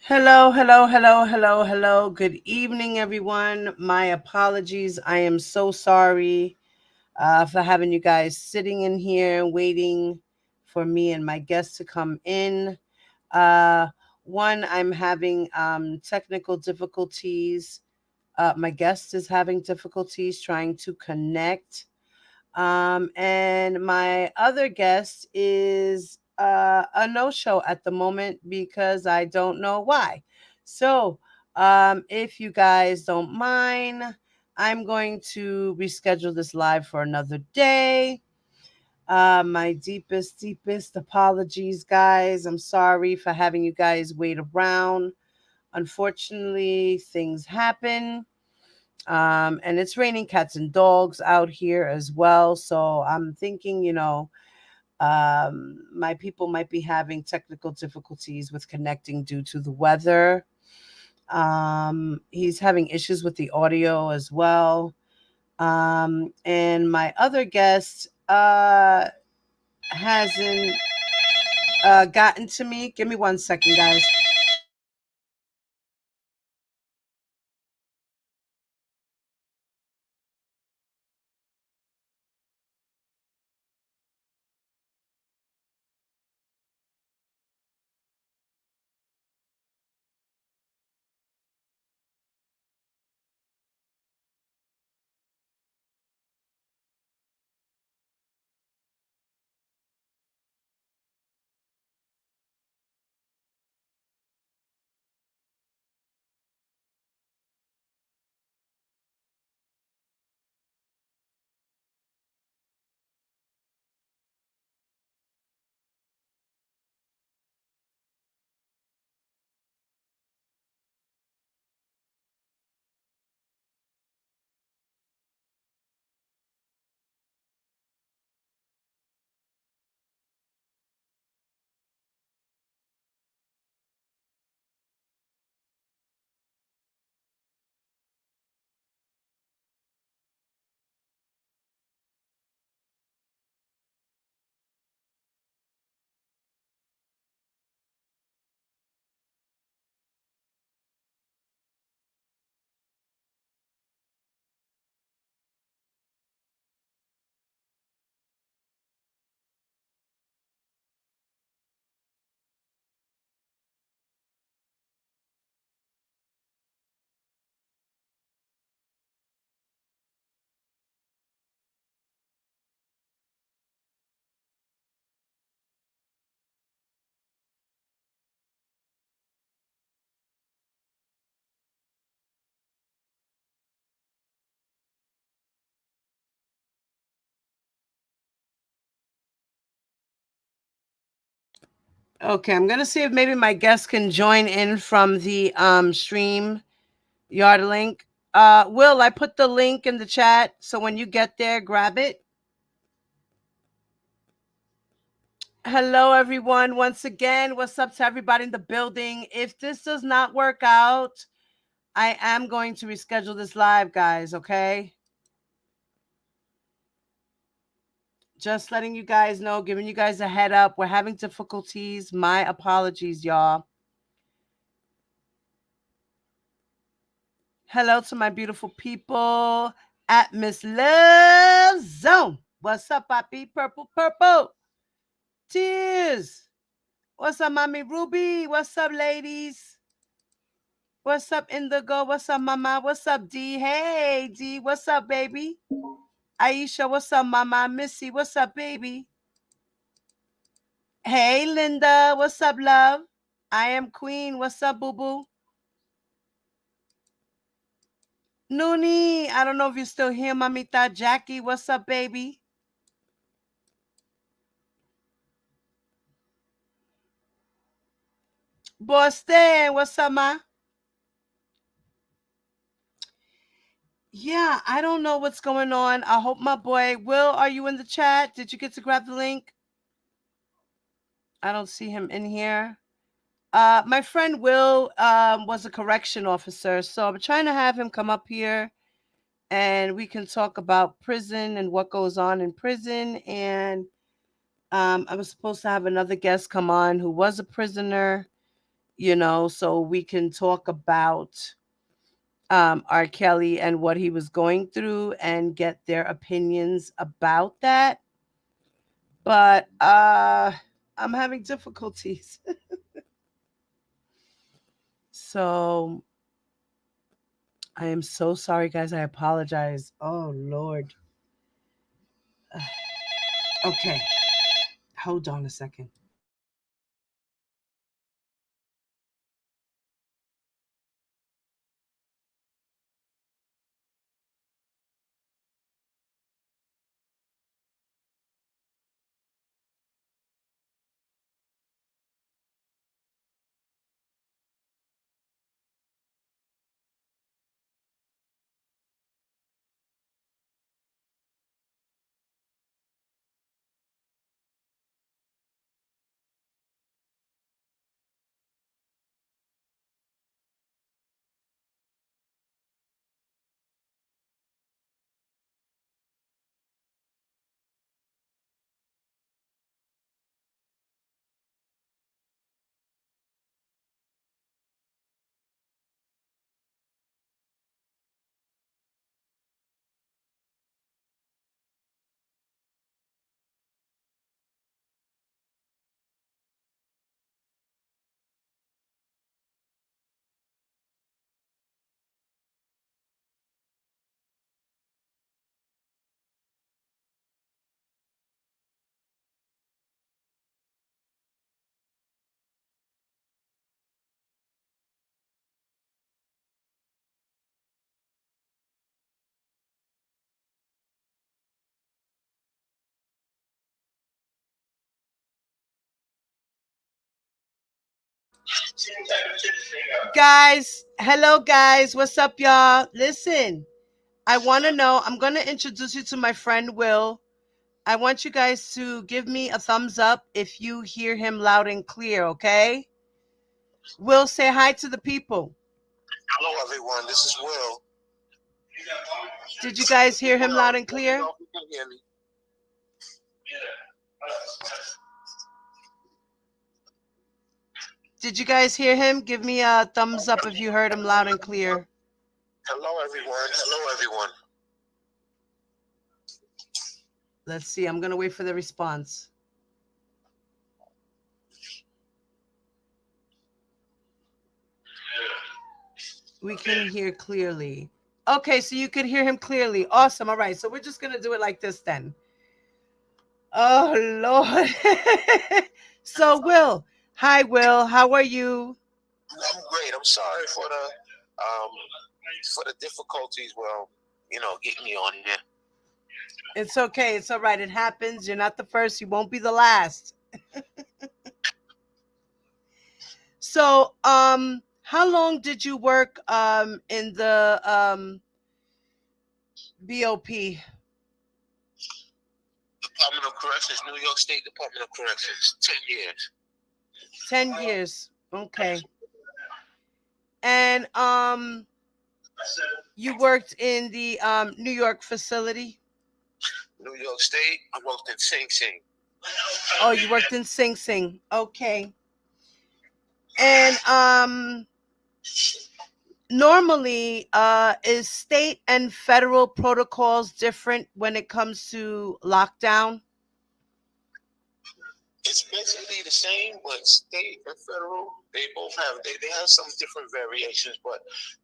Hello, hello, hello, hello, hello. Good evening, everyone. My apologies. I am so sorry for having you guys sitting in here waiting for me and my guests to come in. Uh, One, I'm having technical difficulties. My guest is having difficulties trying to connect. And my other guest is a no show at the moment because I don't know why. So, if you guys don't mind, I'm going to reschedule this live for another day. My deepest apologies, guys. I'm sorry for having you guys wait around. Unfortunately, things happen. And it's raining cats and dogs out here as well. So I'm thinking, my people might be having technical difficulties with connecting due to the weather. He's having issues with the audio as well. And my other guest hasn't gotten to me. Give me 1 second, guys. Okay, I'm gonna see if maybe my guest can join in from the stream yard link. Will, I put the link in the chat, so when you get there, grab it. Hello, everyone. Once again, what's up to everybody in the building? If this does not work out, I am going to reschedule this live, guys, okay? Just letting you guys know, giving you guys a head up. We're having difficulties. My apologies, y'all. Hello to my beautiful people at Miss Love Zone. What's up, Poppy? Purple, purple. Tears. What's up, Mommy Ruby? What's up, ladies? What's up, Indigo? What's up, Mama? What's up, D? Hey, D. What's up, baby? Aisha, what's up, Mama? Missy, what's up, baby? Hey, Linda. What's up, love? I am Queen. What's up, boo boo? Noonie, I don't know if you're still here, Mamita. Jackie, what's up, baby? Boston, what's up, ma? Yeah, I don't know what's going on. I hope my boy Will, are you in the chat? Did you get to grab the link? I don't see him in here. My friend Will was a correction officer, so I'm trying to have him come up here and we can talk about prison and what goes on in prison. And I was supposed to have another guest come on who was a prisoner. so we can talk about R. Kelly and what he was going through and get their opinions about that. But I'm having difficulties. So I am so sorry, guys. I apologize. Oh, Lord. Okay, hold on a second. Guys, hello, guys. What's up, y'all? Listen, I want to know. I'm going to introduce you to my friend Will. I want you guys to give me a thumbs up if you hear him loud and clear, okay? Will, say hi to the people. Hello, everyone. This is Will. Did you guys hear him loud and clear? You can hear me. Did you guys hear him? Give me a thumbs up if you heard him loud and clear. Hello, everyone. Hello, everyone. Let's see. I'm going to wait for the response. We can hear clearly. Okay, so you could hear him clearly. Awesome. All right. So we're just going to do it like this then. Oh, Lord. So, Will. Hi, Will. How are you? I'm great. I'm sorry for the difficulties. Well, getting me on here. It's okay. It's all right. It happens. You're not the first. You won't be the last. So, how long did you work in the BOP? Department of Corrections, New York State Department of Corrections, 10 years. 10 years. Okay. And you worked in the New York facility? New York State, I worked in Sing Sing. Oh, you worked in Sing Sing. Okay. And normally is state and federal protocols different when it comes to lockdown? It's basically the same, but state and federal, they both have they have some different variations, but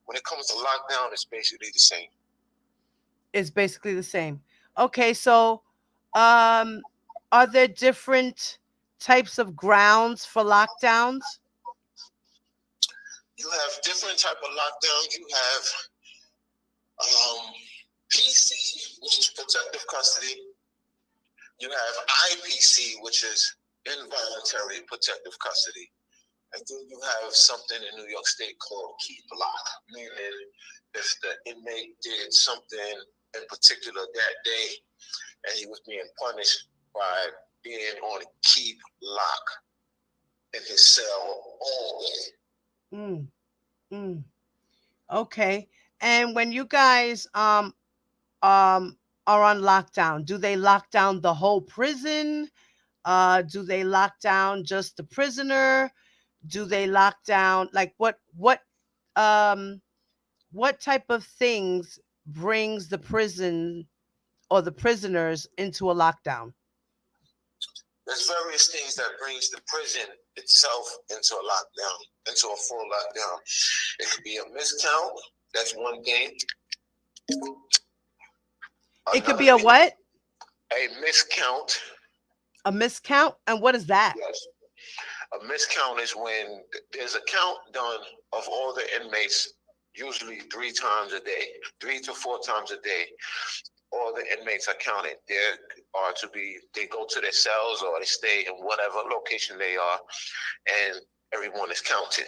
when it comes to lockdown, it's basically the same. It's basically the same. Okay, so are there different types of grounds for lockdowns? You have different type of lockdowns. You have PC, which is protective custody. You have IPC, which is involuntary protective custody. And then you have something in New York State called keep lock, meaning if the inmate did something in particular that day and he was being punished by being on keep lock in his cell all day. Mm, mm. Okay. And when you guys are on lockdown, do they lock down the whole prison? Do they lock down just the prisoner? Do they lock down? Like um what type of things brings the prison or the prisoners into a lockdown? There's various things that brings the prison itself into a lockdown, into a full lockdown. It could be a miscount. That's one thing. It could Another be a thing, what? a miscount. A miscount? And what is that? Yes. A miscount is when there's a count done of all the inmates, usually 3 times a day, 3 to 4 times a day. All the inmates are counted. They go to their cells or they stay in whatever location they are, and everyone is counted.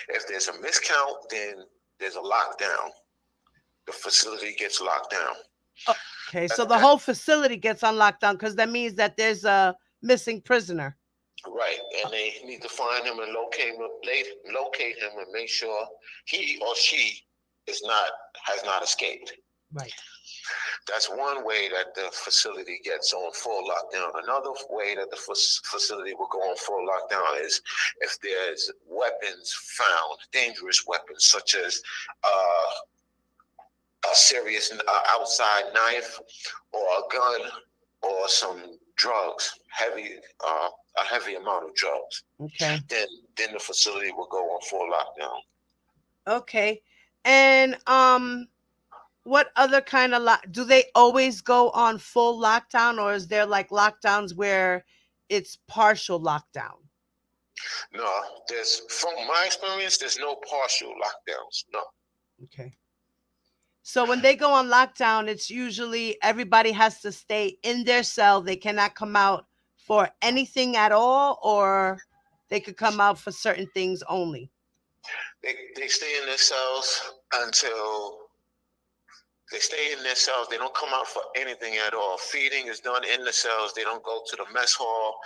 If there's a miscount, then there's a lockdown. The facility gets locked down. Okay, so the whole facility gets on lockdown because that means that there's a missing prisoner. Right, and they need to find him and locate him and make sure he or she has not escaped. Right. That's one way that the facility gets on full lockdown. Another way that the facility will go on full lockdown is if there's weapons found, dangerous weapons such as a serious outside knife or a gun or some drugs, a heavy amount of drugs. Okay. Then the facility will go on full lockdown. Okay. And what other kind of do they always go on full lockdown, or is there like lockdowns where it's partial lockdown? No, from my experience, there's no partial lockdowns. No. Okay. So when they go on lockdown, it's usually everybody has to stay in their cell. They cannot come out for anything at all, or they could come out for certain things only. They stay in their cells until they stay in their cells. They don't come out for anything at all. Feeding is done in the cells. They don't go to the mess hall,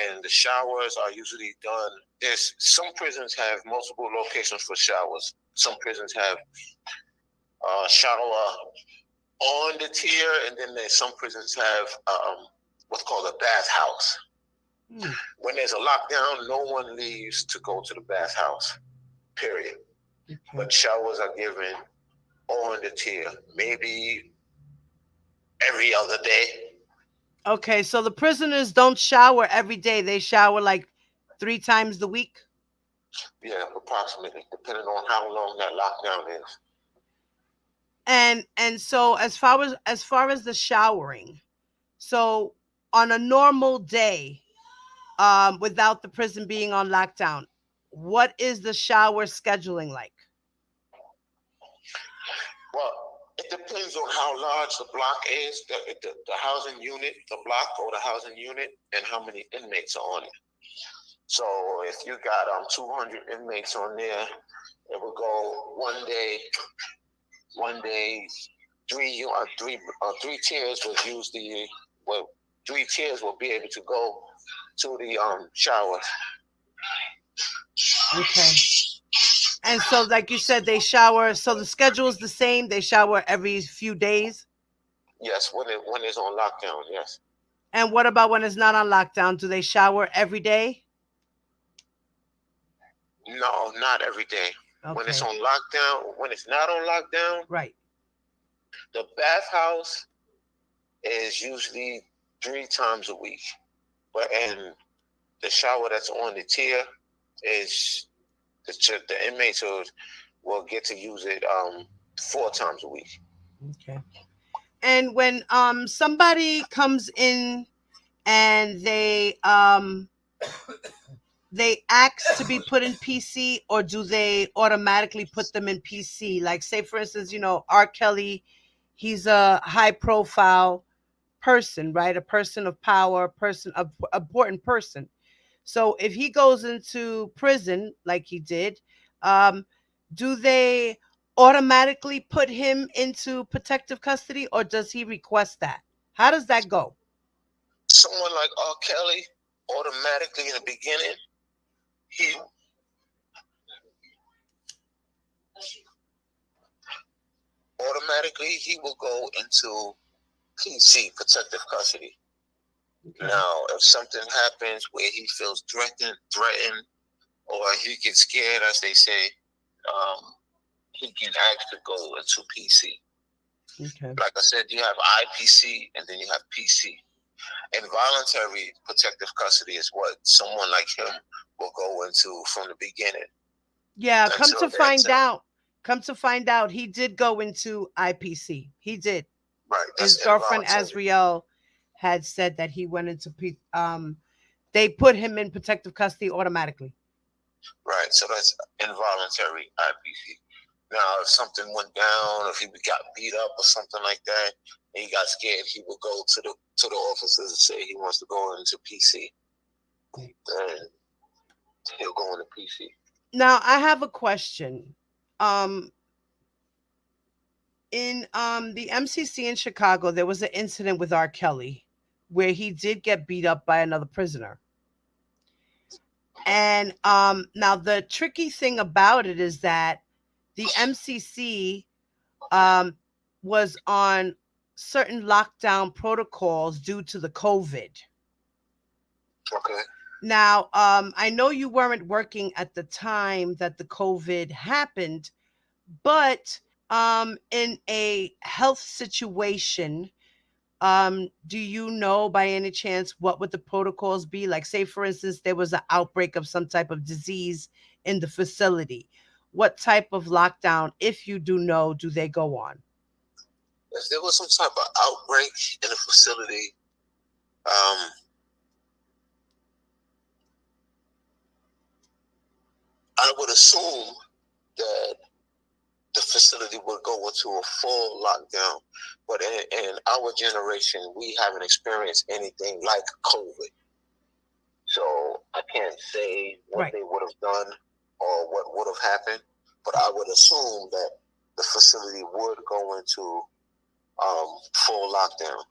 and the showers are usually done. There's some prisons have multiple locations for showers. Some prisons have shower on the tier, and then there's some prisons have what's called a bathhouse. When there's a lockdown, no one leaves to go to the bathhouse, period. Okay. But showers are given on the tier, maybe every other day. Okay, so the prisoners don't shower every day. They shower like 3 times the week? Yeah, approximately, depending on how long that lockdown is. And so as far as the showering, so on a normal day, without the prison being on lockdown, what is the shower scheduling like? Well, it depends on how large the block is, the housing unit, the block or the housing unit, and how many inmates are on it. So if you got 200 inmates on there, it will go one day, three tiers will use three tiers will be able to go to the showers. Okay. And so, like you said, they shower. So the schedule is the same. They shower every few days. Yes, when it's on lockdown, yes. And what about when it's not on lockdown? Do they shower every day? No, not every day. Okay. When it's on lockdown, when it's not on lockdown, right. The bathhouse is usually 3 times a week, and the shower that's on the tier is the inmates will get to use it 4 times a week. Okay. And when somebody comes in and they ask to be put in PC, or do they automatically put them in PC? Like, say for instance, R. Kelly, he's a high profile person, right? A person of power, important person. So if he goes into prison like he did, do they automatically put him into protective custody, or does he request that? How does that go? Someone like R. Kelly, automatically in the beginning, he will go into PC, protective custody. Okay. Now, if something happens where he feels threatened, or he gets scared, as they say, um, he can ask to go into PC. Okay. Like I said, you have IPC and then you have PC. Involuntary protective custody is what someone like him will go into from the beginning Yeah, until come to find out, he did go into IPC. He did. right. His That's girlfriend involuntary. Azriel had said that he went into they put him in protective custody automatically. Right. So that's involuntary IPC. Now, if something went down, if he got beat up or something like that, and he got scared, he would go to the officers and say he wants to go into PC. Then he'll go into PC. Now I have a question. Um, in the MCC in Chicago, there was an incident with R. Kelly where he did get beat up by another prisoner. And now the tricky thing about it is that the MCC um, was on certain lockdown protocols due to the COVID. Okay. Now, I know you weren't working at the time that the COVID happened, but in a health situation, do you know by any chance what would the protocols be? Like, say, for instance, there was an outbreak of some type of disease in the facility. What type of lockdown, if you do know, do they go on? If there was some type of outbreak in the facility, um, I would assume that the facility would go into a full lockdown. But in our generation, we haven't experienced anything like COVID. So I can't say what Right. they would have done or what would have happened, but I would assume that the facility would go into full lockdown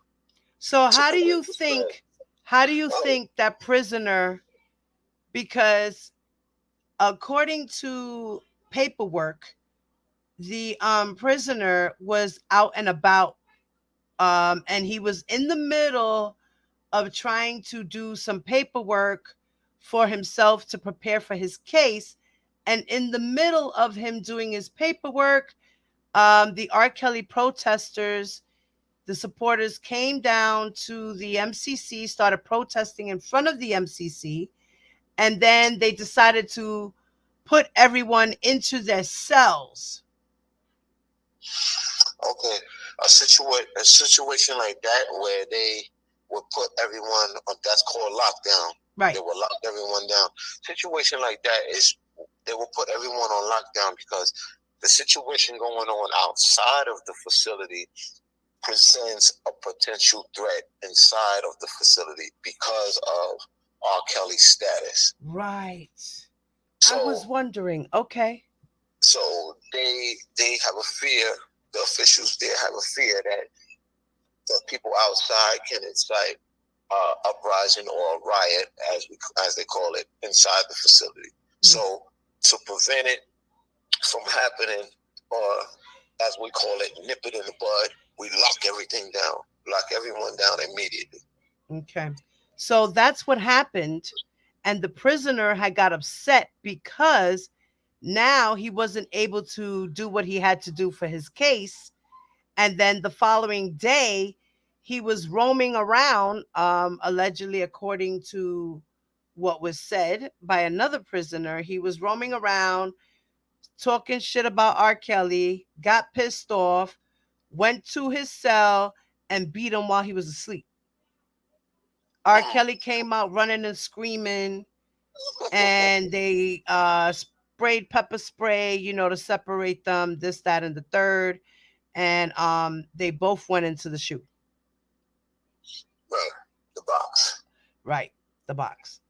So to how do prevent you the spread. think? How do you Oh, think that prisoner? Because according to paperwork, the prisoner was out and about, and he was in the middle of trying to do some paperwork for himself to prepare for his case. And in the middle of him doing his paperwork, the R. Kelly protesters, the supporters came down to the MCC, started protesting in front of the MCC, and then they decided to put everyone into their cells. okay. A situation like that where they would put everyone on, that's called lockdown. They Right. will lock everyone down. Situation like that is they will put everyone on lockdown because the situation going on outside of the facility presents a potential threat inside of the facility because of R. Kelly's status. Right. I was So wondering, okay. they have a fear. The officials there have a fear that the people outside can incite uprising or a riot, as they call it, inside the facility. So to prevent it from happening, or as we call it, nip it in the bud, we lock everything down, lock everyone down immediately. Okay. So that's what happened. And the prisoner had got upset because now he wasn't able to do what he had to do for his case. And then the following day, he was roaming around, allegedly, according to what was said by another prisoner. He was roaming around talking shit about R. Kelly, got pissed off, went to his cell, and beat him while he was asleep. R. Kelly came out running and screaming, and they sprayed pepper spray, to separate them, this, that, and the third. And they both went into the shoe. Right, the box. Right, the box.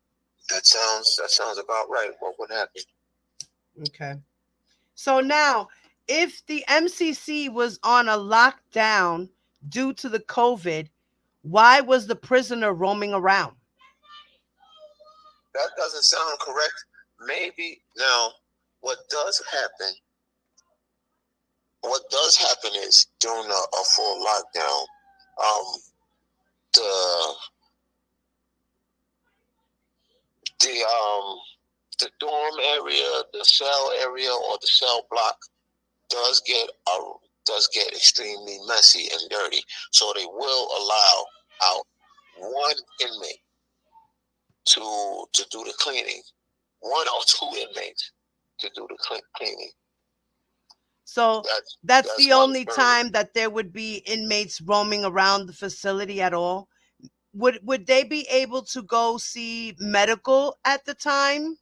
That sounds about right. What would happen? Okay. So now, if the MCC was on a lockdown due to the COVID, why was the prisoner roaming around? That doesn't sound correct. Maybe now, what does happen? What does happen is during a full lockdown, the the um the dorm area, the cell area, or the cell block does get extremely messy and dirty. So they will allow out one inmate to do the cleaning, one or two inmates to do the cleaning. So that's That's the my only experience. time that there would be inmates roaming around the facility at all. Would they be able to go see medical at the time?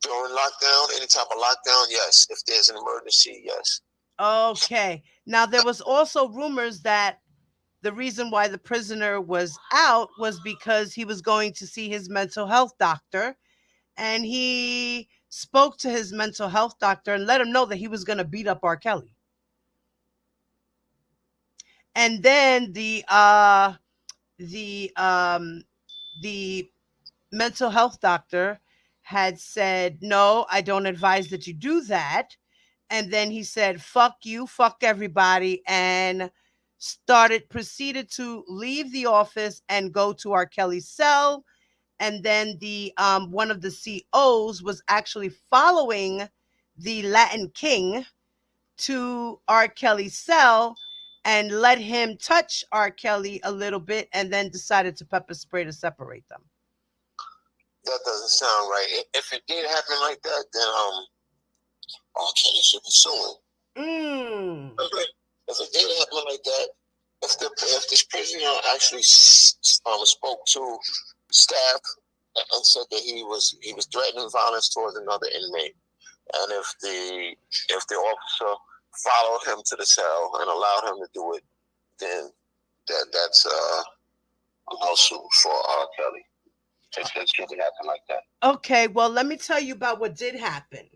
During lockdown, any type of lockdown, yes. If there's an emergency, yes. Okay. Now there was also rumors that the reason why the prisoner was out was because he was going to see his mental health doctor, and he spoke to his mental health doctor and let him know that he was going to beat up R. Kelly. And then the mental health doctor had said, "No, I don't advise that you do that." And then he said, "Fuck you, fuck everybody," and proceeded to leave the office and go to R. Kelly's cell. And then the one of the COs was actually following the Latin King to R. Kelly's cell and let him touch R. Kelly a little bit, and then decided to pepper spray to separate them. That doesn't sound right. If it did happen like that, then R. Kelly should be suing. Mm. If it did happen like that, if this prisoner actually spoke to staff and said that he was threatening violence towards another inmate, and if the officer followed him to the cell and allowed him to do it, then that's a lawsuit for R. Kelly. It shouldn't happen like that. Okay, well, let me tell you about what did happen.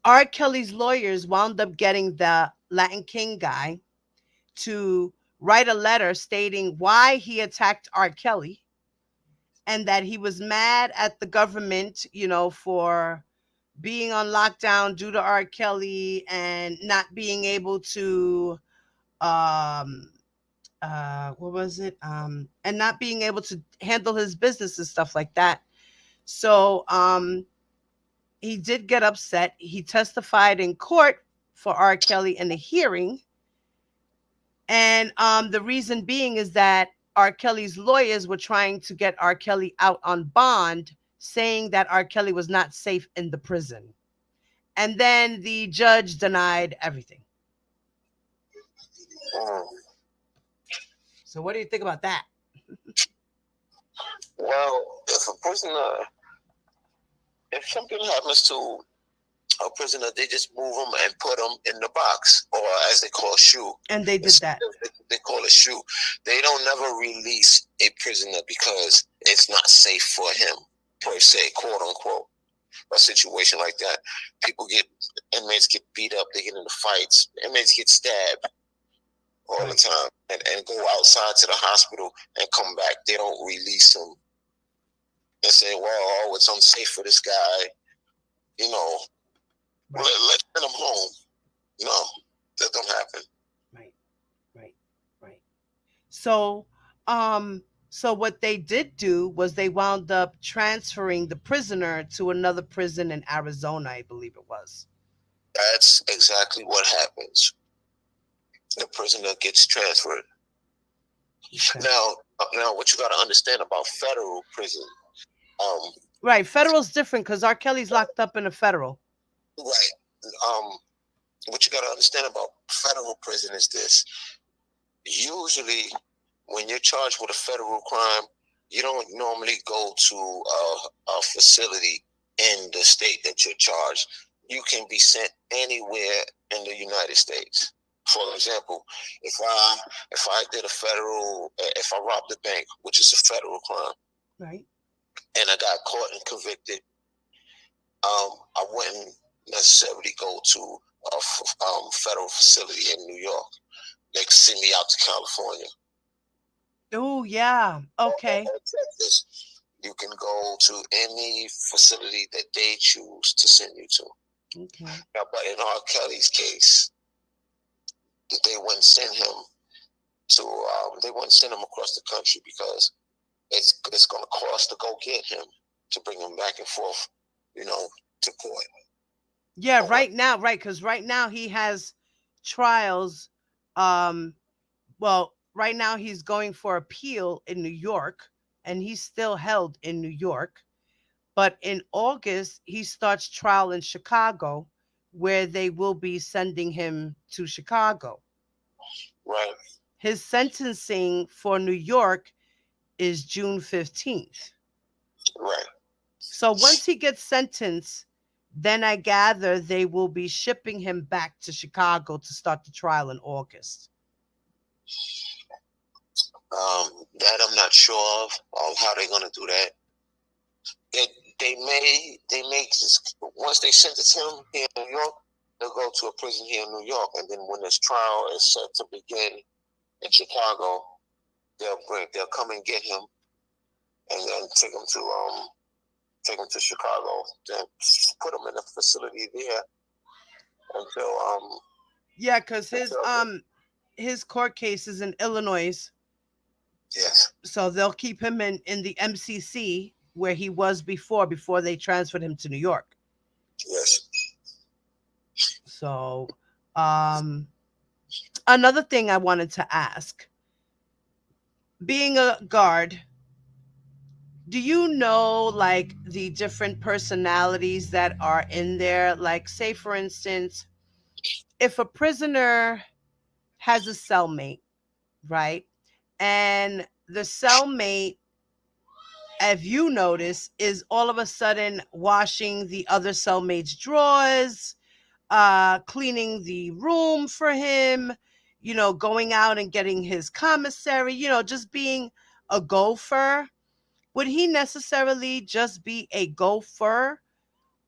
R. Kelly's lawyers wound up getting the Latin King guy to write a letter stating why he attacked R. Kelly, and that he was mad at the government, for being on lockdown due to R. Kelly and not being able to um what was it? And not being able to handle his business and stuff like that. So he did get upset. He testified in court for R. Kelly in the hearing. And the reason being is that R. Kelly's lawyers were trying to get R. Kelly out on bond, saying that R. Kelly was not safe in the prison. And then the judge denied everything. Mm. So what do you think about that? Well, if something happens to a prisoner, they just move them and put them in the box, or as they call shoe. And they did that. They call it shoe. They don't never release a prisoner because it's not safe for him, per se, quote unquote. A situation like that, inmates get beat up, they get into fights, inmates get stabbed all the time, and go outside to the hospital and come back. They don't release them and say, "Well, oh, it's unsafe for this guy." Let's send him home. No, that don't happen. Right. So what they did do was they wound up transferring the prisoner to another prison in Arizona, I believe it was. That's exactly what happens. The prisoner gets transferred. Okay. Now, what you got to understand about federal prison. Right, federal's different because R. Kelly's locked up in a federal. Right. What you got to understand about federal prison is this. Usually, when you're charged with a federal crime, you don't normally go to a facility in the state that you're charged. You can be sent anywhere in the United States. For example, if I robbed a bank, which is a federal crime, right, and I got caught and convicted, I wouldn't necessarily go to a federal facility in New York. They could send me out to California. Oh, yeah. Okay. You can go to any facility that they choose to send you to. Okay. Now, but in R. Kelly's case, they wouldn't send him across the country because it's going to cost to go get him, to bring him back and forth, to court. Yeah, Or what? right now, right, because right now he has trials. Um, well, right now he's going for appeal in New York, and he's still held in New York. But in August, he starts trial in Chicago, where they will be sending him to Chicago. Right, His sentencing for New York is June 15th. right. So once he gets sentenced, then I gather they will be shipping him back to Chicago to start the trial in August. That I'm not sure of how they're going to do that. It, they may just, once they sentence him here in New York, they'll go to a prison here in New York, and then when this trial is set to begin in Chicago, they'll come and get him, and then take him to Chicago, then put him in a facility there until Yeah, because until his court case is in Illinois, yes, so they'll keep him in the MCC where he was before they transferred him to New York. yes. So, um, another thing I wanted to ask, being a guard, do you know like the different personalities that are in there? Like, say for instance, if a prisoner has a cellmate, right? And the cellmate, if you notice, is all of a sudden washing the other cellmate's drawers, cleaning the room for him, going out and getting his commissary, just being a gopher. Would he necessarily just be a gopher,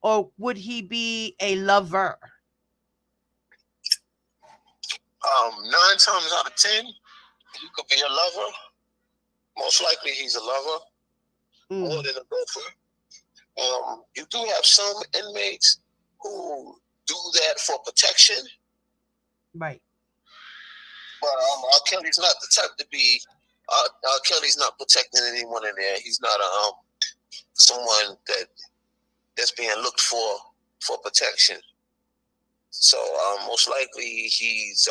or would he be a lover? 9 times out of 10, you could be a lover. Most likely, he's a lover more Mm, than a gopher. You do have some inmates who do that for protection, right. but R. Kelly's not the type to be. R. Kelly's not protecting anyone in there. He's not someone that's being looked for protection. So most likely he's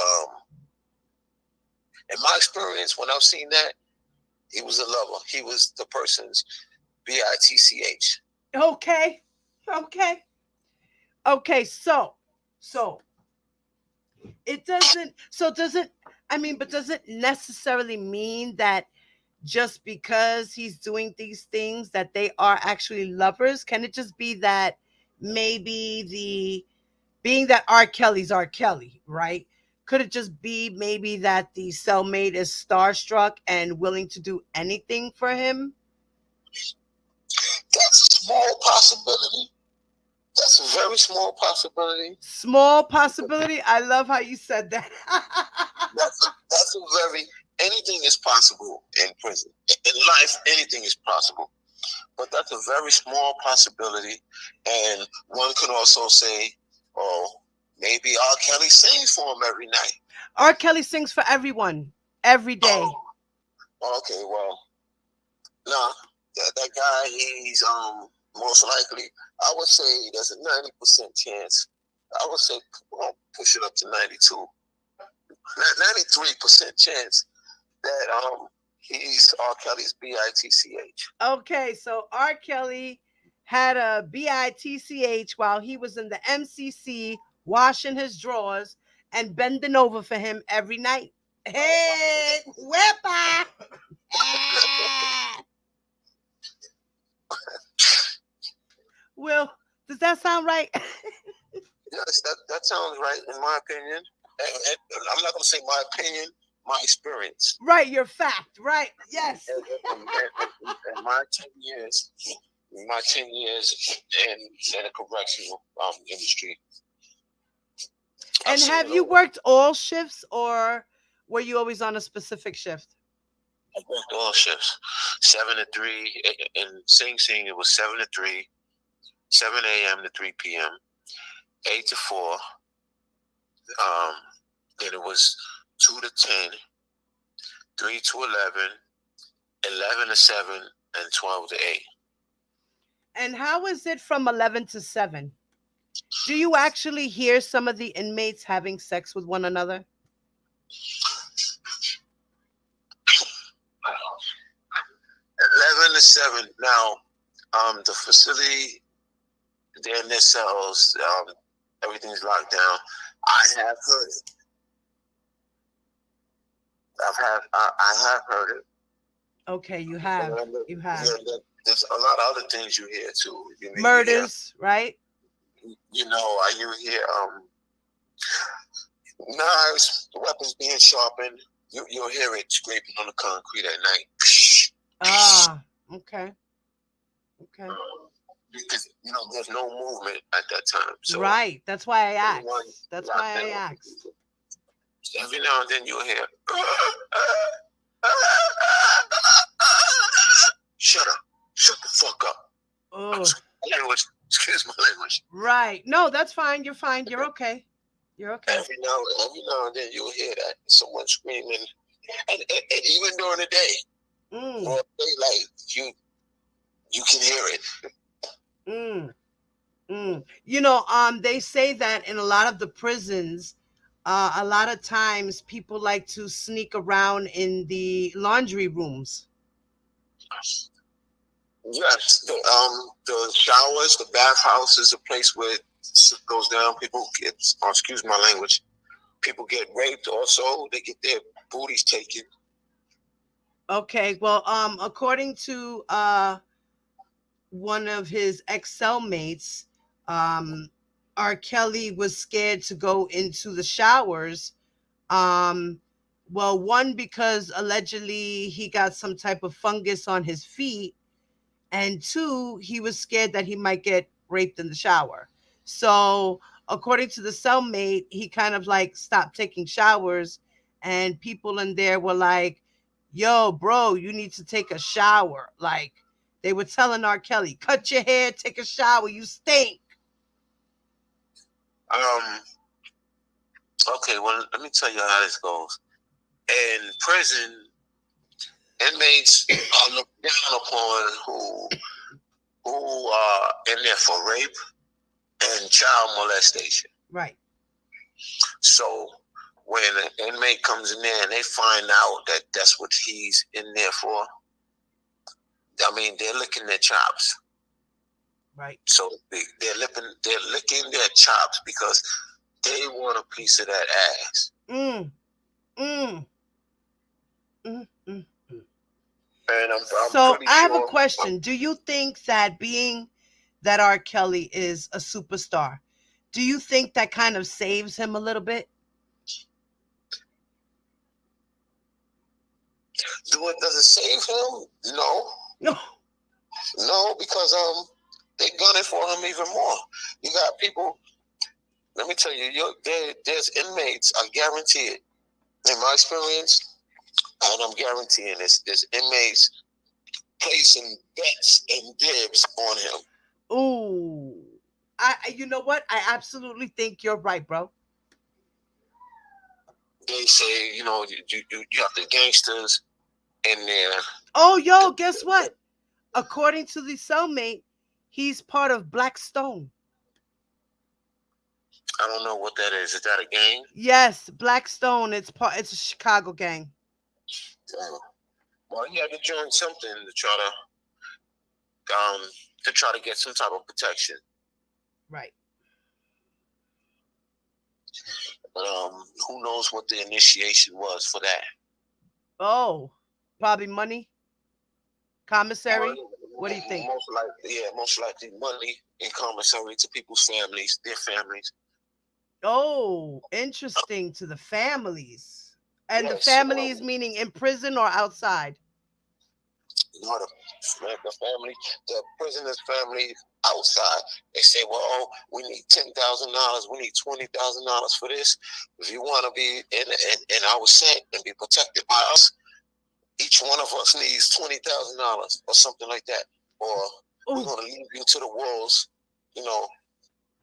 in my experience when I've seen that, he was a lover. He was the person's bitch. Okay. Okay. Okay. So it doesn't. So doesn't. I mean, but does it necessarily mean that just because he's doing these things that they are actually lovers? Can it just be that maybe the being that R. Kelly's R. Kelly, right? Could it just be maybe that the cellmate is starstruck and willing to do anything for him? That's a small possibility. That's a very small possibility. Small possibility. I love how you said that. That's a very, anything is possible in prison. In life, anything is possible. But that's a very small possibility. And one could also say, oh, maybe R. Kelly sings for him every night. R. Kelly sings for everyone every day. Oh, okay, well, nah, that guy, he's most likely, I would say there's a 90% chance. I would say, well, push it up to 92, 93% chance that he's R. Kelly's bitch. Okay, so R. Kelly had a bitch while he was in the MCC washing his drawers and bending over for him every night. Hey, wepa! Ah. Well, does that sound right? Yes, that sounds right in my opinion. And I'm not going to say my opinion, my experience. Right, your fact, right? Yes. In my 10 years, in the correctional industry. And have you worked all shifts, or were you always on a specific shift? I worked all shifts, 7 to 3. In Sing Sing, it was 7 to 3, 7 a.m. to 3 p.m., 8 to 4. Then it was 2 to 10, 3 to 11, 11 to 7, and 12 to 8. And how is it from 11 to 7? Do you actually hear some of the inmates having sex with one another? 11 to 7. Now, the facility, they're in their cells. Everything's locked down. I have heard it. I have heard it. Okay, you have. You have. There's a lot of other things you hear too. Murders, right? You hear knives, weapons being sharpened. You'll hear it scraping on the concrete at night. Ah, okay. Okay. Because there's no movement at that time. So Right. That's why I everyone asked. That's locked why I down. asked. Every now and then you'll hear, shut up, shut the fuck up. Oh, Language, excuse my language. right. No, that's fine. You're fine. You're okay. You're okay. Every now and then you'll hear that someone screaming, and even during the day, or daylight, you can hear it. Mm. They say that in a lot of the prisons, a lot of times people like to sneak around in the laundry rooms. Yes, the showers, the bathhouse is a place where shit goes down. People get, excuse my language, people get raped. Also, they get their booties taken. Okay, well, according to one of his ex-cellmates, um, R. Kelly was scared to go into the showers. Um, well, one, because allegedly he got some type of fungus on his feet, and two, he was scared that he might get raped in the shower. So, according to the cellmate, he kind of like stopped taking showers, and people in there were like, "Yo, bro, you need to take a shower." Like they were telling R. Kelly, "Cut your hair, take a shower, you stink." Um. Okay. Well, let me tell you how this goes. In prison, inmates are looked down upon who are in there for rape and child molestation. Right. So when an inmate comes in there and they find out that that's what he's in there for, I mean, they're licking their chops. Right. So they're licking their chops because they want a piece of that ass. Mm. Mm. Mm. Mm. And I'm So pretty I have a sure. question. Do you think that being that R. Kelly is a superstar, do you think that kind of saves him a little bit? Does it save him? No. No. No, because they're gunning for him even more. You got people. Let me tell you, there's inmates. I guarantee it. In my experience, and I'm guaranteeing this, there's inmates placing bets and dibs on him. Ooh. You know what? I absolutely think you're right, bro. They say, you have the gangsters in there. Oh, yo, guess what? According to the cellmate, he's part of Black Stone. I don't know what that is. Is that a gang? Yes, Black Stone. It's a Chicago gang. Well, he had to join something to try to get some type of protection. Right. But who knows what the initiation was for that? Oh, probably money. Commissary. What do you think? Most likely money in commissary to people's families, their families. Oh, interesting, to the families. And the Yes, families meaning in prison or outside? The family, the prisoner's family outside. They say, well, oh, we need $10,000. We need $20,000 for this. If you want to be in our set and be protected by us, each one of us needs $20,000 or something like that. Or we're going to leave you to the wolves,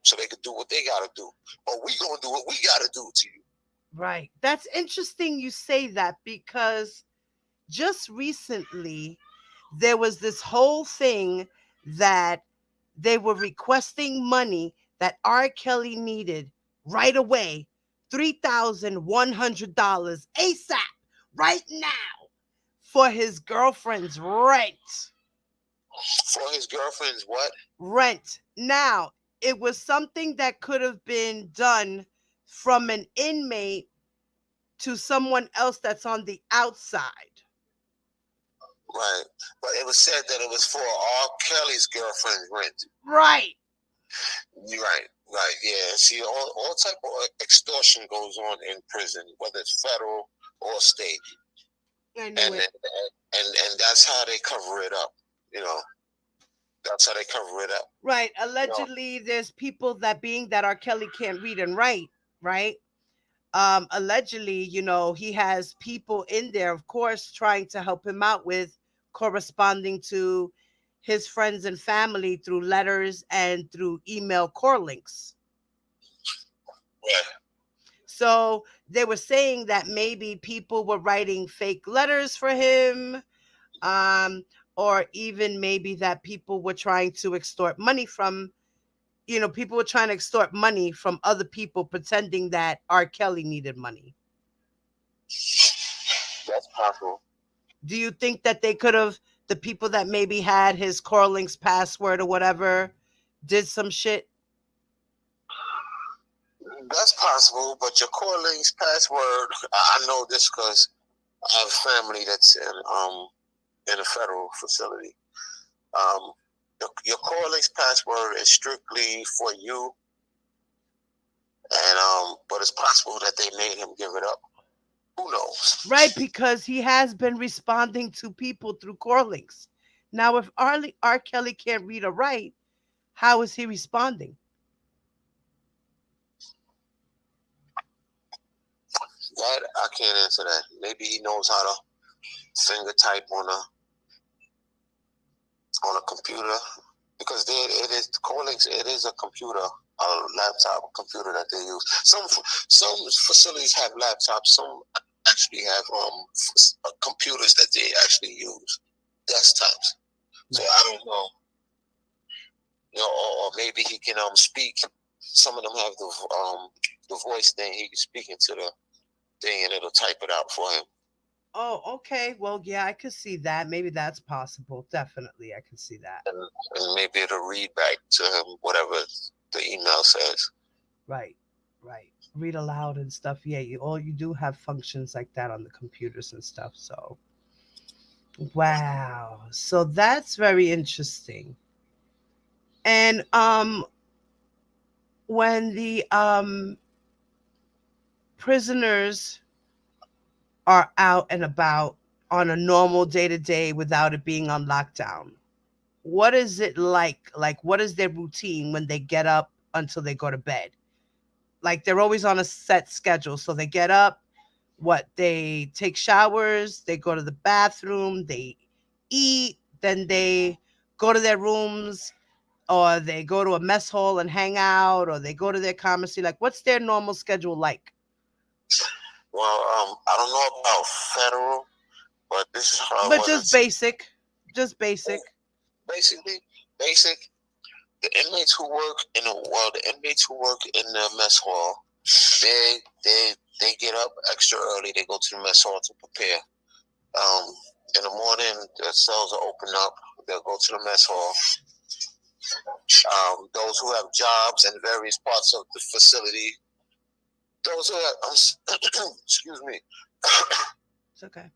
so they could do what they got to do. Or we going to do what we got to do to you. Right. That's interesting you say that, because just recently there was this whole thing that they were requesting money that R. Kelly needed right away, $3,100 ASAP, right now, for his girlfriend's rent. For his girlfriend's what? Rent. Now, it was something that could have been done from an inmate to someone else that's on the outside. Right. But it was said that it was for R. Kelly's girlfriend's rent. Right. You're right. Right. Yeah. See, all type of extortion goes on in prison, whether it's federal or state, I and knew it. and that's how they cover it up. You know, that's how they cover it up. Right. You know. Allegedly, there's people that being that R. Kelly can't read and write, right? Allegedly, he has people in there, of course, trying to help him out with corresponding to his friends and family through letters and through email core links. Right. So they were saying that maybe people were writing fake letters for him, um, or even maybe that people were trying to extort money from, people were trying to extort money from other people pretending that R. Kelly needed money. That's possible. Do you think that they could have, the people that maybe had his core links password or whatever, did some shit? That's possible, but your core links password. I know this because I have family that's in a federal facility. Um, your core links password is strictly for you, and but it's possible that they made him give it up. Who knows? Right, because he has been responding to people through core links. Now, if R. Kelly can't read or write, how is he responding? That I can't answer that. Maybe he knows how to finger type on a computer because it is core links. It is a computer, a laptop computer that they use. Some facilities have laptops. Some actually have computers that they actually use, desktops. So I don't know. Or maybe he can speak. Some of them have the voice thing. He can speak into the thing and it'll type it out for him. Oh, okay. Well, yeah, I could see that. Maybe that's possible. Definitely, I could see that. And maybe it'll read back to him whatever the email says. Right, right. Read aloud and stuff. Yeah, you do have functions like that on the computers and stuff. So, wow. So that's very interesting. And when the prisoners are out and about on a normal day to day without it being on lockdown, what is it like? Like, what is their routine when they get up until they go to bed? Like, they're always on a set schedule. So they get up, they take showers, they go to the bathroom, they eat, then they go to their rooms, or they go to a mess hall and hang out, or they go to their commissary. Like, what's their normal schedule like? Well, I don't know about federal, but this is how it But was. just basic, just basic. Basically, basic. The inmates who work the inmates who work in the mess hall, they they get up extra early. They go to the mess hall to prepare. Um, in the morning, the cells are open up. They'll go to the mess hall. Those who have jobs in various parts of the facility, those who have, excuse me, It's okay.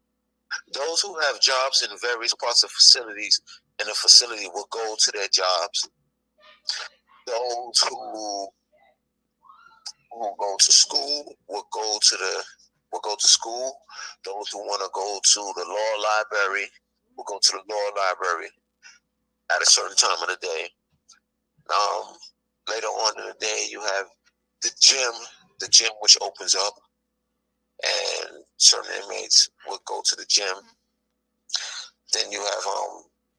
those who have jobs in various parts of facilities in the facility will go to their jobs. Those who go to school will go to school. Those who want to go to the law library will go to the law library at a certain time of the day. Um, Later on in the day, you have the gym which opens up, and certain inmates will go to the gym. Then you have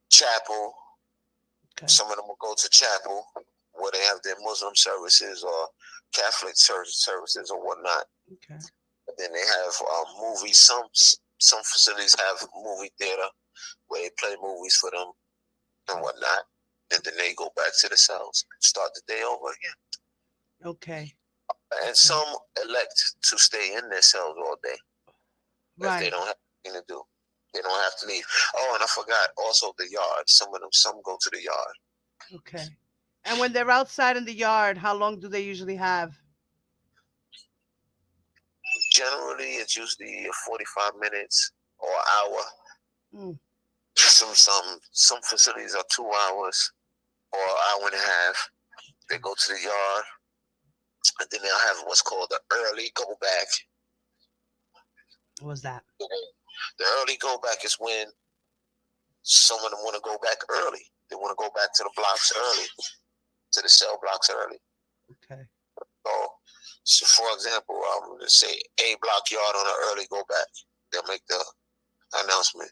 chapel. Okay. Some of them will go to chapel where they have their Muslim services or Catholic services or whatnot. Okay. And then they have movies. some facilities have movie theater where they play movies for them and whatnot, and then they go back to the cells, start the day over again. Okay. And some elect to stay in their cells all day if they Right. don't have anything to do. They don't have to leave. Oh, and I forgot also the yard. Some go to the yard. Okay. And when they're outside in the yard, how long do they usually have? Generally, it's usually 45 minutes or an hour. Mm. Some facilities are 2 hours or an hour and a half. They go to the yard, and then they'll have what's called the early go back. What was that? The early go back is when some of them want to go back early. They want to go back to the blocks early, to the cell blocks early. Okay. So for example, let's say A block yard on an early go back. They'll make the announcement.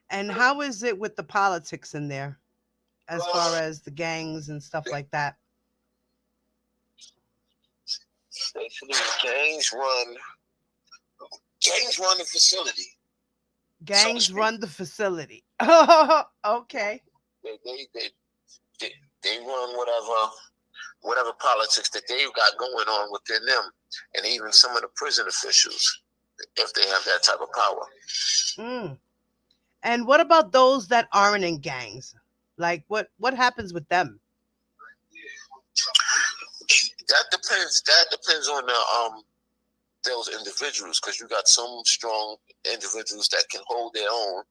And how is it with the politics in there, as far as the gangs and stuff like that? Basically, gangs run the facility. Gangs run the facility. Oh, okay. They run whatever politics that they've got going on within them, and even some of the prison officials, if they have that type of power. Mm. And what about those that aren't in gangs? Like, what happens with them? That depends on the those individuals, because you got some strong individuals that can hold their own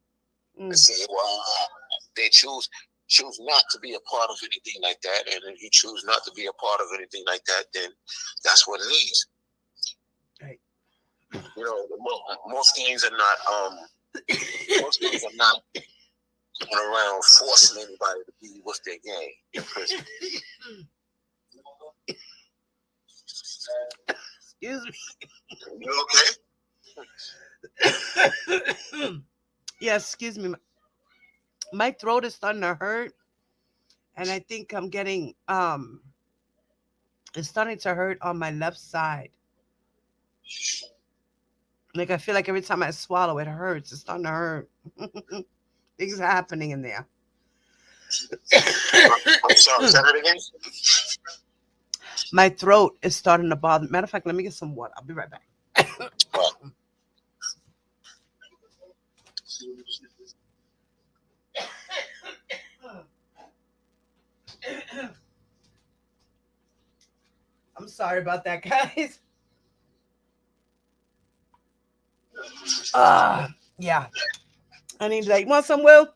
and say, well, they choose not to be a part of anything like that, and if you choose not to be a part of anything like that, then that's what it is. Right. You know, most gangs are not going around forcing anybody to be with their gang in prison. Excuse me. You okay? Yes, excuse me. My throat is starting to hurt, and I think I'm getting it's starting to hurt on my left side. Like I feel like every time I swallow, it hurts. It's starting to hurt. Things are happening in there. I'm sorry, say that again? My throat is starting to bother. Matter of fact, let me get some water. I'll be right back. I'm sorry about that, guys. Yeah. I need like, want some, Will?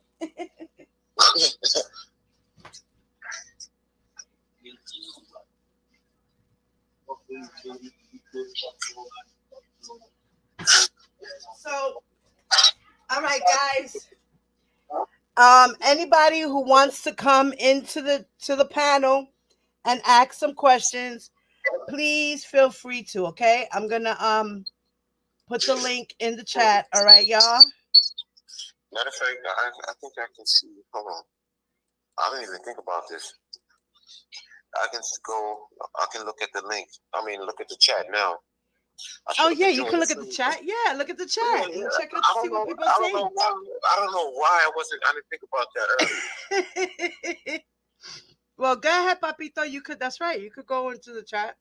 So, all right, guys. Anybody who wants to come into the panel and ask some questions, please feel free to. Okay, I'm gonna put the link in the chat. All right, y'all. Matter of fact, I think I can see. Hold on. I didn't even think about this. I can look at the link. I mean, look at the chat now. Oh yeah, you can look at the chat. Yeah, look at the chat and check out to see what people are saying. I don't know why I didn't think about that earlier. Well, go ahead, Papito. You could. That's right. You could go into the chat.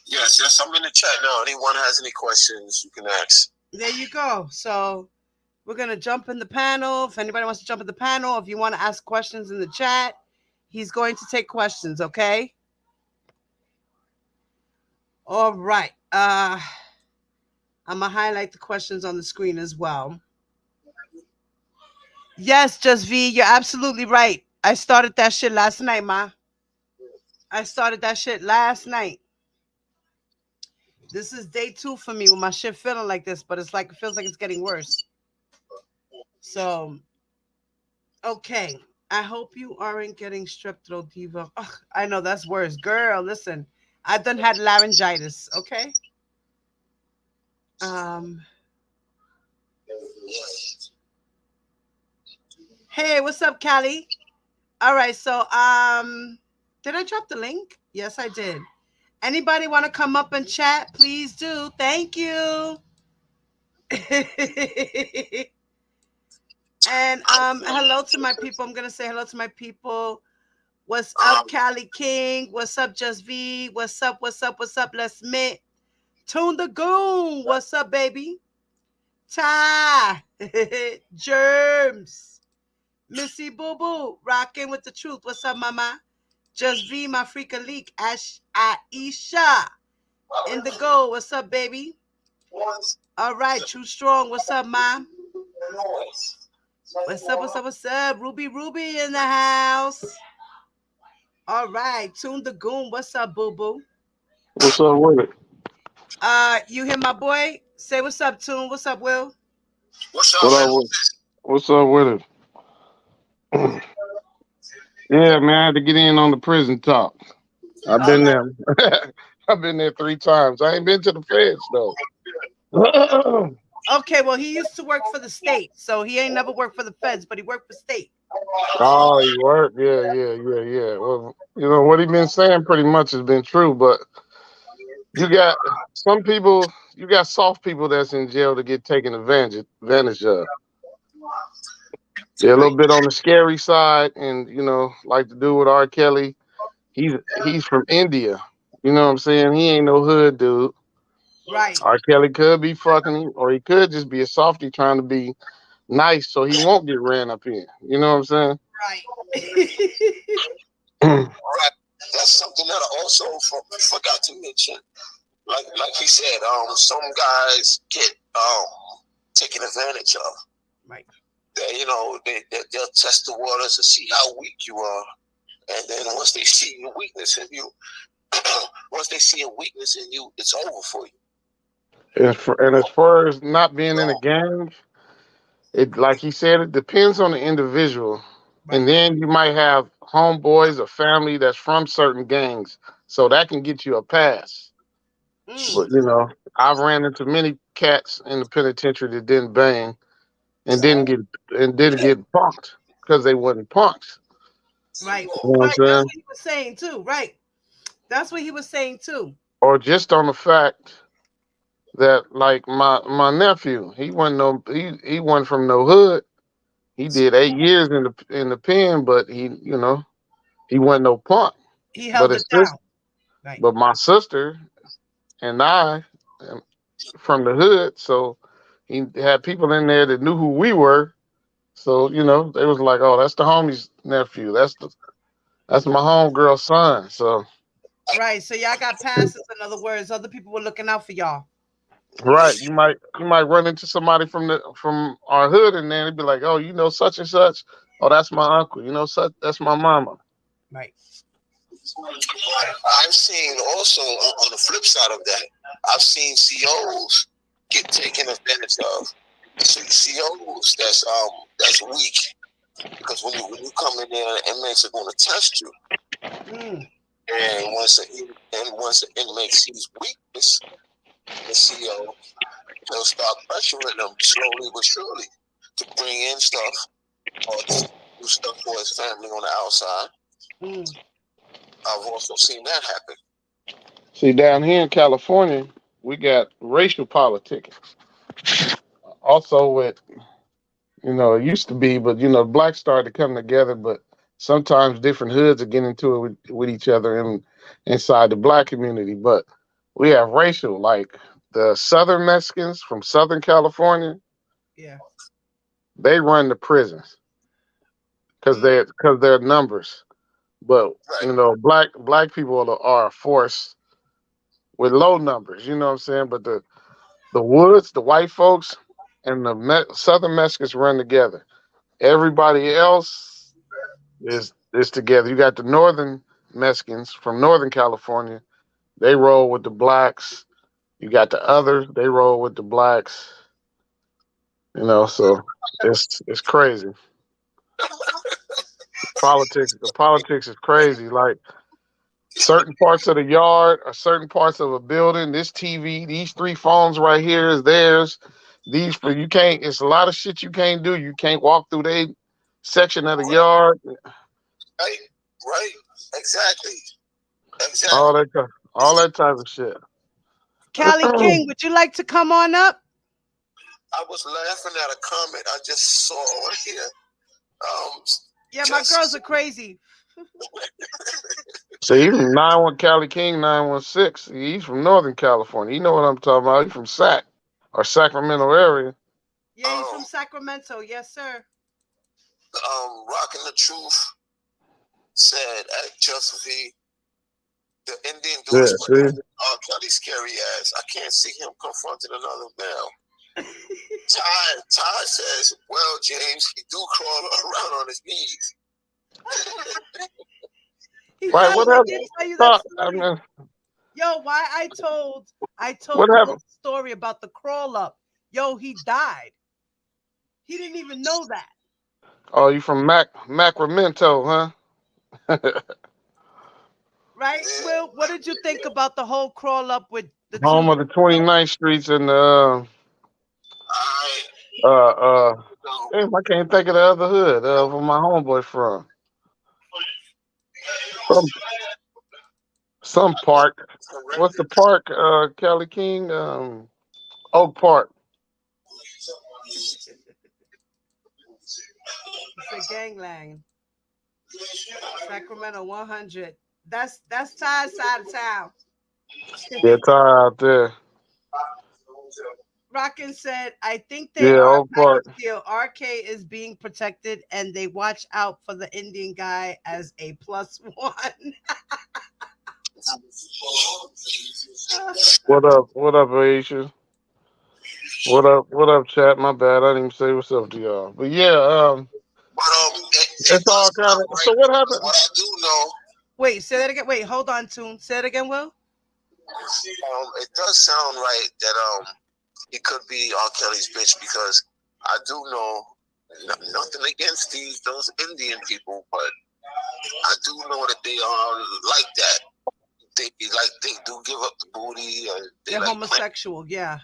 Yes, I'm in the chat now. Anyone has any questions, you can ask. There you go. So we're gonna jump in the panel. If anybody wants to jump in the panel, if you want to ask questions in the chat, he's going to take questions. Okay. All right. I'm gonna highlight the questions on the screen as well. Yes, Just V, you're absolutely right. I started that shit last night, ma. I started that shit last night. This is day 2 for me with my shit feeling like this, but it feels like it's getting worse. So, okay. I hope you aren't getting strep throat, Diva. Ugh, I know that's worse. Girl, listen. I've done had laryngitis, okay? Hey, what's up, Callie? All right, so did I drop the link? Yes, I did. Anybody want to come up and chat? Please do. Thank you. And hello to my people. I'm gonna say hello to my people. What's up, Cali King? What's up, Just V? What's up? What's up? What's up? Let's meet. Tune the Goon. What's up, baby? Ty. Germs. Missy Boo Boo. Rocking with the truth. What's up, mama? Just V, my freaking leak. Aisha. In the goal. What's up, baby? All right, True Strong. What's up, mom? What's up? What's up? What's up? Ruby in the house. All right, Tune the Goon. What's up, boo boo? What's up with it? You hear my boy? Say what's up, Tune. What's up, Will? What's up, What man? up with? What's up with it? Yeah, man, I had to get in on the prison talk. I've All been right. there. I've been there 3 times. I ain't been to the feds though. Okay, well, he used to work for the state, so he ain't never worked for the feds, but he worked for state. Oh, you work? Yeah. Well, what he been saying pretty much has been true, but you got some people, you got soft people that's in jail to get taken advantage of. They're a Right, little bit on the scary side, and like to do with R. Kelly. He's from India. You know what I'm saying? He ain't no hood dude. right, R. Kelly could be fucking him, or he could just be a softie trying to be nice so he won't get ran up in. You know what I'm right. saying? Right. That's something that I also forgot to mention. Like he said, some guys get taken advantage of. Right. They'll test the waters to see how weak you are, and then once they see your weakness in you, once they see a weakness in you, it's over for you. And as far as not being in a gang, it like he said, it depends on the individual. And Right. then you might have homeboys or family that's from certain gangs, so that can get you a pass. Mm, But I've ran into many cats in the penitentiary that didn't bang and didn't get punked because they wasn't punks. right. You know what I'm Right. That's saying? what he was saying too. Right. That's what he was saying too. Or just on the fact that like my nephew, he wasn't from no hood. He did 8 years in the pen, but he wasn't no punk. He But held his it sister, down. Right. but my sister and I am from the hood, so he had people in there that knew who we were. So they was like, "Oh, that's the homie's nephew. That's my homegirl's son." So Right. So y'all got passes. In other words, other people were looking out for y'all. right, you might run into somebody from our hood, and then it'd be like, "Oh, such and such. Oh, that's my uncle. Such that's my mama." Right. I've seen also on the flip side of that, I've seen COs get taken advantage of. COs that's weak because when you come in there, inmates are going to test you, Mm, and once the inmate sees weakness, the CO he'll start pressuring them slowly but surely to bring in stuff or to do stuff for his family on the outside. mm. I've also seen that happen. See, down here in California, we got racial politics. Also, with it used to be, but blacks started to come together, but sometimes different hoods are getting into it with each other inside the black community. But we have racial, like the Southern Mexicans from Southern California, Yeah. they run the prisons because Mm, they're numbers. But Right. black people are a force with low numbers. You know what I'm saying? But the Woods, the white folks, and the Southern Mexicans run together. Everybody else is together. You got the Northern Mexicans from Northern California. They roll with the blacks. You got the others. They roll with the blacks. So it's crazy. The politics is crazy. Like certain parts of the yard or certain parts of a building. This TV, these 3 phones right here is theirs. These for you can't. It's a lot of shit you can't do. You can't walk through their section of the yard. Right. Right. Exactly. All Exactly. that all that type of shit. Callie King, would you like to come on up? I was laughing at a comment I just saw on here. Um, Yeah, my girls are just crazy. So he's from 91 Cali King 916. He's from Northern California. You know what I'm talking about. He's from Sac or Sacramento area. Yeah, he's um from Sacramento. Yes, sir. Rocking the Truth said at Just V, the Indian Yeah, dudes put see? Kelly scary ass. I can't see him confronting another male. Ty says, well, James, he do crawl around on his knees. He Right, does. what I happened? did tell you that I story. mean, Yo, why I what told Will happened? the story about the crawl up. Yo, he died. He didn't even know that. Oh, you from Macramento, huh? Right? Yeah. Will, what did you think about the whole crawl up with the two Home of the girls? 29th Streets and I, uh uh so, damn, I can't think of the other hood where my homeboy from. Some some park. What's the horrendous. park, Kelly King? Oak Park. He said gangland. Sacramento 100. That's Ty's side of town. Yeah, Ty out there. Rockin said, I think they Yeah, are Oak back Park. to deal. RK is being protected and they watch out for the Indian guy as a plus one. What up? What up, Aisha? What up? What up, chat? My bad. I didn't even say what's up to y'all. But yeah, But it it's does all kind sound of. right So what because happened? what I do know, Wait, say that again. Wait, hold on, Tune. Say it again, Will. it does sound right that it could be R. Kelly's bitch because I do know nothing against those Indian people, but I do know that they are like that. They do give up the booty, or they They're like playing. homosexual. Yeah,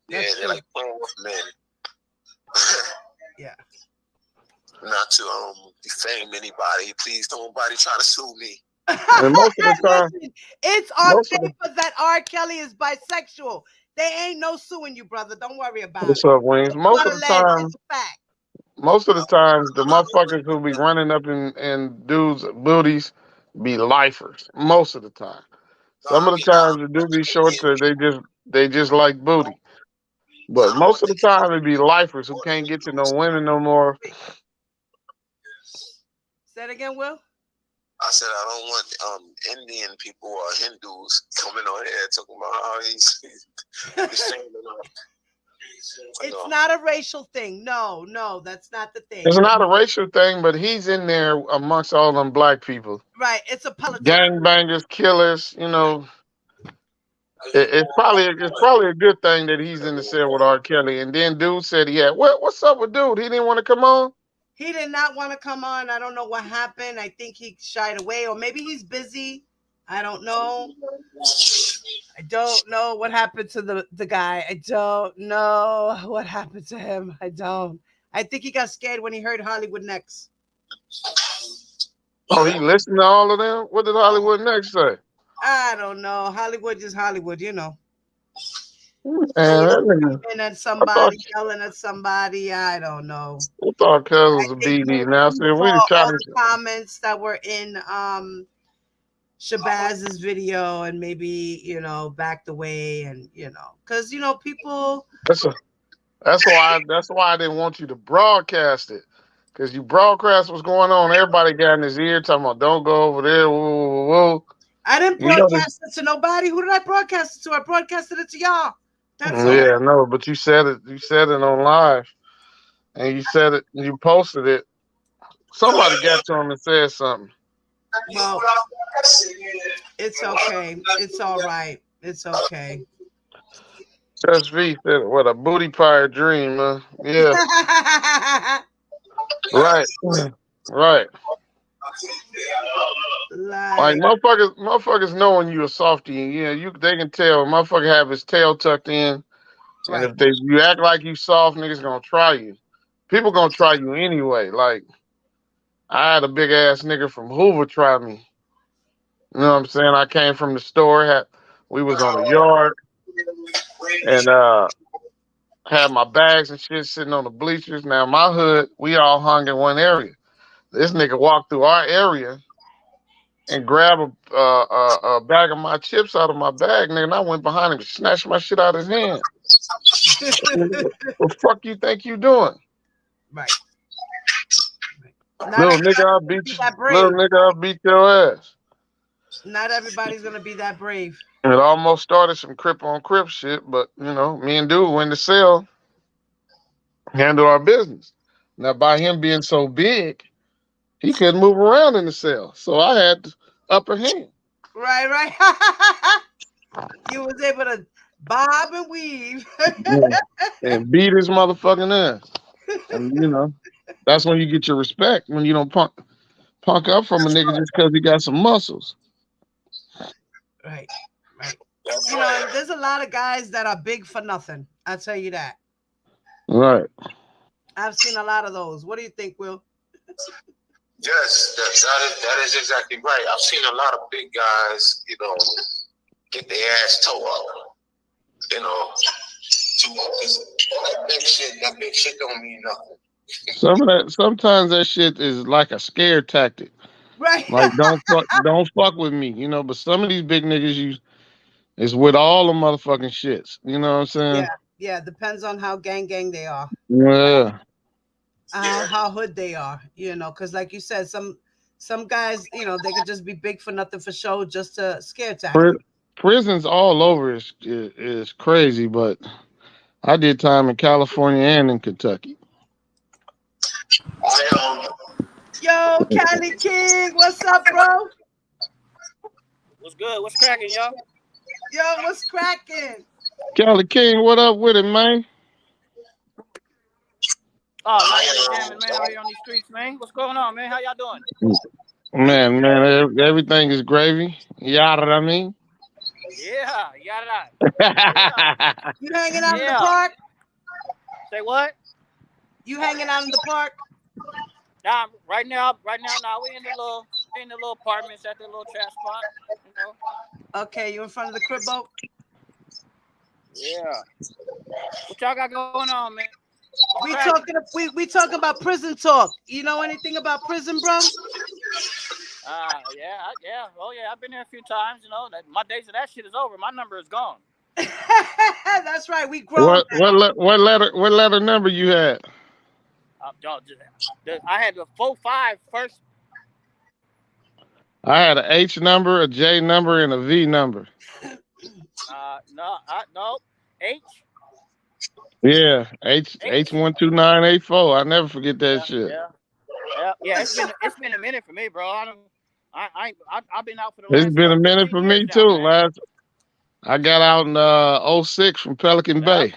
Yeah, that's they true. like playing with men. Yeah. Not to defame anybody. Please don't nobody try to sue me. And most of the time, Listen, it's on most of the paper that R. Kelly is bisexual. They ain't no suing you, brother. Don't worry about what's it. up, Wings? It's not alleged. It's a fact. Most of the times, the motherfuckers who be running up in dudes' booties be lifers. Most of the time. Some I of mean, the times the with dude be the short Indian to people, they just like booty. But I don't most want of the the time Indian it be lifers who or can't get to no Hindus. women no more. Say it again, Will. I said I don't want Indian people or Hindus coming on here talking about how he's shaming them. It's No, not a racial thing. No, no, that's not the It's thing. not a racial thing, but he's in there amongst all them black people. Right. It's a politics. Gangbangers, killers, it's probably a good thing that he's in the cell with R. Kelly. And then dude said he had what's up with dude? He didn't want to come on? He did not want to come on. I don't know what happened. I think he shied away, or maybe he's busy. I don't know. I don't know what happened to the guy. I don't know what happened to him. I don't. I think he got scared when he heard Hollywood Next. Oh, he listened to all of them? What did Hollywood Next say? I don't know. Hollywood is Hollywood, you know. Man, They that nigga, screaming at I thought somebody, yelling at somebody. I don't know. I thought Cuz I was a think BD. Now I he said we saw the all challenge. the comments that were in Shabazz's video and maybe, backed away and, because, people, That's a, that's why I didn't want you to broadcast it. Cause you broadcast what's going on. Everybody got in his ear talking about don't go over there. Woo, woo, woo. I didn't You know this. broadcast it to nobody. Who did I broadcast it to? I broadcasted it to y'all. That's all. Yeah, no, but you said it. You said it on live, and you said it. You posted it. Somebody got to him and said something. Well, it's okay. It's all right. It's okay. Just V said, "What a booty fire dream, huh? Yeah, right, right. Like Like, motherfuckers know when you a softie. Yeah, they can tell. Motherfucker have his tail tucked in, and right. if you act like you soft, niggas gonna try you. People gonna try you anyway. Like I had a big ass nigga from Hoover try me. You know what I'm saying? I came from the store. We was on the yard, and had my bags and shit sitting on the bleachers. Now my hood, we all hung in one area. This nigga walked through our area and grabbed a bag of my chips out of my bag, nigga. And I went behind him and snatched my shit out of his hand. What the fuck you think you doing? Right. Not Little nigga, everybody's I'll gonna beat be you. that Little brave. nigga, I'll beat your ass. Not everybody's gonna be that brave. It almost started some crip on crip shit, but me and dude went to sell, handle our business. Now by him being so big, he couldn't move around in the cell. So I had the upper hand. Right, right. You was able to bob and weave. Yeah. And beat his motherfucking ass. And that's when you get your respect, when you don't punk up from a That's nigga right. just because he got some muscles. Right, right. That's You know, right. and there's a lot of guys that are big for nothing. I'll tell you that. Right. I've seen a lot of those. What do you think, Will? Yes, that is exactly right. I've seen a lot of big guys, get their ass towed up. That big shit don't mean nothing. Sometimes that shit is like a scare tactic. Right. Like don't fuck with me, But some of these big niggas is with all the motherfucking shits. You know what I'm Yeah, saying? yeah. Depends on how gang they are, Yeah. Yeah. how hood they are. Because like you said, some guys, they could just be big for nothing for show, just to scare Pri- tactic. Prisons all over is crazy, but I did time in California and in Kentucky. I Yo, Cali King, what's up, bro? What's good? What's cracking, y'all? Yo, what's cracking? Cali King, what up with it, man? Oh, nothing but jamming, man, out here on these streets, man. What's going on, man? How y'all doing? Man, everything is gravy. You know what I mean? Yeah, yada. Yeah, You hanging out in the yeah. park? Say what? You hanging out in the park? Nah, right now, nah, we in the little apartments at the little trap spot. Okay, you in front of the crib boat? Yeah. What y'all got going on, man? What's We cracking? talking we talking about prison talk. You know anything about prison, bro? Yeah. Oh yeah, I've been there a few times. My days of that shit is over. My number is gone. That's right. We grown what what le- what letter number you had? I had the 4-5 first. I had an H number, a J number, and a V number. No. H. Yeah, H 12984. I never forget that Yeah, shit. yeah. It's been a minute for me, bro. I've been out for the It's last been a minute 15 for years me now, too. man. I got out in '06 from Pelican Yeah. Bay.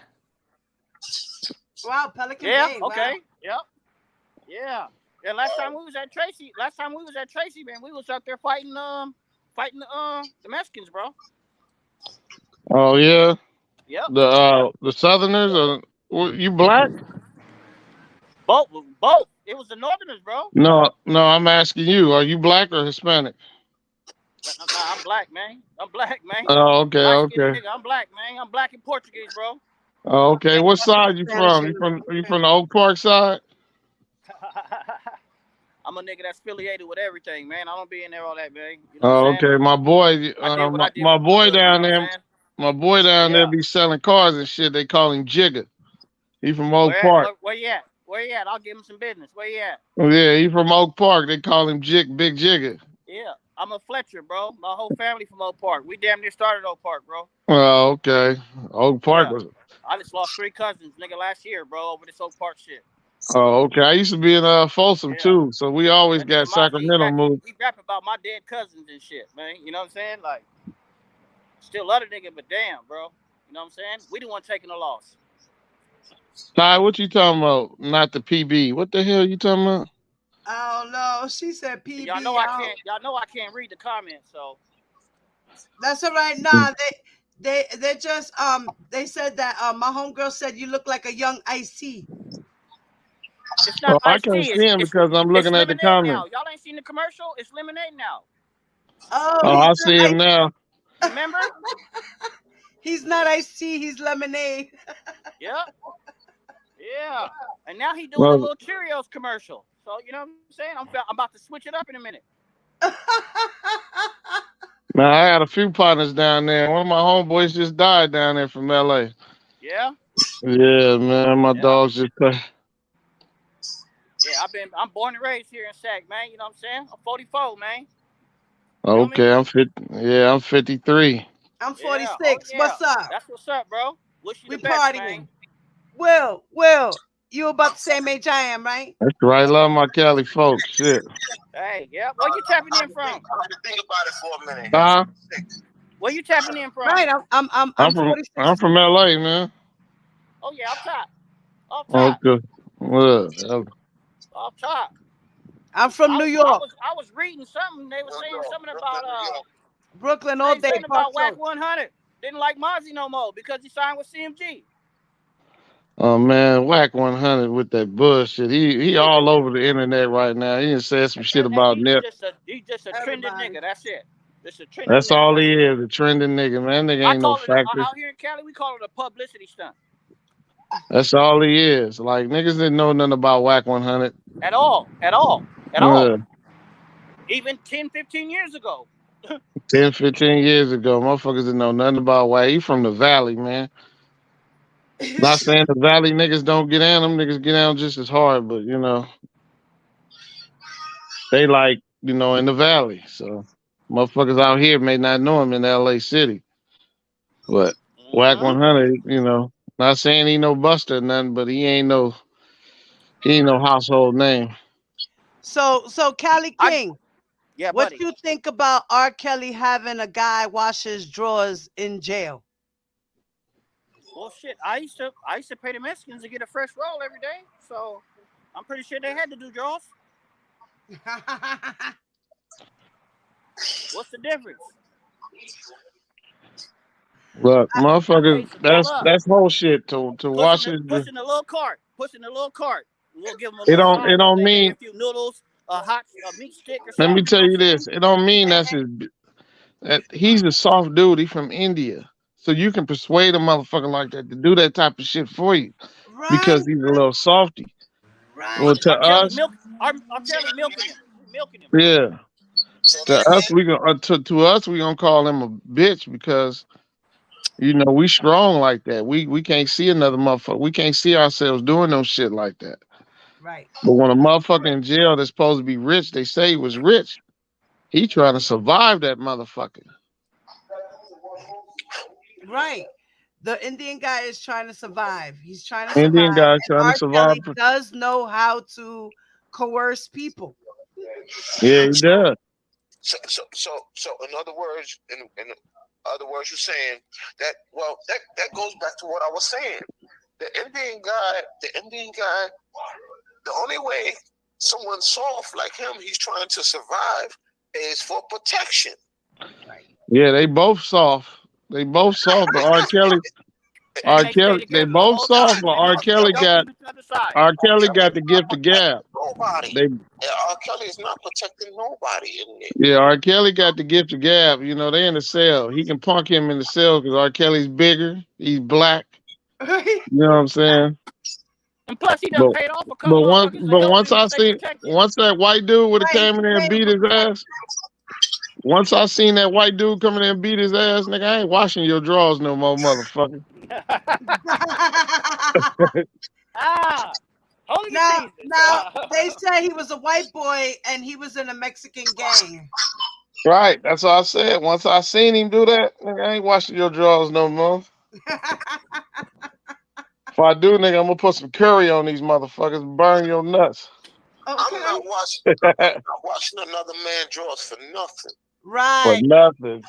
Wow, Pelican Yeah. Bay. Okay. Wow. Yep. Yeah. Yeah. Last time we was at Tracy, man, we was out there fighting the Mexicans, bro. Oh yeah, Yep. the Southerners. You black? Both. Both. It was the Northerners, bro. No, no. I'm asking you. Are you black or Hispanic? Nah, I'm black, man. Oh, okay, Light skinned okay. nigga. I'm black, man. I'm black and Portuguese, bro. Oh, okay. Okay, What got some side you Spanish from? in You there. from you Okay. from the Oak Park side? I'm a nigga that's affiliated with everything, man. I don't be in there all that, man. You know what I'm Oh, saying? okay. My boy, I did what I did my for my boy hood. You know down what I'm there, saying? my boy down there Yeah. be selling cars and shit. They call him Jigger. He from Oak Park. Where you at? Where you at? I'll give him some business. Where you at? Oh, yeah, he from Oak Park. They call him Big Jigger. Yeah. I'm a Fletcher, bro. My whole family from Oak Park. We damn near started Oak Park, bro. Oh, okay. Oak Park Yeah. was. I just lost 3 cousins, nigga, last year, bro, over this Oak Park shit. Oh, okay. I used to be in Folsom Yeah. too, so we always That nigga got Mafia, Sacramento moved. he rap about my dead cousins and shit, man. You know what I'm saying? Like, still love the nigga, but damn, bro. You know what I'm saying? We the one taking the loss. Ty, what you talking about? Not the PB. What the hell you talking about? I don't know. She said Y'all PB. know I can't. Y'all know I can't read the comments, so That's all right. Nah, they just they said that my homegirl said you look like a young Ice-T. it's Oh, not I iced can't tea. see him because I'm It's looking at the lemonade now. comments. Y'all ain't seen the commercial? It's lemonade now. Oh, Oh, he I said see him now. You remember? He's not iced tea. He's lemonade. Yep. Yeah. And now he doing a Well, little Cheerios commercial. So you know what I'm saying? I'm about to switch it up in a minute. now I had a few partners down there. One of my homeboys just died down there from LA. Yeah. Yeah, man, my Yeah. dogs just Yeah. I'm born and raised here in Sac, man. You know what I'm saying? I'm 44, man. Feel me? okay. I'm 50. Yeah, I'm 53. I'm Yeah. Oh 46. yeah. What's up? That's what's up, bro. Wish you We the best, man. partying. Will, you about the same age I am, right? That's right. Love my Cali folks. Shit. Hey, yeah. Where you tapping in I from? had to think about it for a minute. Huh? 46. Where you tapping in from? Right. I'm I'm 46 from too. LA, man. Oh yeah, up top. Up top. Okay. Well, Up top. I'm from New York, I was reading something. They were saying something about Brooklyn, New York. Brooklyn all saying day. something Park about Whack Slope. 100. Didn't like Mozzie no more because he signed with CMG. oh man, whack 100 with that bullshit. He all over the internet right now. He done said some shit about Nip. He's just a trending Everybody. nigga. That's it. Just a trending That's nigga. all That's he it. is, a trending nigga, man. Nigga I ain't no call it factor. out here in Cali. We call it a publicity stunt. That's all he is. Like niggas didn't know nothing about whack 100. At all. At all. At all. Uh, Even 10, 15 years ago. 10, 15 years ago, motherfuckers didn't know nothing about whack. He from the valley, man. Not saying the valley niggas don't get down, them niggas get down just as hard, but you know, they like, in the valley. So motherfuckers out here may not know him in LA City. But Whack Mm-hmm. 100, not saying he no buster or nothing, but he ain't no household name. So Cali I King, Yeah, what buddy. you think about R. Kelly having a guy wash his drawers in jail? Well, shit. I used to pay the Mexicans to get a fresh roll every day. So I'm pretty sure they had to do draws. What's the difference? But I motherfuckers, paid to pull that's up, that's whole shit to wash his. pushing the little cart, pushing the little cart. We'll give them a It little don't it side note. don't They gave me mean. a few noodles, a meat stick or Let me something. You know tell what you I'm saying? this. It don't mean that he's a soft dude. He from India, so you can persuade a motherfucker like that to do that type of shit for you Right, because he's a little softy. right. Well, to us, R. Kelly milking him. We milking him. yeah. Say To that us, again. we gonna to us we gonna call him a bitch because we strong like that. We can't see another motherfucker. We can't see ourselves doing no shit like that. Right, But when a motherfucker in jail that's supposed to be rich, they say he was rich. He trying to survive that motherfucker. right. The Indian guy is trying to survive. He's trying to Indian survive. guy And trying to R. survive. Kelly does know how to coerce people. Yeah, he does. So in other words, in other words, you're saying that that goes back to what I was saying. The Indian guy, the only way someone soft like him, he's trying to survive, is for protection. Yeah, they both soft. They both soft, but And they stay They together the both whole soft, time, but and R. they Kelly don't got leave each other's side. the gift of gab. Nobody. They Yeah, R. Kelly is not protecting nobody in there. Yeah, R. Kelly got the gift of gab. They in the cell. He can punk him in the cell because R. Kelly's bigger. He's black. Right. You know what I'm saying? And plus, he done But paid off a couple but once motherfuckers to but help once him I stay seen protected. once that white dude would have Right. came in there and beat his ass. Once I seen that white dude come in there and beat his ass, nigga, I ain't washing your drawers no more, motherfucker. Ah, only the now, seasons. now they say he was a white boy and he was in a Mexican gang. Right, that's what I said. Once I seen him do that, nigga, I ain't washing your drawers no more. If I do, nigga, I'm gonna put some curry on these motherfuckers and burn your nuts. I'm Okay. not washing another man's drawers for nothing. Right.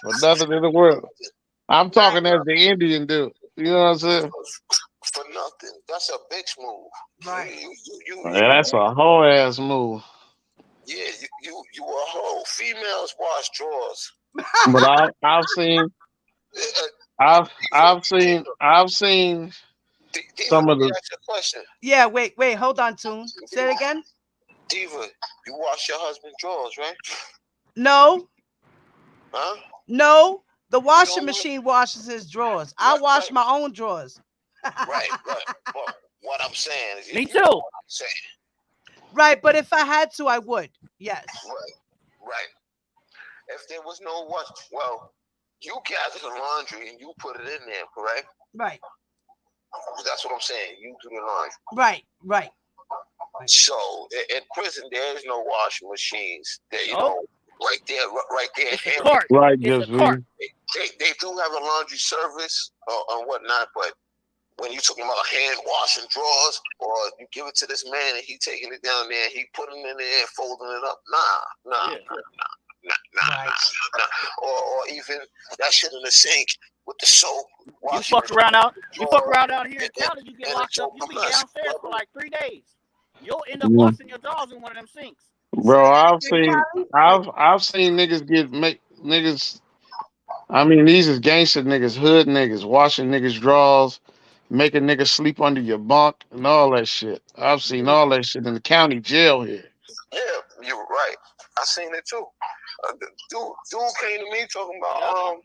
For nothing in the world. I'm Right. talking as the Indian dude. You know what I'm saying? For nothing. That's a bitch move. Right. Man, that's a whole ass move. Yeah, you a hoe. Females wash drawers. But I've seen I've seen Diva, some let of me the ask you a question. Yeah, wait, hold on, Tune. Say it again. Diva, you wash your husband's drawers, right? No, Huh? no. The You know washing what? machine washes his drawers. I wash Right, my own drawers. right. But what I'm saying is, Me you know too. what I'm saying. Right, but if I had to, I would. Yes. Right, right. If there was no wash, well, you gather the laundry and you put it in there, correct? Right. That's what I'm saying. You do the laundry. Right. Right. So in prison, there is no washing machines. That Nope. right there, right there. It's a cart. Right, It's just a cart. They do have a laundry service or whatnot, but when you're talking about hand washing drawers, or you give it to this man and he taking it down there, he putting it in there and folding it up. Nah. Right. Or even that shit in the sink with the soap. You fuck around out. You fuck around out here in And- Cali, you get and locked it's up. You so be much. downstairs for like 3 days. You'll end up Yeah. washing your drawers in one of them sinks. Bro, I've Say seen Cali? I've seen niggas make niggas. I mean, these is gangster niggas, hood niggas, washing niggas drawers, making niggas sleep under your bunk and all that shit. I've seen all that shit in the county jail here. Yeah, you're right. I seen it too. Dude came to me talking about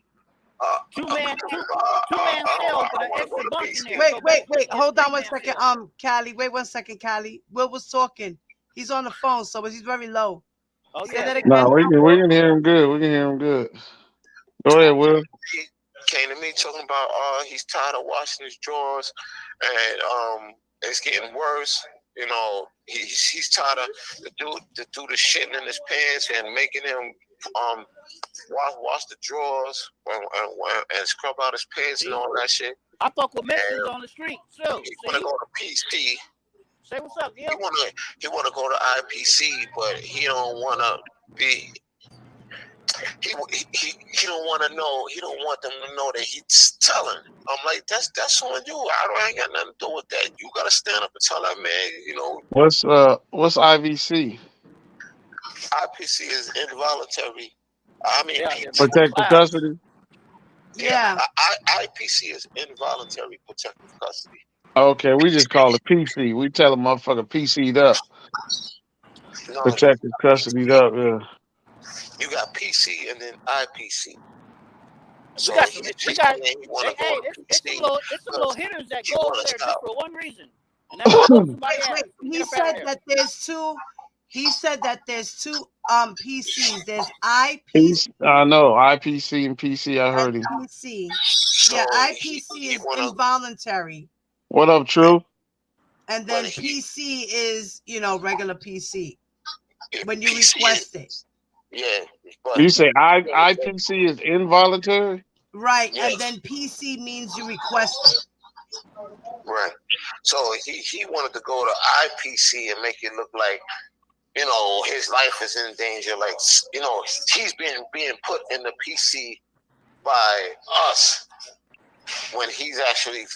Two man cell with an extra bunk in there. Wait, So wait, basically wait. it's Hold on one 3-man second. cell. Callie, wait 1 second, Callie. Will was talking. He's on the phone, so he's very low. Oh Say yeah. that No, again. we can hear him good. We can hear him good. Go ahead, Will. he came to me talking about he's tired of washing his drawers and it's getting worse. You know, he's tired of do the shitting in his pants and making him wash the drawers and scrub out his pants and all that shit. I fuck with Mexicans on the street too. He wanna go to PC. Say what's up, He yeah. wanna go to IPC, but he don't wanna be. He don't want to know. He don't want them to know that he's telling. I'm like, that's on you. I ain't got nothing to do with that. You gotta stand up and tell that man. You know, What's IVC? IPC is involuntary. I mean, Yeah, Protective custody. Yeah. IPC is involuntary protective custody. Okay, we just call it PC. We tell a motherfucker PC'd up. No, Protective custody up, yeah. you got PC and then IPC. So We got he hey, want to go to it's PC. some little hitters that He go over wanna there stop. just for one reason. And that's to whoop somebody ass. Wait, Get he up outta said there. that there's two. He said that there's two PCs. There's IPC I know IPC and PC. I heard and him. PC. So Yeah, he IPC is wanna- involuntary, What up, True? and then But he- PC is regular PC when you PC request it. Yeah, but You say IPC is involuntary? Right, Yes. and then PC means you request it. right. So he wanted to go to IPC and make it look like, you know, his life is in danger. Like, you know, he's being put in the PC by us when he's actually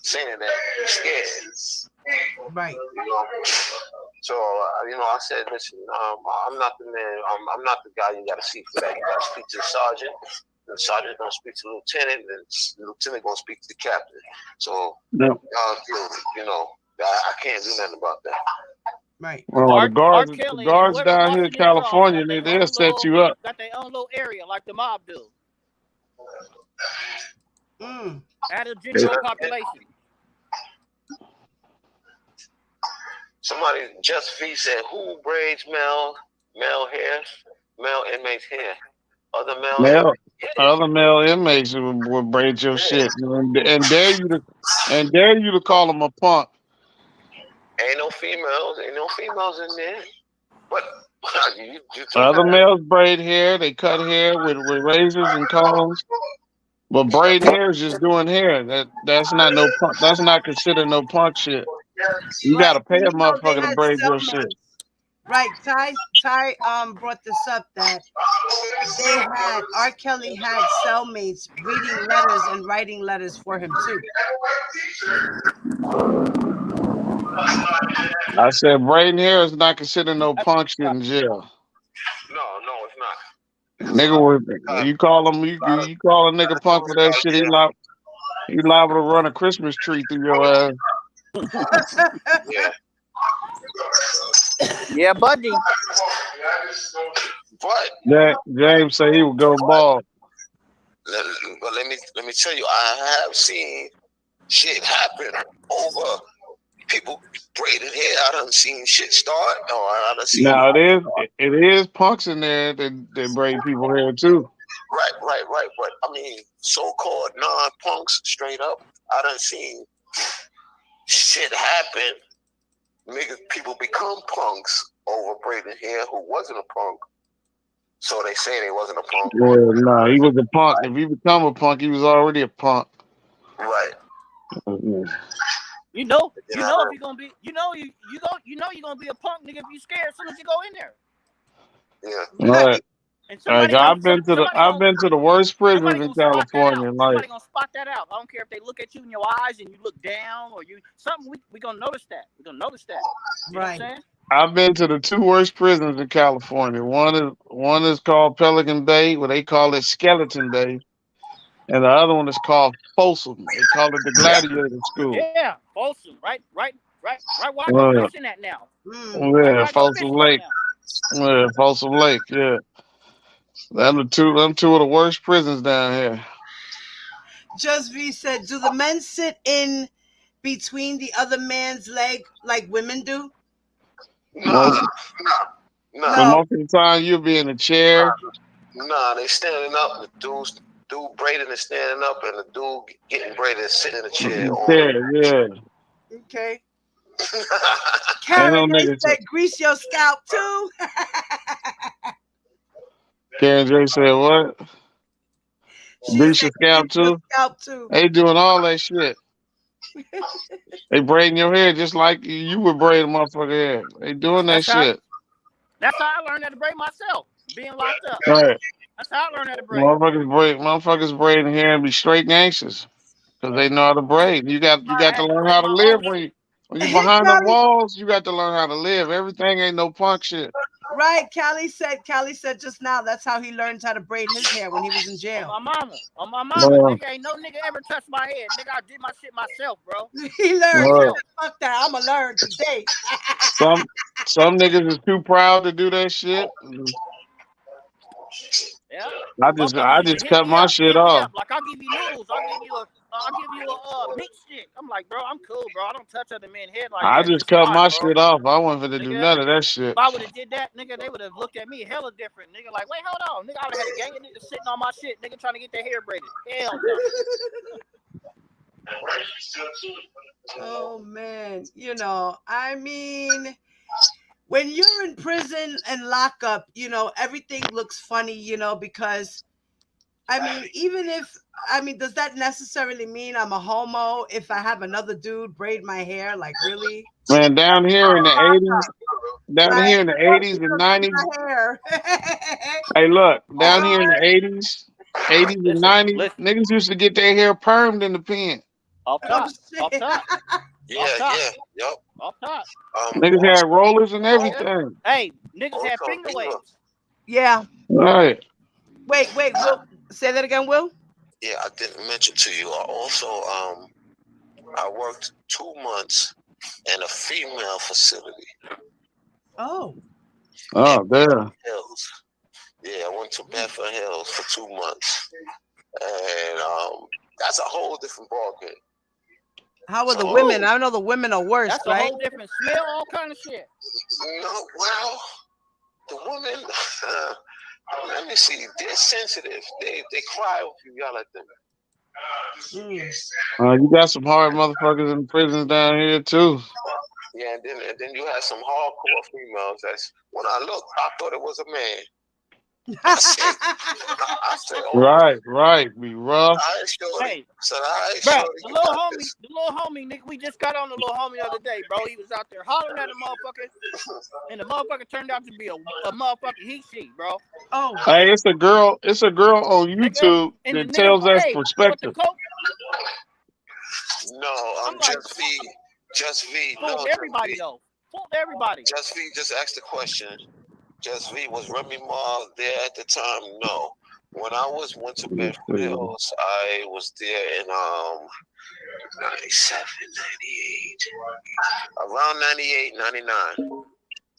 saying that he's scared. Right. You know? So you know, I said, listen, I'm not the man. I'm not the guy you got to see for that. You got to speak to the sergeant. The sergeant gonna speak to the lieutenant, and the lieutenant gonna speak to the captain. So No. you know, I can't do nothing about that. Right. Well, the guards Kelly, down whoever here washing in his California, drawers, they'll set you up. got their own little area like the mob do. Add a general population. Somebody just V said, "Who braids male inmates hair? Other Other male inmates would braid your shit and dare you to call them a punk. Ain't no females in there. But you Other males braid hair. They cut hair with razors and combs. But braiding hair is just doing hair. That's not no punk. That's not considered no punk shit. You Right. gotta pay a You know, they motherfucker to had braid your Cellmate. shit. Right. Ty brought this up that R. Kelly had cellmates reading letters and writing letters for him too. I said braiding hair is not considered no punk shit in jail. No, it's not. Nigga, you call him, you call a nigga punk for that shit. He liable to run a Christmas tree through your ass. Yeah. Yeah, buddy. But James said he would go bald. But let me tell you, I have seen shit happen over people braiding hair. I done seen shit start, or I done seen Now it is punks in there that braid people hair too. right. But I mean, so-called non-punks, straight up, I done seen shit happen. Niggas, people become punks over braiding hair who wasn't a punk. So they say they wasn't a punk. Well, no, he was a punk. If he become a punk, he was already a punk. Right. Mhm. You know You if know, you're gonna be, you're gonna be a punk nigga if you scared as soon as you go in there. yeah. All right. And Like I've been to the worst prisons somebody in gonna spot that out. California. Like Somebody gonna spot that out. I don't care if they look at you in your eyes and you look down or you something. We gonna notice that. We gonna notice that. You know what I'm Right. saying? I've been to the two worst prisons in California. One is called Pelican Bay, where they call it Skeleton Bay, and the other one is called Folsom. They call it the Gladiator School. Yeah, Folsom, right. Where I go Uh, fishing at now. Mm. Right yeah, where I go Folsom fishing at Lake. now. Yeah, Folsom Lake. Yeah, them two of the worst prisons down here. Just V said, do the men sit in between the other man's leg like women do? Nah, Most, nah, but No. most of the time, you'll be in a chair. nah. They standing up. The dude braiding is standing up, and the dude getting braided is sitting in a chair. Chair, yeah. Okay. Ain't Karen no J niggas. said, grease your scalp too. Karen J said what? She Grease said, your scalp grease your too. scalp too. They doing all that shit. They braiding your hair just like you would braid a motherfucker hair. They doing that That's how shit. that's how I learned how to braid myself. Being locked up. Right. That's how I learned how to braid. Motherfuckers braiding hair and be straight gangsters because they know how to braid. You got I to had to learn braid how to my live own shit. when you behind them Callie, walls. You got to learn how to live. Everything ain't no punk shit. right. Callie said just now that's how he learned how to braid his hair when he was in On jail. my mama. On my mama. Uh, Nigga, ain't no nigga ever touched my head. Nigga, I did my shit myself, bro. He learned. He uh, Myself. said, fuck that. I'ma learn today. some some niggas is too proud to do that shit. Yeah. I just Motherfuckers I used to just cut my shit hit me off. up. Like I'll give you noodles. I'll give you a meat stick. I'm like, bro, I'm cool, bro. I don't touch other men's head like I that. just This cut mine, my bro. shit off. I wasn't finna do Nigga, none of that if shit. I would have did that, nigga, they would have looked at me hella different. Nigga, like, wait, hold on. Nigga, I would have had a gang of niggas sitting on my shit, nigga, trying to get their hair braided. Hell no. Oh man, I mean, when you're in prison and lockup, everything looks funny, because I mean, does that necessarily mean I'm a homo if I have another dude braid my hair? Like, really? Man, down here in the '80s, down Like, here in the '80s and '90s. my hair. Hey, look, down here in Hard. the '80s and '90s, Listen. niggas used to get their hair permed in the pen. Off Oh top. Off shit. top. yeah, Off top. yep. Off top. Niggas Also, had rollers and Yeah. everything. Hey, niggas had also, finger waves. Yeah. Right. Wait, Will. Say that again, Will. yeah, I didn't mention to you. I worked 2 months in a female facility Oh. in Oh, damn. Hills. Yeah, I went to Bedford Hills for 2 months, and that's a whole different ballgame. How are the So, women? I know the women are worse, That's a right? whole different smell, all kind of shit. no, well, the women, let me see, they're sensitive. They cry if you yell at them. You got some hard motherfuckers in the prisons down here too. Yeah, and then you have some hardcore females. That's when I looked, I thought it was a man. I said, oh, Right. Be rough. I ain't shorty. Hey, So I ain't bro, shorty. the little homie, nigga, we just got on the little homie the other day, bro. He was out there hollering at a motherfucker, and the motherfucker turned out to be a motherfucking he she, bro. Oh. Hey, it's a girl on Nigga, YouTube and the that nigga, tells us hey, with the perspective. coke, No, I'm like, Just V. No, fooled everybody though. Fooled everybody. Just V. Just asked the question. Just V. Was Remy Ma there at the time? No. When I went to Bedford Hills, I was there in 97, 98. Around 98, 99.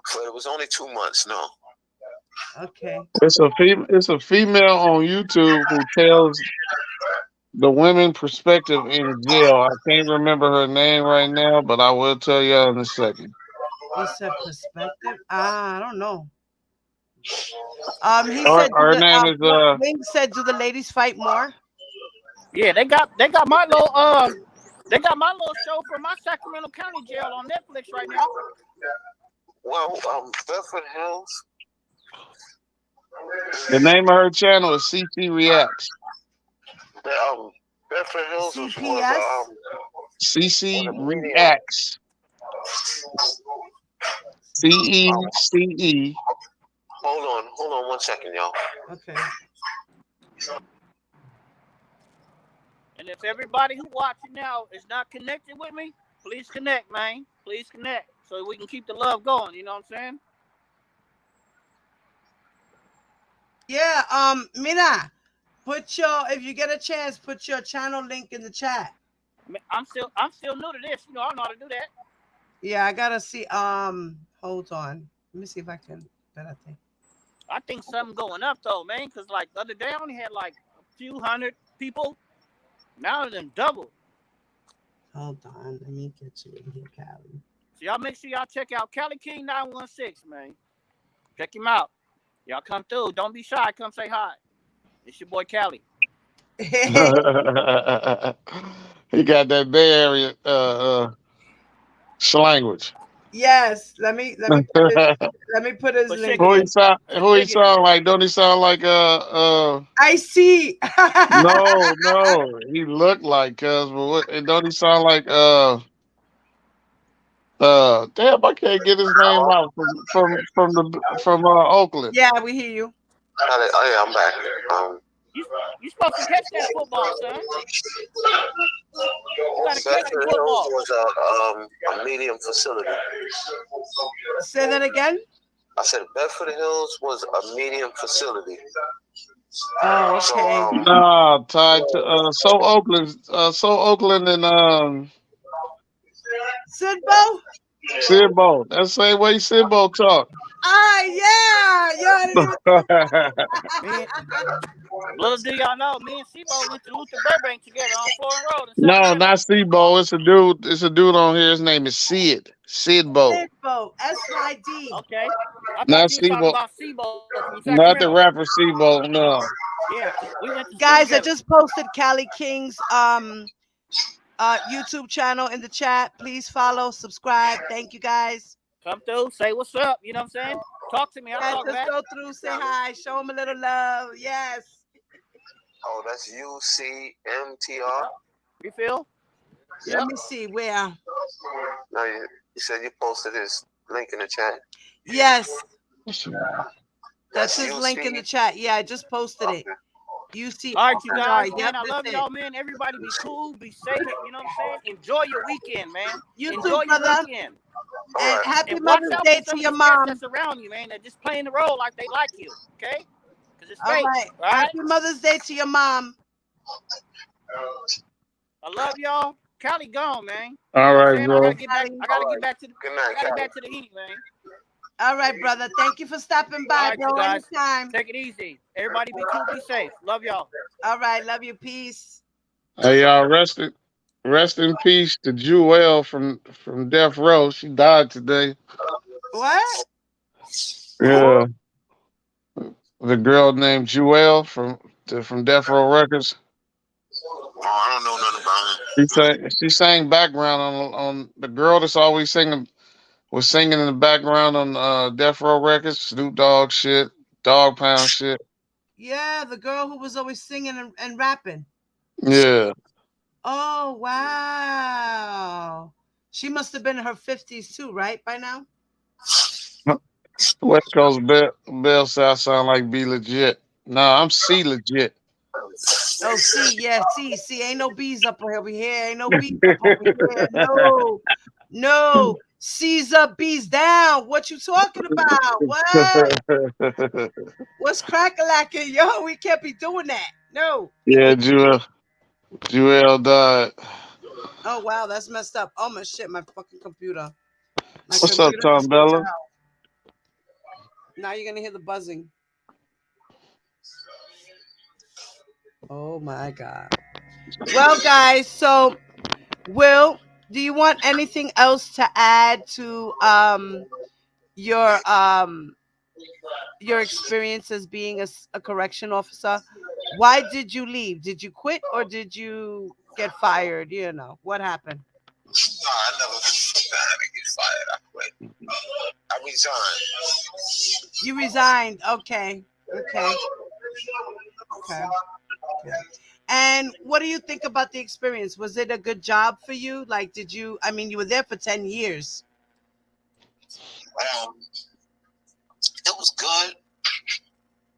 So it was only 2 months, no. Okay. It's a female on YouTube who tells the women perspective in jail. I can't remember her name right now, but I will tell you in a second. You said perspective. I don't know. He Her, said, "Do her the name is Wing said, do the ladies fight more?" Yeah, they got my little show from my Sacramento County Jail on Netflix right now. Well, Bedford Hills. the name of her channel is CC Reacts. The Bedford Hills CPS. CC was a medium. Reacts. CECE. Hold on 1 second, y'all. Okay. And if everybody who watching now is not connected with me, please connect, man. Please connect so we can keep the love going. You know what I'm saying? Yeah. Mira, if you get a chance, put your channel link in the chat. I mean, I'm still new to this. You know, I don't know how to do that. Yeah, I gotta see. Hold on. Let me see if I can. Better thing. I think something going up though, man. Cause like the other day I only had like a few hundred people. Now them double. Hold on. Let me get you in here, Callie. So y'all make sure y'all check out Cali King 916, man. Check him out. Y'all come through. Don't be shy. Come say hi. It's your boy Cali. He got that Bay Area language. Yes. Let me put his But link shake it. Who he in. sound? But Who he shake it. sound like? Don't he sound like I see. No, no, he looked like cuz, but don't he sound like damn, I can't get his name Hello? out from Oakland. Yeah, we hear you. Oh yeah, I'm back. You supposed to catch that football, son. You gotta catch the Bedford Hills football. was a medium facility. Say that again. I said Bedford Hills was a medium facility. Oh, So okay. Nah, tied to so Oakland and Sidbo? Sidbo. That's the same way Sidbo talk. Ah, yeah. Yo, I didn't even. Me and, little do y'all know, me and Sebo went to Luther Burbank together on Florin Road in No, Sacramento. not Sidbo. It's a dude. It's a dude on here. His name is Sid. Sidbo. Sidbo. SYD. Okay. I thought Not you were talking Sidbo. about Sebo from Not the Sacramento. rapper Sidbo. No. Yeah, we went to school Guys, I together. just posted Cali King's YouTube channel in the chat. Please follow, subscribe. Thank you guys. Come through, say what's up. You know what I'm saying? Talk to me. I'll Yes, talk just back. go through, say hi, show them a little love. Yes. oh, that's UCMTR. Yep. You feel? Let Yep. me see where. No, you said you posted his link in the chat. Yes, that's That's his link in the UC. chat. Yeah, I just posted it. Okay. UC. All right, you guys, Yep, man. I that's love it. y'all, man. Everybody be cool, be safe. You know what I'm saying? Enjoy your weekend, man. You too, Enjoy your brother. weekend. All And right. happy And watch Mother's out Day for to some of your these cats mom. that's around you, man. That just playing the role like they like you, okay? Because it's All fake, right. all right? Happy Mother's Day to your mom. I love y'all. Cali gone, man. All You know what I'm right, saying? I bro. gotta get back. I gotta get back to the. Good I night, gotta get Callie. back to the heat, man. All right, brother. Thank you for stopping All by, right, you bro. guys. Anytime. Take it easy. Everybody be cool, be safe. Love y'all. All right. Love you. Peace. Hey, y'all, rest in peace to Jewel from Death Row. She died today. What? Who? Yeah, the girl named Jewel from Death Row Records. Oh, I don't know nothing about She sang background on the girl that's always singing was singing in the background on Death Row Records, Snoop Dogg shit, Dog Pound shit. Yeah, the girl who was always singing and rapping. Yeah. Oh, wow. She must have been in her 50s too, right? By now? West Coast Bell South sound like be legit. Nah, I'm C legit. Oh, C, yeah, C. Ain't no B's up over here. Ain't no B's up over here. No, no. C's up, B's down. What you talking about? What? What's crack-a-lacking? Yo, we can't be doing that. No. Yeah, Jewel died. Oh, wow, that's messed up. Oh, my shit, my fucking computer. My What's up, computer Tom just went to Bella? hell. Now you're gonna hear the buzzing. Oh my god. Well, guys, so Will, do you want anything else to add to your um your experience as being a correction officer? Why did you leave? Did you quit or did you get fired? You know, what happened? No, I never had to get fired. I quit. I resigned. You resigned. Okay. Okay. Okay. Okay. And what do you think about the experience? Was it a good job for you? Like, did you, I mean, you were there for 10 years. It was good.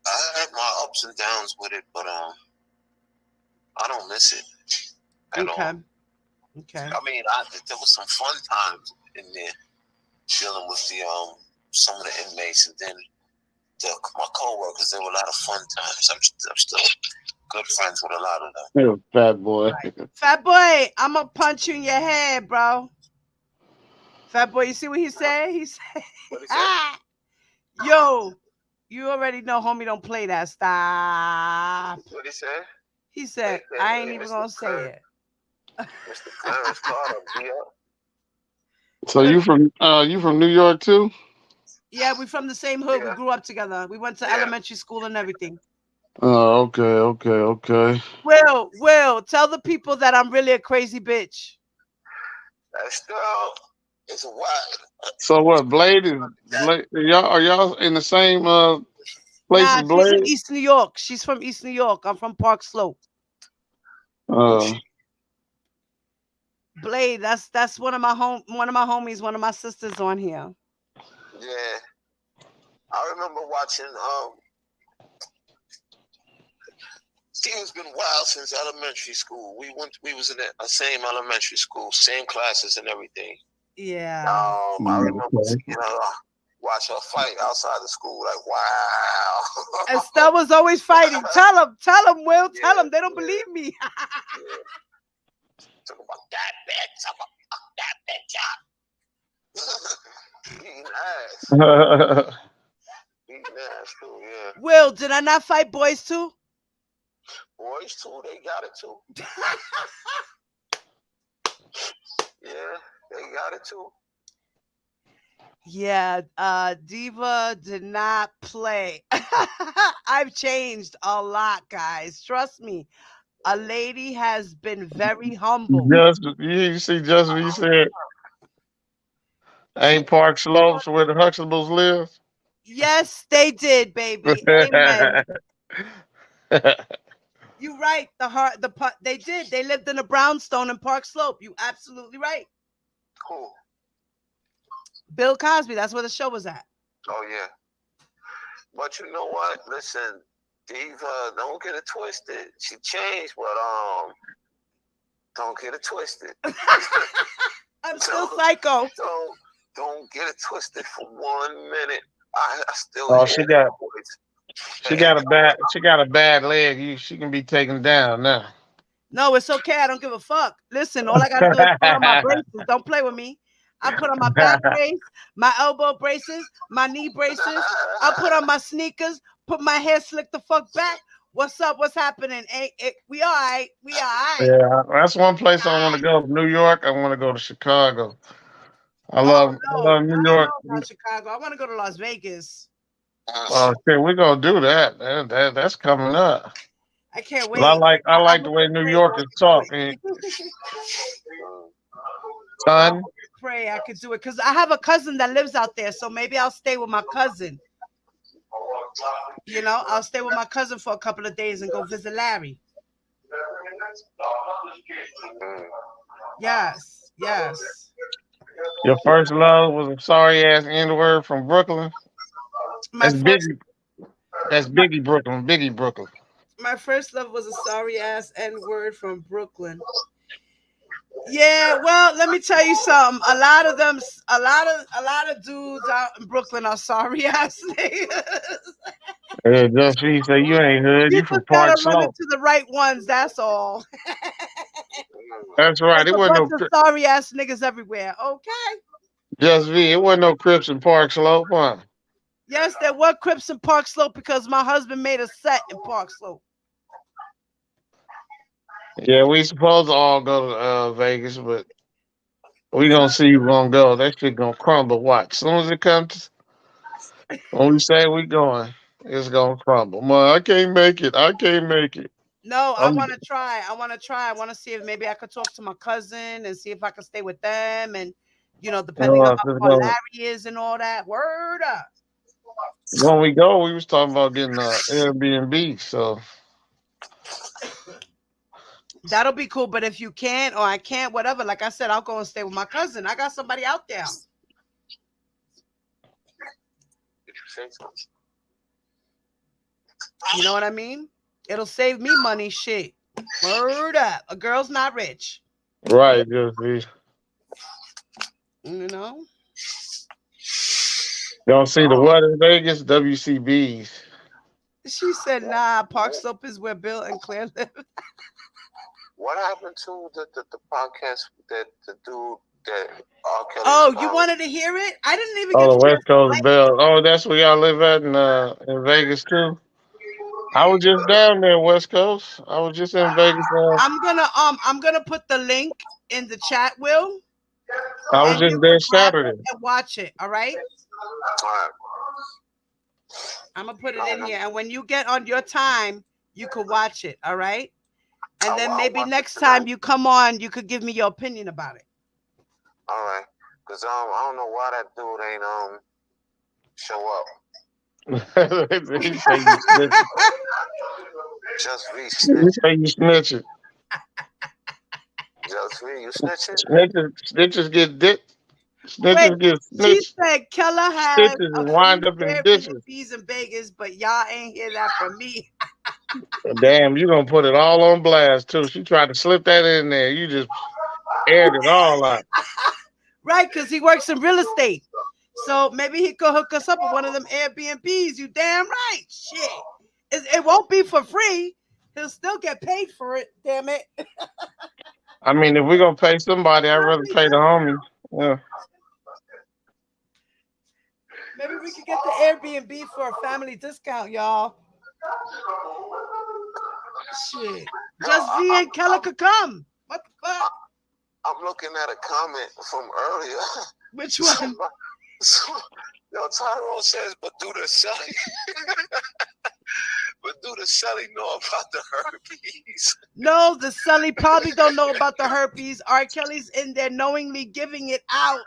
I had my ups and downs with it, but I don't miss it at Okay. all. Okay. I mean, there was some fun times in there dealing with the some of the inmates, and then my coworkers. There were a lot of fun times. I'm still good friends with a lot of them. Yeah, fat boy. Fat boy, I'm gonna punch you in your head, bro. Fat boy, you see what he said? He said, What he said? yo, you already know homie don't play that. Stop. What he said? He said, I ain't even gonna say it. Mr. Clarence Carter, So you from New York too? Yeah, we from the same hood. Yeah. We grew up together. We went to Yeah. elementary school and everything. Oh, okay. Will, tell the people that I'm really a crazy bitch. That's still, it's a wild. So what? Blade is Blade? Are y'all in the same place Nah, as she's in Blade? East New York. She's from East New York. I'm from Park Slope. Uh, Blade, that's one of my homies, one of my sisters on here. Yeah. I remember watching, it's been a while since elementary school. We was in the same elementary school, same classes and everything. Yeah. I remember, watch her fight outside the school. Like, wow. Estelle was always fighting. Tell him, Will. Tell him. They don't believe me. Talk about that bitch. Talk about that bitch. Beating ass. Beating ass too, yeah. Will, did I not fight boys too? Boys too, they got it too. Yeah, they got it too. Yeah, Diva did not play. I've changed a lot, guys. Trust me. A lady has been very humble. just you see, just what you said. Ain't Park Slopes where the Huxtables live? Yes, they did, baby. Amen. You right. They did. They lived in a brownstone in Park Slope. You absolutely right. Cool. Bill Cosby. That's where the show was at. Oh yeah. But you know what? Listen, Diva, don't get it twisted. She changed, but don't get it twisted. I'm still psycho. Don't get it twisted for 1 minute. I still. Oh, she got a bad leg. She can be taken down now. No, it's okay. I don't give a fuck. Listen, all I gotta do is put on my braces. Don't play with me. I put on my back brace, my elbow braces, my knee braces. I put on my sneakers, put my hair slicked the fuck back. What's up? What's happening? We all right. We all right. Yeah, that's one place I want to go. New York. I want to go to Chicago. I No, love I don't New know York. about Chicago. I want to go to Las Vegas. Oh shit, we're gonna do that. That's coming up. I can't But I wait. like the way New Yorkers talk, son. Pray I could do it because I have a cousin that lives out there, so maybe I'll stay with my cousin. I'll stay with my cousin for a couple of days and go visit Larry. Yes. Your first love was a sorry ass N word from Brooklyn. That's Biggie Brooklyn. Biggie Brooklyn. My first love was a sorry ass N word from Brooklyn. Yeah, well, let me tell you something. A lot of dudes out in Brooklyn are sorry ass niggas. Yeah, just she say you ain't hood. You You just from gotta Park run Slope. into the right ones. That's all. That's right. There's It a wasn't bunch no of sorry ass niggas everywhere. Okay. Just V. It wasn't no Crips in Park Slope, huh? Yes, there were Crips in Park Slope because my husband made a set in Park Slope. Yeah, we supposed to all go to Vegas, but we gonna see who gonna go. That shit gonna crumble. Watch. As soon as it comes, when we say we going, it's gonna crumble. Man, I can't make it. I can't make it. No, I I'm want to try. I want to try. I want to see if maybe I could talk to my cousin and see if I could stay with them. And, depending on just how far gonna, Larry is and all that. Word up. when we go, we was talking about getting Airbnb. So That'll be cool. But if you can't or I can't, whatever, like I said, I'll go and stay with my cousin. I got somebody out there. Did you say something? You know what I mean? It'll save me money. Shit. Word up. A girl's not rich. right, just be. You know? Y'all see the what in Vegas? WCBs. She said, nah, Park Slope is where Bill and Claire live. What happened to the podcast that the dude that R. Kelly? Oh, you wanted to hear it? I didn't even get Oh, a the chance West to Coast play it. Bell. Oh, that's where y'all live at in Vegas too. I was just down there, West Coast. I was just in Vegas. I'm gonna put the link in the chat, Will, I was and just you there can grab it Saturday. and watch it. All right. All right. I'm gonna put it in here, and when you get on your time, you could watch it. All right. And then maybe next time you come on, you could give me your opinion about it. All right. Cause I don't know why that dude ain't show up. He say you snitching. Just me He snitching. say you snitching. Just me, you snitching. Snitches get dipped. Wait, Snitches get she snitched. said Keller has Stitches a and wind few up in ditches. Airbnbs in Vegas, but y'all ain't hear that from me. Damn, you gonna put it all on blast too. She tried to slip that in there. You just aired it all out. Right, because he works in real estate. So maybe he could hook us up with one of them Airbnbs. You damn right. Shit. It won't be for free. He'll still get paid for it. Damn it. I mean, if we're gonna pay somebody, I'd rather pay the homies. Yeah. Maybe we could get the Airbnb for a family discount, y'all. Shit. Just V and Keller could come. What the fuck? I'm looking at a comment from earlier. Which one? Yo, Tyrone says, but do the selling, know about the herpes? No, the Sully probably don't know about the herpes. R. Kelly's in there knowingly giving it out.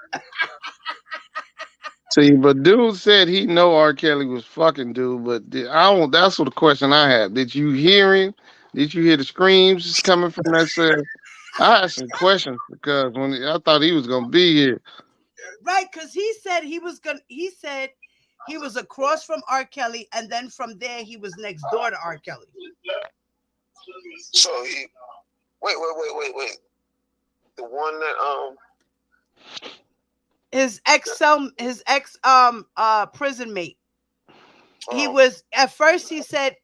See, but dude said he know R. Kelly was fucking dude, but I don't. That's what the question I have. Did you hear him? Did you hear the screams coming from that cell? I had some questions because I thought he was gonna be here. Right, because he said he said he was across from R. Kelly, and then from there he was next door to R. Kelly. So he wait. The one that his ex prison mate. He Oh. was at first he said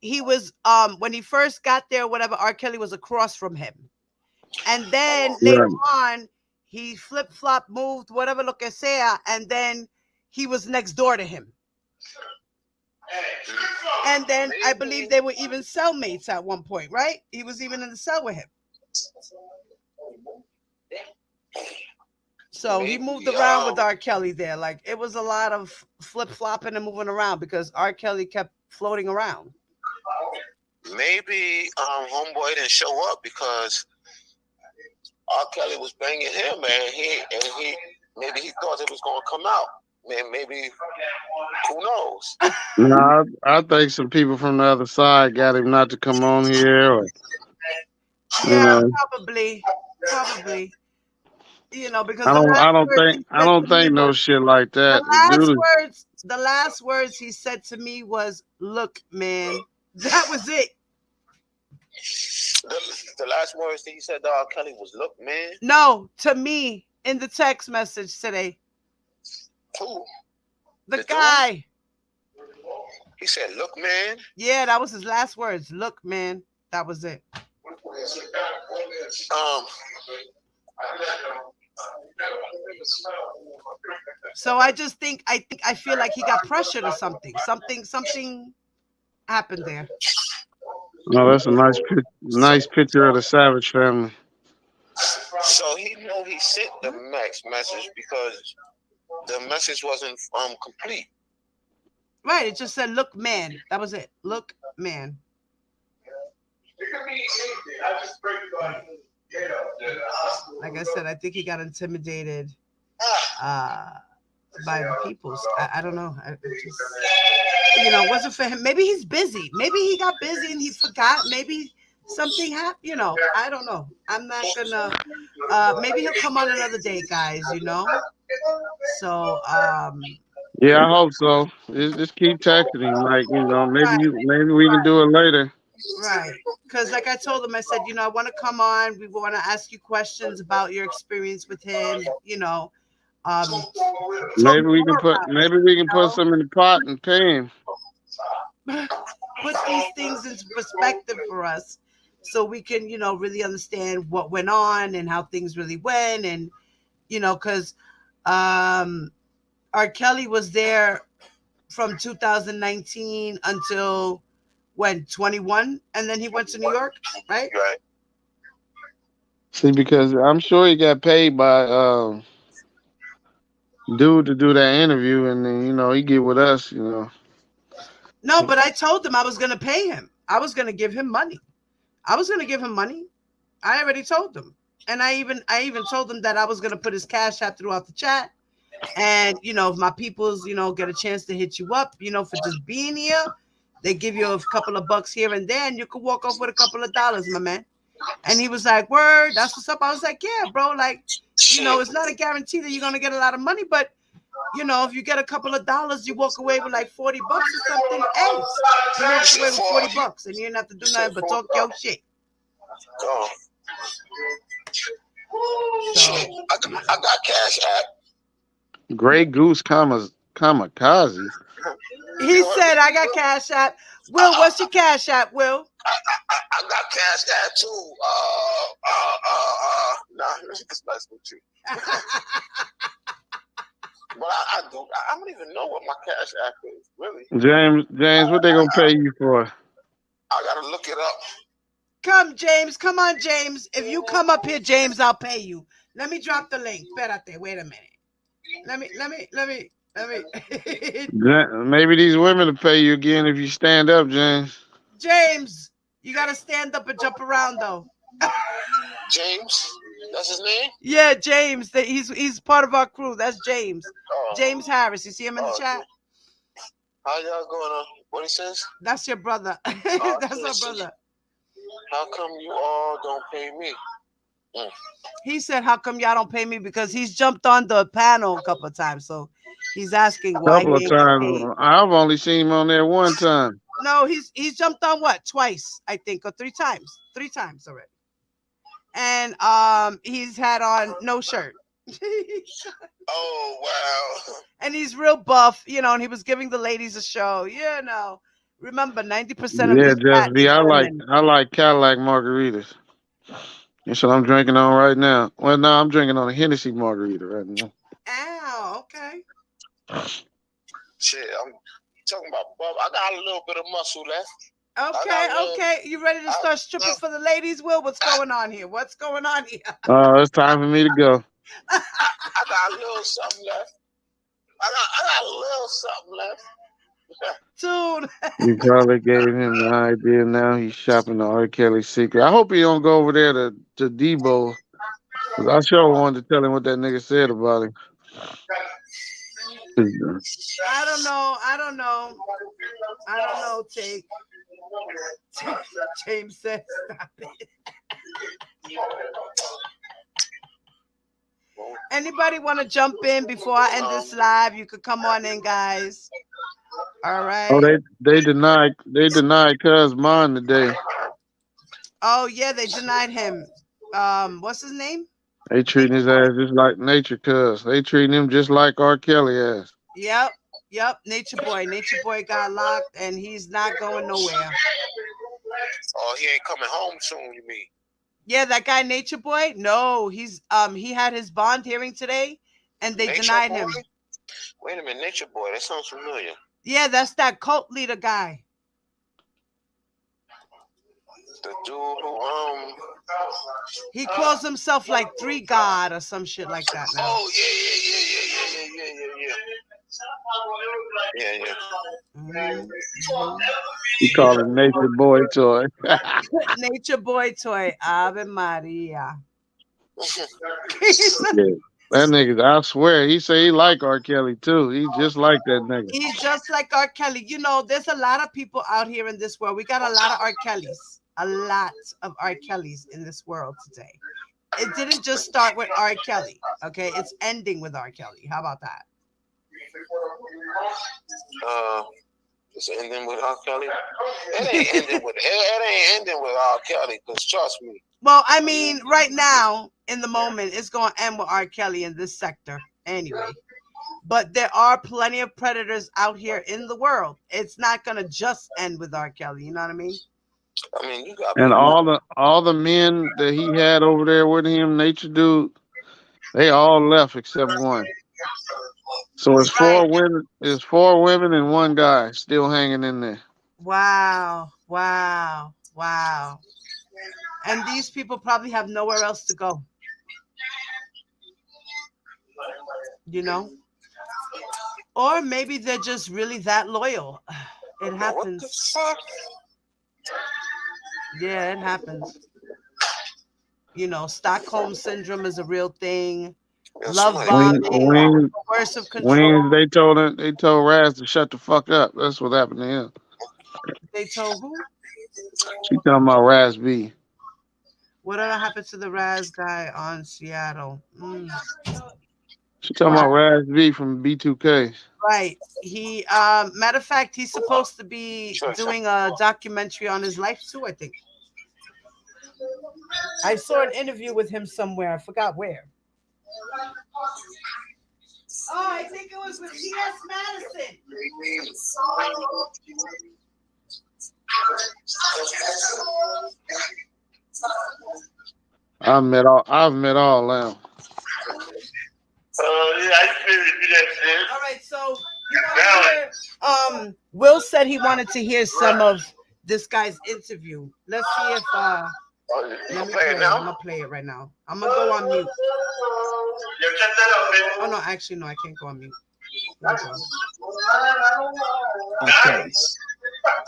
he was when he first got there, whatever, R. Kelly was across from him. And then later on, he flip-flop moved, whatever lo que sea, and then he was next door to him. And then I believe they were even cellmates at one point, right? He was even in the cell with him. So he moved around with R. Kelly there. Like, it was a lot of flip-flopping and moving around because R. Kelly kept floating around. maybe homeboy didn't show up because R. Kelly was banging him, and he maybe he thought it was gonna come out. Man, maybe who knows? No, I think some people from the other side got him not to come on here, or Yeah, probably. Because the I don't think no shit like that. the last words he said to me was, "Look, man." That was it. The last words that he said to R. Kelly was, "Look, man." No, to me in the text message today. Who? The guy. He said, "Look, man." Yeah, that was his last words. "Look, man." That was it. So I feel like he got pressured or something. Something happened there. Oh, that's a nice picture of the Savage family. So he know he sent the message because the message wasn't complete. Right. It just said, "Look, man." That was it. Look, man. It could be anything. I just pray Like I said, I think he got intimidated Ah. by the peoples. I don't know. It just, it wasn't for him. Maybe he's busy. Maybe he got busy and he forgot. Maybe something happened. I don't know. I'm not gonna. Maybe he'll come on another day, guys. So, Yeah, I hope so. Just keep texting him, like maybe right, maybe we can do it later. right. Because, like I told him, I said, I want to come on. We want to ask you questions about your experience with him. Um, talk more about it. Maybe we can put some in the pot and pay him. Put these things into perspective for us, so we can, really understand what went on and how things really went, and because R. Kelly was there from 2019 until when 21, and then he went to New York, right? Right. See, because I'm sure he got paid by dude to do that interview, and then he get with us. No, but I told him I was going to pay him. I was going to give him money. I was going to give him money. I already told him, and I even told him that I was going to put his cash out throughout the chat. And if my peoples, get a chance to hit you up, for just being here, they give you a couple of bucks here and there, and you could walk off with a couple of dollars, my man. And he was like, "Word, that's what's up." I was like, "Yeah, bro. Like, it's not a guarantee that you're gonna get a lot of money, but if you get a couple of dollars, you walk away with like $40 or something. Hey, you walk away with $40, and you didn't have to do nothing but talk your shit." Oh. So, I got Cash App. Grey Goose kamikaze. he said, "I got Cash App." Will, what's your Cash App, Will? I got Cash App too. Nah, it's nice with you. But I don't even know what my Cash App is, really. James, what they gonna pay you for? I gotta look it up. Come, James. Come on, James. If you come up here, James, I'll pay you. Let me drop the link. Espérate, wait a minute. Let me. Maybe these women will pay you again if you stand up, James. James, you gotta stand up and jump around though. James, that's his name? Yeah, James. He's part of our crew. That's James. Oh. James Harris. You see him in the chat? How y'all going on? What he says? That's your brother. That's our brother. How come you all don't pay me? He said, "How come y'all don't pay me?" Because he's jumped on the panel a couple of times, so he's asking why he ain't get paid. I've only seen him on there one time. No, he's jumped on twice, I think, or three times already. And he's had on no shirt. Oh wow! And he's real buff, and he was giving the ladies a show. Remember, 90% of his fat is women. I like Cadillac margaritas. That's what I'm drinking on right now. Well, no, I'm drinking on a Hennessy margarita right now. Ow, okay. Shit, I'm talking about buff. I got a little bit of muscle left. Okay. You ready to start stripping for the ladies, Will? What's going on here? Oh, it's time for me to go. I got a little something left. I got a little something left. Dude. You probably gave him the idea. Now he's shopping the R. Kelly secret. I hope he don't go over there to Debo. Cause I sure wanted to tell him what that nigga said about him. I don't know, Take. James said, "Stop it." Anybody want to jump in before I end this live? You could come on in, guys. All right. Oh, they denied Cuz mine today. Oh yeah, they denied him. What's his name? They treating his ass just like Nature Cuz. They treating him just like R. Kelly ass. Yep. Nature Boy got locked, and he's not going nowhere. Oh, he ain't coming home soon, you mean? Yeah, that guy Nature Boy. No, he's he had his bond hearing today, and they denied him. Wait a minute, Nature Boy. That sounds familiar. Yeah, that's that cult leader guy. The dude who He calls himself like 3 God or some shit like that now. Oh yeah. Mhm. He called it Nature Boy Toy. Nature Boy Toy. Ave Maria. Yeah. That nigga, I swear, he say he like R. Kelly too. He just like that nigga. He's just like R. Kelly. You know, there's a lot of people out here in this world. We got a lot of R. Kellys. A lot of R. Kellys in this world today. It didn't just start with R. Kelly. Okay, it's ending with R. Kelly. How about that? It's ending with R. Kelly. It ain't ending with R. Kelly. Cause trust me. Well, I mean, right now, in the moment, it's going to end with R. Kelly in this sector anyway. But there are plenty of predators out here in the world. It's not going to just end with R. Kelly. You know what I mean? I mean, you got And all the men that he had over there with him, Nature Dude, they all left except one. So it's Right. 4 women. It's 4 women and 1 guy still hanging in there. Wow. And these people probably have nowhere else to go. You know? Or maybe they're just really that loyal. It happens. What the fuck? Yeah, it happens. You know, Stockholm syndrome is a real thing. Love bombing, coercive control. They told Raz to shut the fuck up. That's what happened to him. They told who? She talking about Raz B. Whatever happened to the Raz guy on Seattle? She talking about Raz B from B2K. Right. He, matter of fact, he's supposed to be doing a documentary on his life too, I think. I saw an interview with him somewhere. I forgot where. Oh, I think it was with T.S. Madison. I've met all of them. All right, so you want to hear, Will said he wanted to hear some of this guy's interview. Let's see if let me play it now. I'm gonna play it right now. I'm gonna go on mute. Oh no, actually no, I can't go on mute. Okay.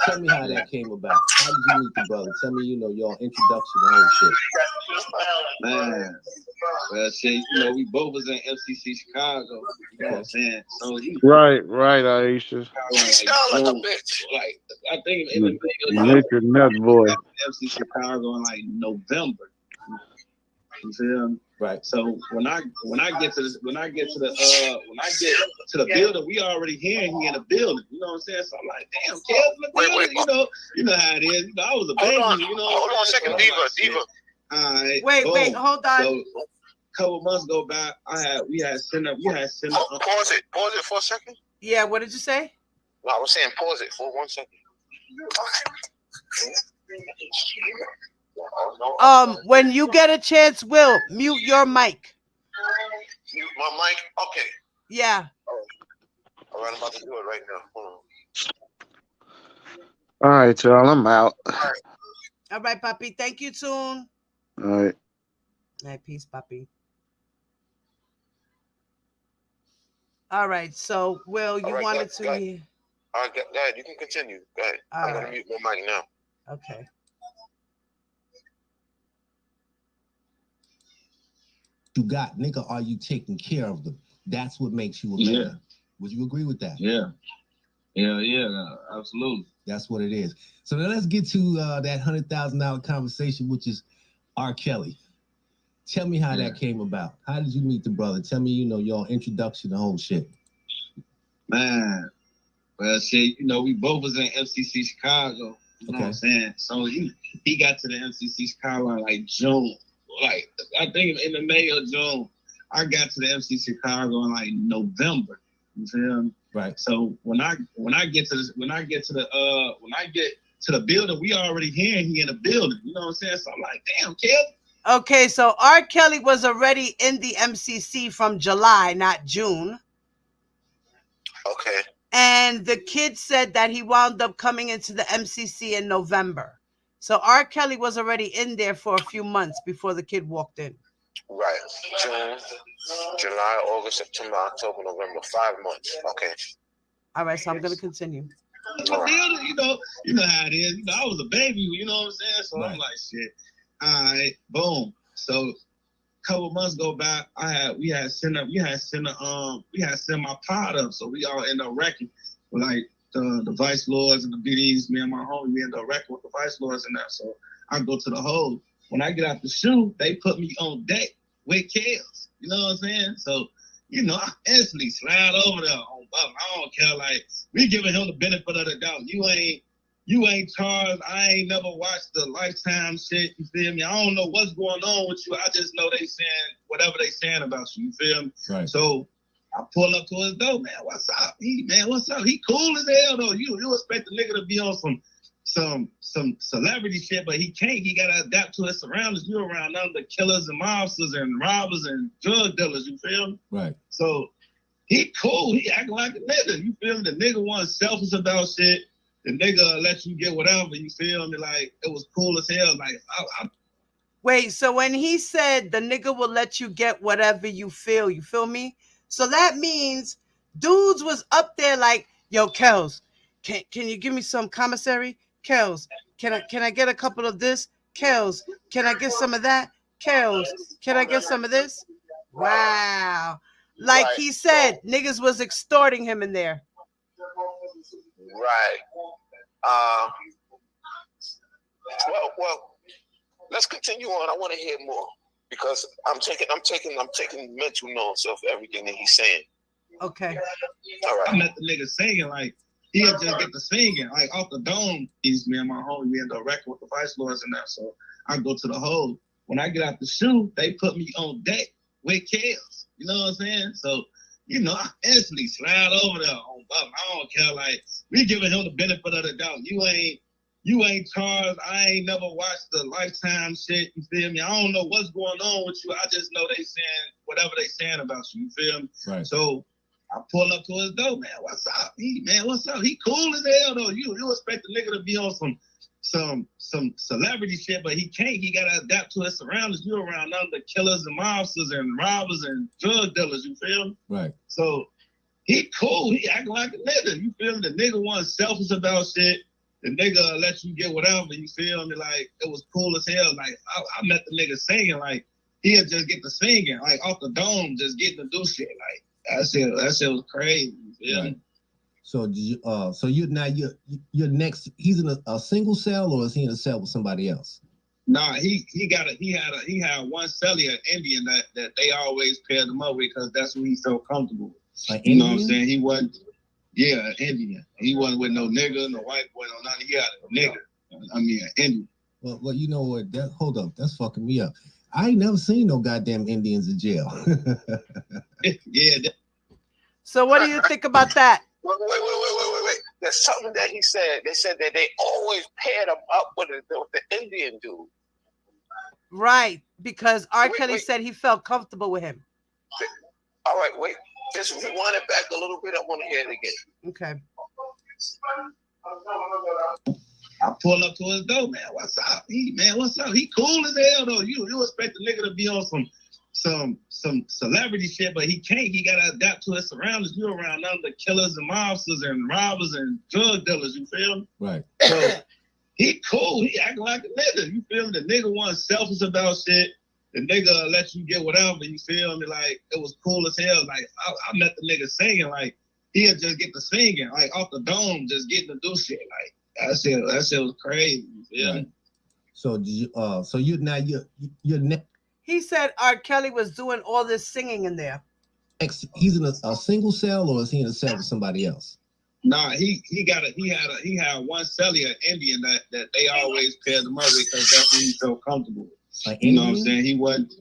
Tell me how that came about. How did you meet the brother? Tell me, your introduction to whole shit. Man, well, shit, we both was in FCC Chicago. You know what I'm saying? So Right, Aisha. Like a bitch. Like, I think in the Nature Nut Boy. FC Chicago in like November. You see? Right. So when I get to the building, we already hearing he in the building. You know what I'm saying? So I'm like, damn, Kev, in the building. You know how it is. I was a baby. Hold on a second, Diva. All right. Wait, hold on. So, couple months go by, we had sent up. Pause it for a second. Yeah, what did you say? No, I was saying pause it for 1 second. When you get a chance, Will, mute your mic. Mute my mic? Okay. Yeah. All right, I'm about to do it right now. Hold on. All right, y'all, I'm out. All right, Papi. Thank you, Tune. All right. All right, peace, Papi. All right, so Will, you wanted to hear. All right, go ahead. You can continue. Go ahead. I'm going to mute my mic now. Okay. You got, nigga, are you taking care of them? That's what makes you a man. Yeah. Would you agree with that? Yeah, absolutely. That's what it is. So now let's get to that $100,000 conversation, which is R. Kelly. Tell me how that came about. How did you meet the brother? Tell me, your introduction, the whole shit. Man, well, shit, we both was in FCC Chicago. You know what I'm saying? So he got to the FCC Chicago in like June. Like, I think in the May or June. I got to the FCC Chicago in like November. You feel me? Right. So when I get to the building, we already hearing he in the building. You know what I'm saying? So I'm like, damn, Kev. Okay, so R. Kelly was already in the MCC from July, not June. Okay. And the kid said that he wound up coming into the MCC in November. So R. Kelly was already in there for a few months before the kid walked in. Right. June, July, August, September, October, November. 5 months. Okay. All right, so I'm going to continue. Right. You know how it is. You know, I was a baby, you know what I'm saying? So right. I'm like, shit. All right, boom. So a couple months go by, we had sent my pod up, so we all end up wrecking. Like the Vice Lords and the BDs, me and my homie, we end up wrecking with the Vice Lords and that. So I go to the hole. When I get out the shoe, they put me on deck with Kels. You know what I'm saying? So, you know, I instantly slide over there. I don't care. Like, we giving him the benefit of the doubt. You ain't charged. I ain't never watched the Lifetime shit. You feel me? I don't know what's going on with you. I just know they saying whatever they saying about you. You feel me? Right. So I pull up to his door, man. What's up? What's up? He cool as hell though. You expect the nigga to be on some celebrity shit, but he can't. He gotta adapt to his surroundings. You around none of the killers and mobsters and robbers and drug dealers. You feel me? Right. So he cool. He acting like a nigga. You feel me? The nigga wasn't selfish about shit. The nigga let you get whatever. You feel me? Like, it was cool as hell. Like, Wait, so when he said the nigga will let you get whatever you feel me? So that means dudes was up there like, yo, Kels, can you give me some commissary? Kels, can I get a couple of this? Kels, can I get some of that? Kels, can I get some of this? Wow. Like he said, niggas was extorting him in there. Right. Well, let's continue on. I want to hear more because I'm taking mental notes of everything that he's saying. Okay. All right. I met the nigga singing like he'll just get to singing like off the dome. He's me and my homie. We end up wrecking with the Vice Lords and that. So I go to the hole. When I get out the shoe, they put me on deck with Kels. You know what I'm saying? So, you know, I instantly slide over there. I don't care. Like, we giving him the benefit of the doubt. You ain't charged. I ain't never watched the Lifetime shit. You feel me? I don't know what's going on with you. I just know they saying whatever they saying about you. You feel me? Right. So I pull up to his door, man. What's up? What's up? He cool as hell though. You expect the nigga to be on some celebrity shit, but he can't. He gotta adapt to his surroundings. You around none of the killers and mobsters and robbers and drug dealers. You feel me? Right. So he cool. He acting like a nigga. You feel me? The nigga wasn't selfish about shit. The nigga let you get whatever. You feel me? Like, it was cool as hell. Like, I met the nigga singing. Like, he'll just get to singing. Like, off the dome, just getting to do shit. Like, that shit was crazy. You feel me? So did you? So you're next. He's in a single cell, or is he in a cell with somebody else? Nah, he had one celly, an Indian that they always paired him up with because that's who he felt comfortable with. You know what I'm saying? He wasn't. Yeah, an Indian. He wasn't with no nigga, no white boy, no nothing. He had a nigga. I mean, an Indian. Well, you know what? Hold up, that's fucking me up. I ain't never seen no goddamn Indians in jail. Yeah. So what do you think about that? Wait. There's something that he said. They said that they always paired him up with the Indian dude. Right, because R. Kelly said he felt comfortable with him. All right, wait. Just rewind it back a little bit. I want to hear it again. Okay. I pull up to his door, man. What's up? What's up? He cool as hell though. You expect the nigga to be on some celebrity shit, but he can't. He gotta adapt to his surroundings. You around none of the killers and mobsters and robbers and drug dealers. You feel me? Right. So he cool. He acting like a nigga. You feel me? The nigga wasn't selfish about shit. The nigga let you get whatever. You feel me? Like, it was cool as hell. Like, I met the nigga singing. Like, he'll just get to singing. Like, off the dome, just getting to do shit. Like, that shit was crazy. You feel me? So did you? So you're next. He said R. Kelly was doing all this singing in there. He's in a single cell, or is he in a cell with somebody else? Nah, he had one celly, an Indian that they always paired him up with because that's who he felt comfortable with. You know what I'm saying? He wasn't,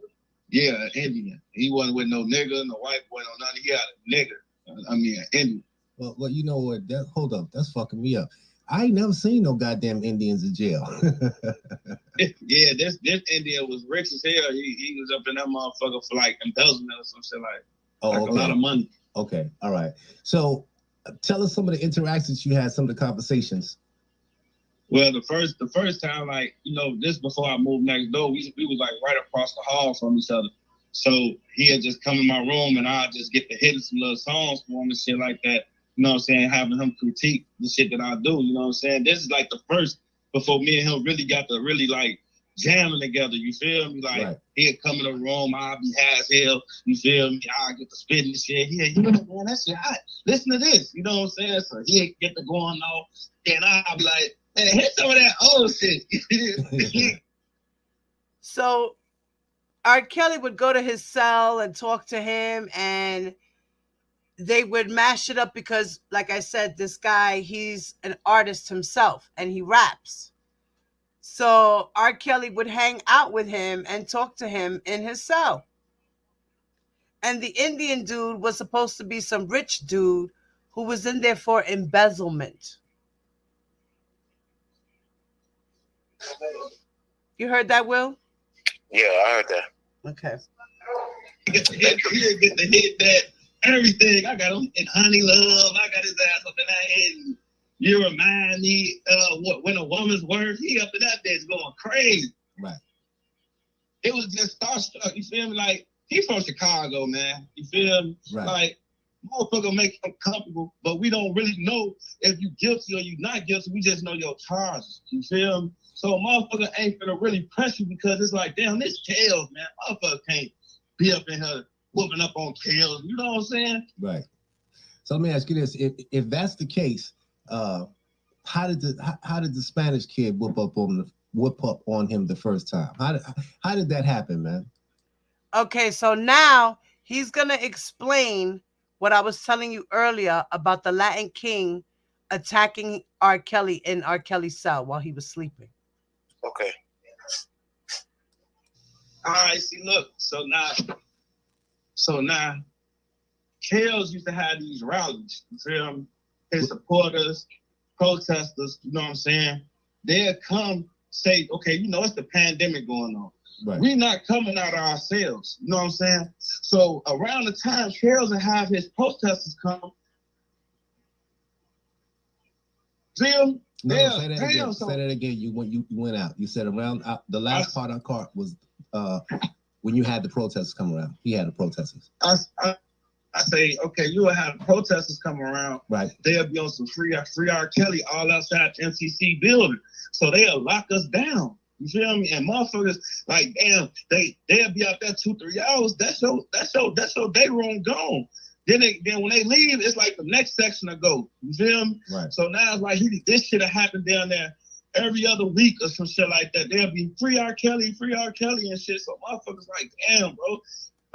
an Indian. He wasn't with no nigga, no white boy, no nothing. He had a nigga. I mean, an Indian. Well, you know what? Hold up, that's fucking me up. I ain't never seen no goddamn Indians in jail. Yeah, this Indian was rich as hell. He was up in that motherfucker for like embezzlement or some shit like a lot of money. Okay, all right. So Tell us some of the interactions you had, some of the conversations. Well, the first time, like, you know, this before I moved next door, we was like right across the hall from each other. So he'd just come in my room and I'd just get to hitting some little songs for him and shit like that. You know what I'm saying? Having him critique the shit that I do, you know what I'm saying? This is like the first before me and him really got to really like jamming together, you feel me? Like he'd come in the room, I'd be high as hell, you feel me? I'd get to spitting the shit. Yeah, you know, man, that shit hot. Listen to this, you know what I'm saying? So he'd get to going off and I'd be like, man, hit some of that old shit. So R. Kelly would go to his cell and talk to him, and they would mash it up because, like I said, this guy, he's an artist himself and he raps. So R. Kelly would hang out with him and talk to him in his cell. And the Indian dude was supposed to be some rich dude who was in there for embezzlement. You heard that, Will? Yeah, I heard that. Okay. He get to hit that everything. I got him in Honey Love. I got his ass up in that head. You remind me when a woman's worth, he up in that bitch going crazy. Right. It was just starstruck. You feel me? Like, he from Chicago, man. You feel me? Right. Like, motherfucker make him comfortable, but we don't really know if you guilty or you not guilty. We just know your charges. You feel me? So motherfucker ain't finna really press you because it's like, damn, this tails, man. Motherfucker can't be up in here whooping up on tails. You know what I'm saying? Right. So let me ask you this: if that's the case, how did the Spanish kid whoop up on him the first time? How did that happen, man? Okay, so now he's gonna explain what I was telling you earlier about the Latin King attacking R. Kelly in R. Kelly's cell while he was sleeping. Okay. All right, see, look, so now, Kales used to have these rallies, you feel me? His supporters, protesters, you know what I'm saying? They'll come say, okay, you know, it's the pandemic going on. Right. We're not coming out of ourselves, you know what I'm saying? So around the time Kales will have his protesters come, see him? No, say that again. Say that again. You went out. You said around the last part I caught was when you had the protesters come around. He had the protesters. I say, okay, you will have protesters come around. Right. They'll be on some free R. Kelly all outside the MCC building. So they'll lock us down. You feel me? And motherfuckers, like, damn, they'll be out there 2-3 hours. That's your day room gone. Then when they leave, it's like the next section to go. You feel me? Right. So now it's like this shit have happened down there every other week or some shit like that. There'll be free R. Kelly and shit. So motherfuckers like, damn, bro.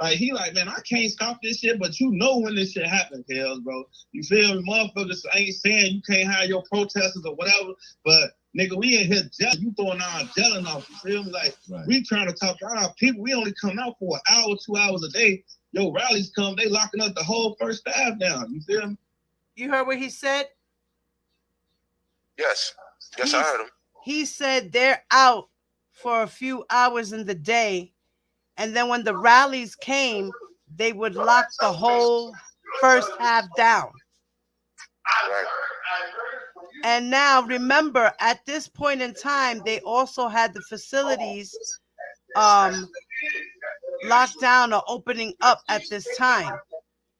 Like, he like, man, I can't stop this shit, but you know when this shit happens, Kales, bro. You feel me? Motherfuckers ain't saying you can't have your protesters or whatever, but nigga, we in here gelling. You throwing our gelling off. You feel me? Like, we trying to talk to our people. We only come out for an hour, 2 hours a day. Yo, rallies come, they locking up the whole first staff down. You feel me? You heard what he said? Yes. Yes, I heard him. He said they're out for a few hours in the day, and then when the rallies came, they would lock the whole first half down. Right. And now, remember, at this point in time, they also had the facilities locked down or opening up at this time.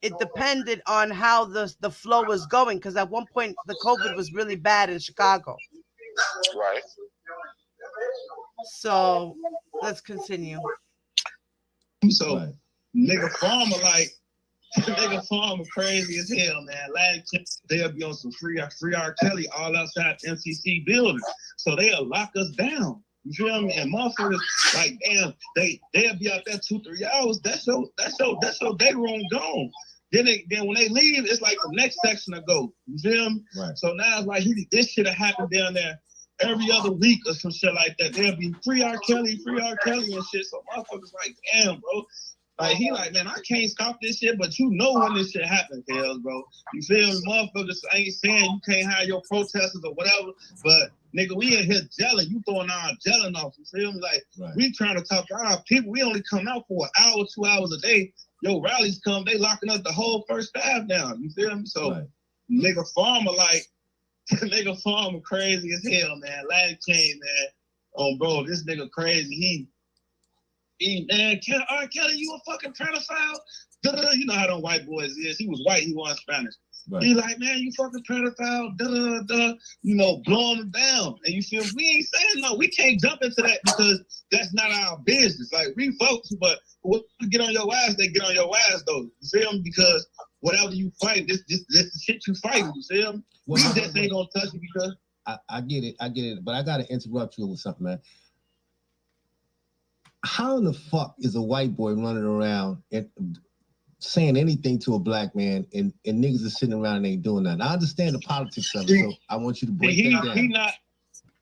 It depended on how the flow was going, because at one point the COVID was really bad in Chicago. Right. So let's continue. So nigga farmer crazy as hell, man. They'll be on some free R. Kelly all outside the MCC building. So they'll lock us down. You feel me? And motherfuckers, like, damn, they'll be out there 2-3 hours. That's your day room gone. Then when they leave, it's like the next section to go. You feel me? Right. So now it's like this shit have happened down there every other week or some shit like that. There'll be free R. Kelly and shit. So motherfuckers like, damn, bro. Like, he like, man, I can't stop this shit, but you know when this shit happens, Kales, bro. You feel me? Motherfuckers ain't saying you can't have your protesters or whatever, but nigga, we in here gelling. You throwing our gelling off. You feel me? Like, we trying to talk to our people. We only come out for an hour, 2 hours a day. Yo, rallies come, they locking up the whole first staff down. You feel me? So nigga farmer like nigga farmer crazy as hell, man. Latin King, man. Oh, bro, this nigga crazy. He man, R. Kelly, you a fucking pedophile? Da-da-da. You know how them white boys is. He was white, he wasn't Spanish. Right. He like, man, you fucking pedophile, da-da-da, you know, blowing them down. And you feel, we ain't saying no. We can't jump into that because that's not our business. Like, we folks, but when you get on your ass, they get on your ass, though. You feel me? Because whatever you fight, this the shit you fight, you feel me? Well, we just ain't gonna touch it because... I get it, but I gotta interrupt you with something, man. How in the fuck is a white boy running around and saying anything to a black man and niggas are sitting around and ain't doing nothing? I understand the politics of it, so I want you to break that down.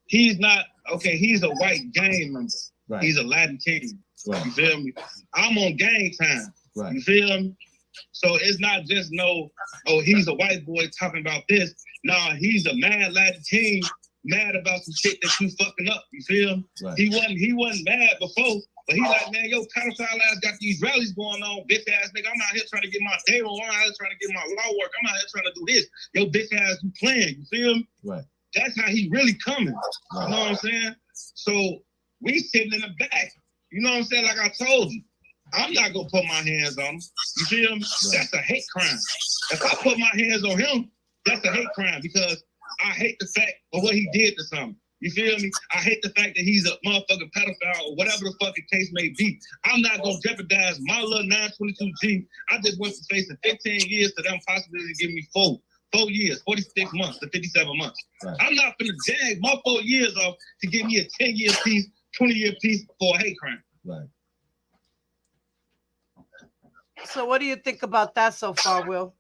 He's not, okay, he's a white gang member. Right. He's a Latin king. Right. You feel me? I'm on gang time. Right. You feel me? So it's not just he's a white boy talking about this. Nah, he's a mad Latin king, mad about some shit that you fucking up. You feel me? Right. He wasn't mad before, but he's like, man, yo, pedophile ass got these rallies going on, bitch ass nigga. I'm out here trying to get my day on. I'm out here trying to get my law work. I'm out here trying to do this. Yo, bitch ass, you playing. You feel me? Right. That's how he really coming. Right. You know what I'm saying? So we sitting in the back. You know what I'm saying? Like I told you, I'm not gonna put my hands on him. You feel me? Right. That's a hate crime. If I put my hands on him, that's a hate crime because I hate the fact of what he did to something. You feel me? I hate the fact that he's a motherfucking pedophile or whatever the fucking case may be. I'm not gonna jeopardize my little 922G. I just went from facing 15 years to them possibly giving me 4 years, 46 months to 57 months. Right. I'm not gonna jag my 4 years off to give me a 10-year piece, 20-year piece for a hate crime. Right. So what do you think about that so far, Will?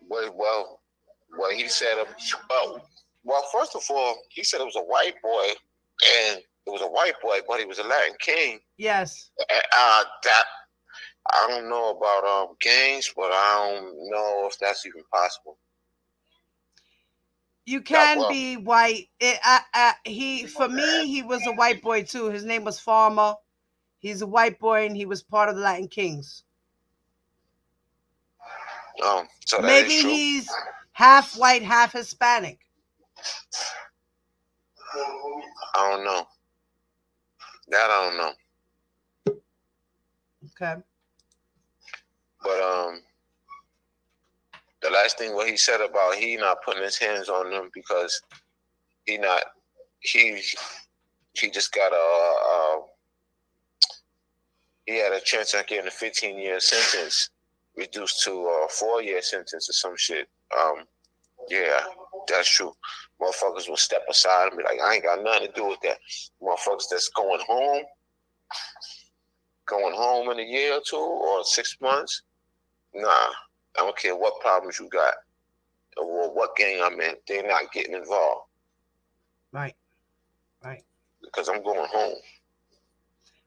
Well, he said, well, first of all, he said it was a white boy, and it was a white boy, but he was a Latin king. Yes. That I don't know about gangs, but I don't know if that's even possible. You can be white. For me, he was a white boy too. His name was Farmer. He's a white boy, and he was part of the Latin Kings. So maybe he's half white, half Hispanic. I don't know. That I don't know. Okay. But the last thing what he said about he not putting his hands on them because he just got he had a chance of getting a 15-year sentence reduced to a 4-year sentence or some shit. Yeah, that's true. Motherfuckers will step aside and be like, I ain't got nothing to do with that. Motherfuckers that's going home in a year or 2 or 6 months, nah, I don't care what problems you got or what gang I'm in, they're not getting involved. Right. Because I'm going home.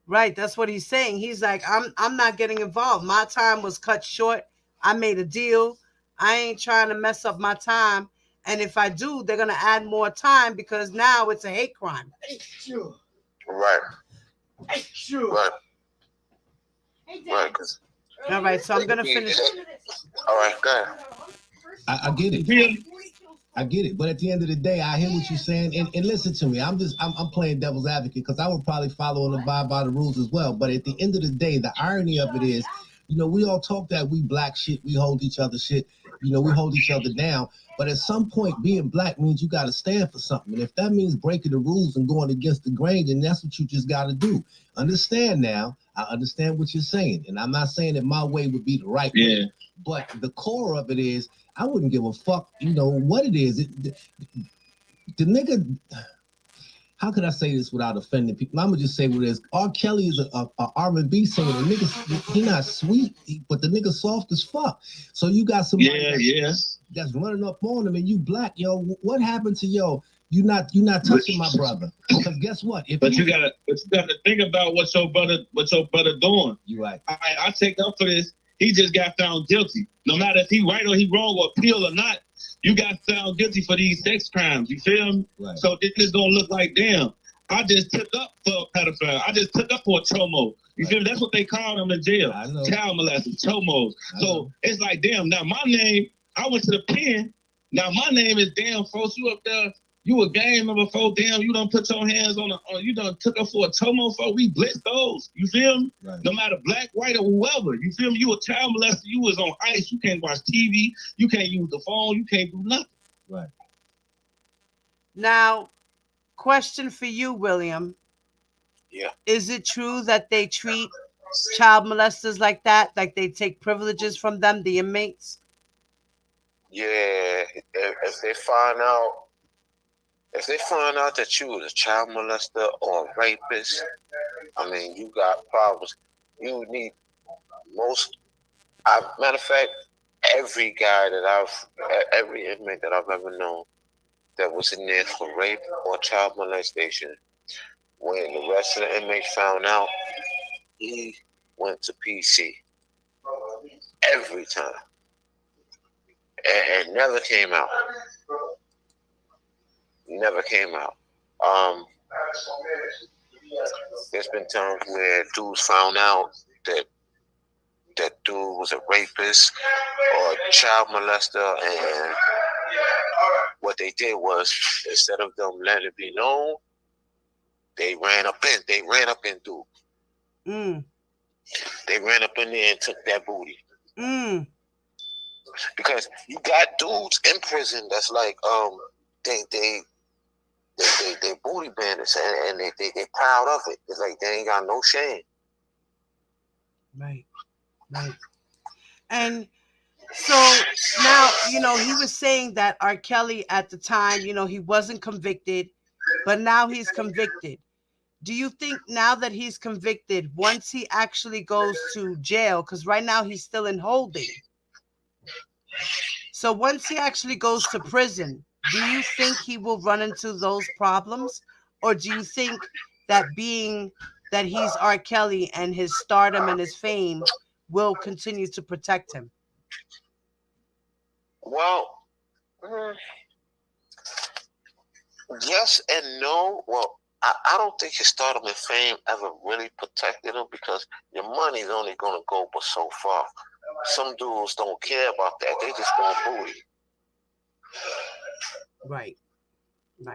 Right, that's what he's saying. He's like, I'm not getting involved. My time was cut short. I made a deal. I ain't trying to mess up my time. And if I do, they're going to add more time because now it's a hate crime. Sure. Right. Sure. Right. Right. All right, so I'm going to finish. All right, go ahead. I get it. I get it. But at the end of the day, I hear what you're saying. And listen to me. I'm playing devil's advocate because I would probably follow and abide by the rules as well. But at the end of the day, the irony of it is, you know, we all talk that we black shit, we hold each other shit, you know, we hold each other down. But at some point, being black means you got to stand for something. And if that means breaking the rules and going against the grain, then that's what you just got to do. Understand now. I understand what you're saying. And I'm not saying that my way would be the right way. But the core of it is, I wouldn't give a fuck, you know, what it is. The nigga, how could I say this without offending people? I'm going to just say what it is. R. Kelly is a R&B singer. The nigga, he not sweet, but the nigga soft as fuck. So you got somebody that's running up on him and you black, yo, what happened to yo? You not touching my brother. Because guess what? You gotta think about what your brother doing. You right. I take up for this. He just got found guilty. No matter if he right or he wrong or appeal or not, you got found guilty for these sex crimes. You feel me? Right. So this is gonna look like, damn, I just took up for a pedophile. I just took up for a chomo. You feel me? That's what they call them in jail. I know. Child molesters, chomos. So it's like, damn, now my name, I went to the pen Now my name is damn folks. You up there? You a gang member, folks. Damn, you don't put your hands on you done took her for a tomo, folks. We blitz those. You feel me? Right. No matter black, white, or whoever. You feel me? You a child molester. You was on ice. You can't watch TV. You can't use the phone. You can't do nothing. Right. Now, question for you, William. Yeah. Is it true that they treat child molesters like that? Like they take privileges from them, the inmates? Yeah. If they find out that you was a child molester or a rapist, I mean, you got problems. You need matter of fact, every inmate that I've ever known that was in there for rape or child molestation, when the rest of the inmates found out, he went to PC every time and never came out. Never came out. There's been times where dudes found out that dude was a rapist or a child molester, and what they did was, instead of them letting it be known, they ran up in dude. They ran up in there and took that booty. Because you got dudes in prison that's like they booty bandits, and they proud of it. It's like they ain't got no shame. Right. And so now, he was saying that R. Kelly at the time, he wasn't convicted, but now he's convicted. Do you think now that he's convicted, once he actually goes to jail, because right now he's still in holding, so once he actually goes to prison, do you think he will run into those problems? Or do you think that being that he's R. Kelly and his stardom and his fame will continue to protect him? Well, yes and no. Well, I don't think his stardom and fame ever really protected him, because your money's only going to go but so far. Some dudes don't care about that. They just want booty. Right. You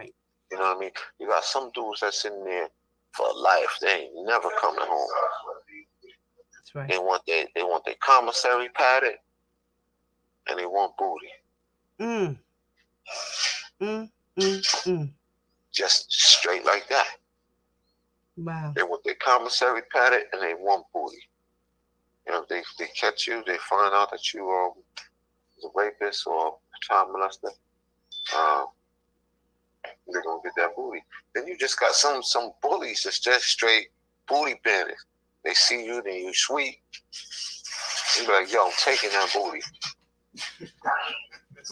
know what I mean? You got some dudes that's in there for life. They ain't never coming home. That's right. They want their commissary padded, and they want booty. Just straight like that. Wow. They want their commissary padded, and they want booty. If they catch you, they find out that you are a rapist or a child molester, they're gonna get that booty. Then you just got some bullies that's just straight booty bandits. They see you, then you sweet. You be like, yo, I'm taking that booty.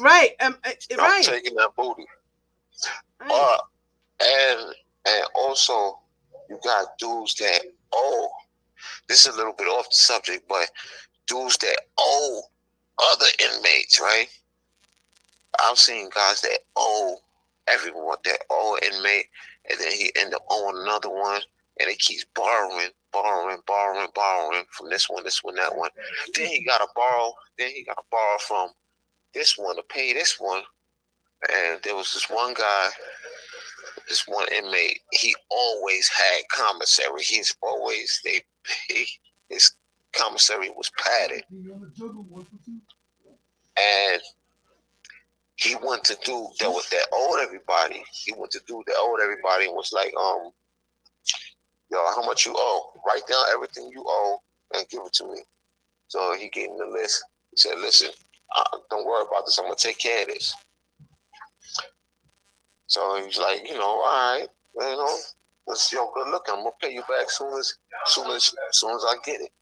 Right. I'm taking that booty. Right. And also you got dudes that this is a little bit off the subject, but dudes that owe other inmates, right? I've seen guys that owe everyone, that owe an inmate, and then he end up owing another one, and he keeps borrowing from this one, that one. Then he gotta borrow from this one to pay this one. And there was this one guy, this one inmate, he always had commissary. His commissary was padded. And he went to do that owed everybody. He went to do that owed everybody and was like, yo, how much you owe? Write down everything you owe and give it to me. So he gave him the list. He said, listen, don't worry about this. I'm going to take care of this. So he was like, all right, let's good looking. I'm going to pay you back soon as I get it.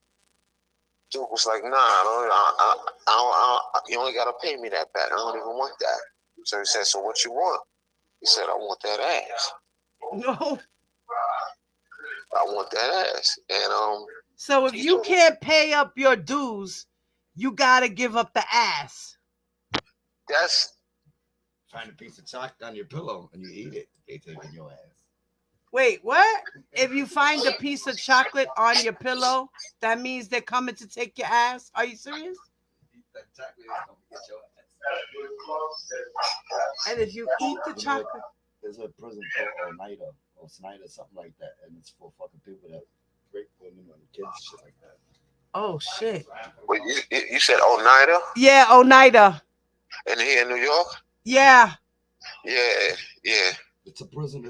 Dude was like, nah, you only got to pay me that back. I don't even want that. So he said, so what you want? He said, I want that ass. No. I want that ass. And so if you can't pay up your dues, you got to give up the ass. That's... Find a piece of chocolate on your pillow and you eat it. They taking your ass. Wait, what? If you find a piece of chocolate on your pillow, that means they're coming to take your ass? Are you serious? Eat that chocolate, it's gonna get your ass. And if you eat the chocolate, there's a prison called Oneida or Snyder, something like that, and it's for fucking people that rape women and kids, shit like that. oh shit. Wait, you said Oneida? Yeah, Oneida. And here in New York? Yeah. Yeah, yeah. It's a prison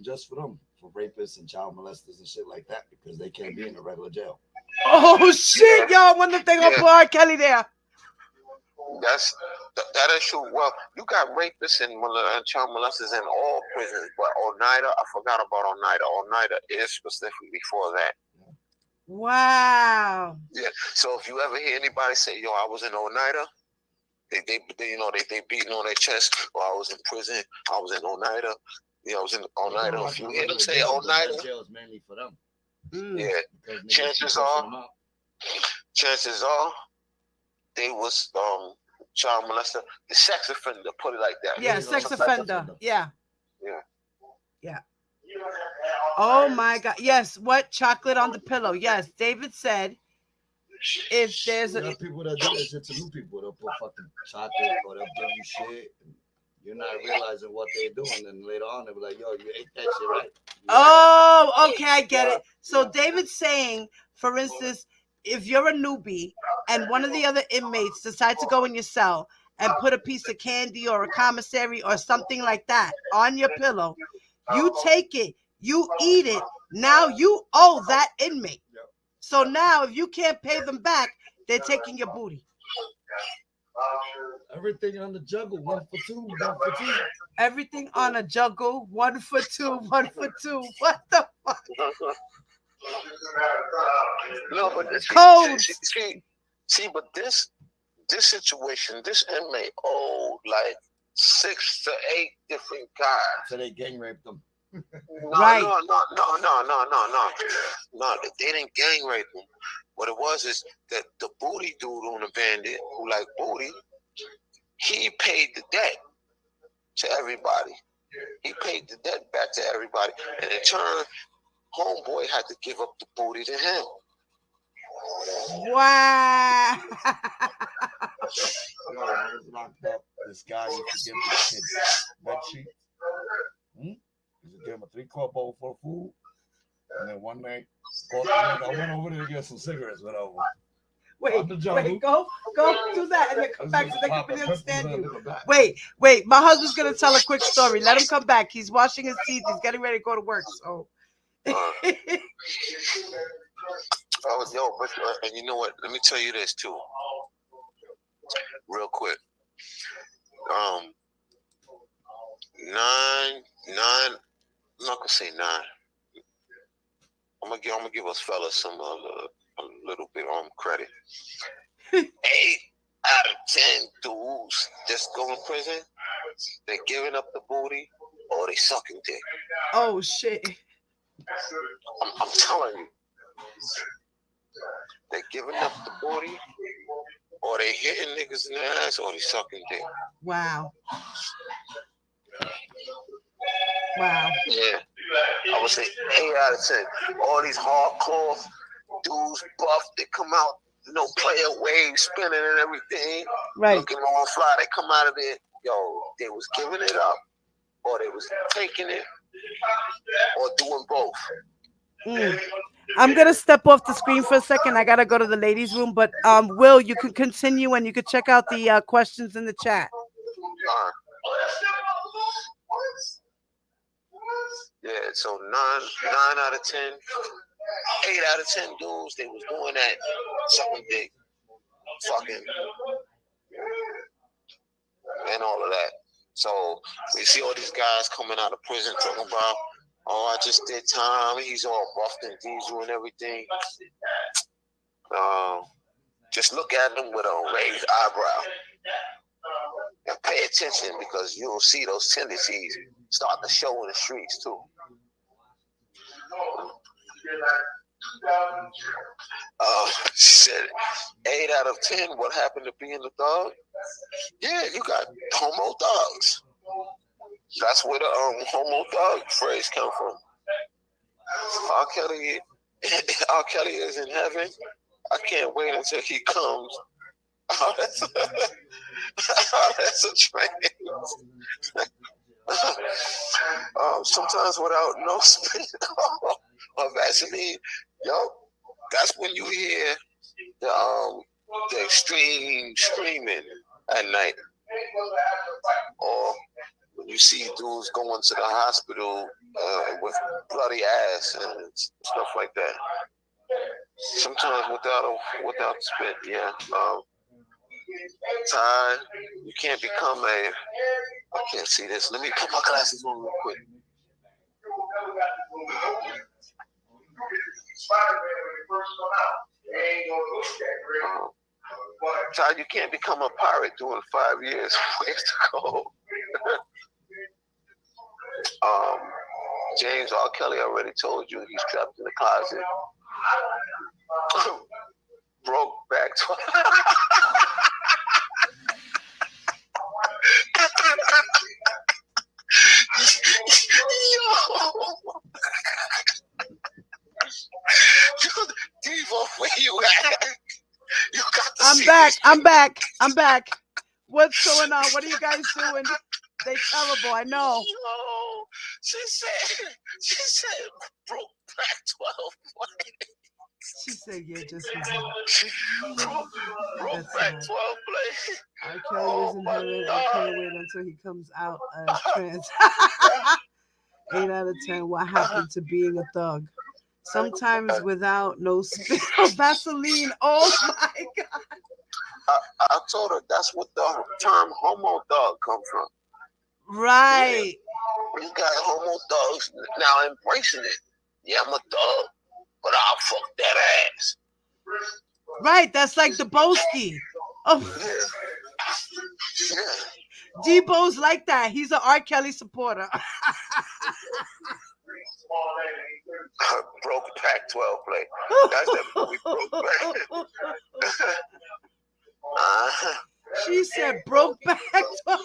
just for them, for rapists and child molesters and shit like that, because they can't be in a regular jail. Oh shit, yo! I wonder if they gonna put R. Kelly there. That is true. Well, you got rapists and child molesters in all prisons, but Oneida, I forgot about Oneida. Oneida is specifically for that. Wow. Yeah. So if you ever hear anybody say, "Yo, I was in Oneida," they beating on their chest, or I was in prison, I was in Oneida. Yeah, I was in Oneida. If you hear them say Oneida, jail is mainly for them. Yeah. Chances are, they was child molester, the sex offender. Put it like that. Yeah, sex offender. Yeah. Oh my God. Yes. What? Chocolate on the pillow. Yes. David said, if there's people that do that shit to new people, they'll put fucking chocolate or they'll give you shit. You're not realizing what they're doing, and later on they'll be like, "Yo, you ate that shit, right?" Oh, okay, I get it. So David's saying, for instance, if you're a newbie and one of the other inmates decides to go in your cell and put a piece of candy or a commissary or something like that on your pillow, you take it, you eat it. Now you owe that inmate. So now if you can't pay them back, they're taking your booty. Everything on the juggle, 1 for 2, 1 for 2. Everything on a juggle, 1 for 2, 1 for 2. What the fuck? No, but see, but this situation, this inmate owed like 6 to 8 different guys. So they gang raped them. Right. No, they didn't gang rape him. What it was is that the booty dude on the bandit who liked booty, he paid the debt to everybody. He paid the debt back to everybody. And in turn, homeboy had to give up the booty to him. Wow. When I was locked up, this guy used to give me kids bed sheets. He used to give him a 3-quart bowl full of food. And then one night, I went over there to get some cigarettes, whatever. Wait, go do that and then come back so they can really understand you. Wait, my husband's going to tell a quick story. Let him come back. He's washing his teeth. He's getting ready to go to work, so. And you know what? Let me tell you this too, real quick. 9. I'm not gonna say 9. I'm gonna give us fellas some a little bit credit. 8 out of 10 dudes just go in prison, they're giving up the booty or they sucking dick. Oh shit! I'm telling you. They giving up the booty, or they hitting niggas in the ass, or they sucking dick. Wow. Yeah. I would say 8 out of 10. All these hardcore dudes, buff, they come out, player wave spinning and everything. Right. Looking all fly, they come out of there. Yo, they was giving it up, or they was taking it, or doing both. I'm going to step off the screen for a second. I got to go to the ladies' room. But, Will, you can continue and you can check out the questions in the chat. Yeah, so 9 out of 10, 8 out of 10 dudes, they was doing that, sucking dick, fucking, and all of that. So we see all these guys coming out of prison talking about, "Oh, I just did time." He's all buffed and diesel and everything. Just look at him with a raised eyebrow and pay attention, because you'll see those tendencies start to show in the streets too. Said 8 out of 10. What happened to being a thug? Yeah, you got homo thugs. That's where the homo thug phrase come from. R. Kelly is in heaven. I can't wait until he comes. That's a train. Sometimes without no spit or Vaseline, yo, that's when you hear the extreme screaming at night, or when you see dudes going to the hospital with bloody ass and stuff like that. Sometimes without spit, yeah. Ty, you can't become a. I can't see this. Let me put my glasses on real quick. Ty, you can't become a pirate doing 5 years. Ways to go. James R. Kelly already told you he's trapped in the closet. Broke back. Yo, Devo, where you at? You got to I'm back. What's going on? What are you guys doing? They terrible, I know. Yo, she said, broke back 12 play. She said, yeah, just broke back 12 play. R. Kelly isn't heaven. I can't wait until he comes out as trans. 8 out of 10. What happened to being a thug? Sometimes without no spit or Vaseline. Oh my God. I told her that's what the term homo thug comes from. Right. Yeah. You got homo thugs now embracing it. Yeah, I'm a thug, but I'll fuck that ass. Right, that's like the Boski. Oh. Yeah. Debo's like that. He's an R. Kelly supporter. Broke back 12 play. That's that movie Broke Back. She said broke back 12.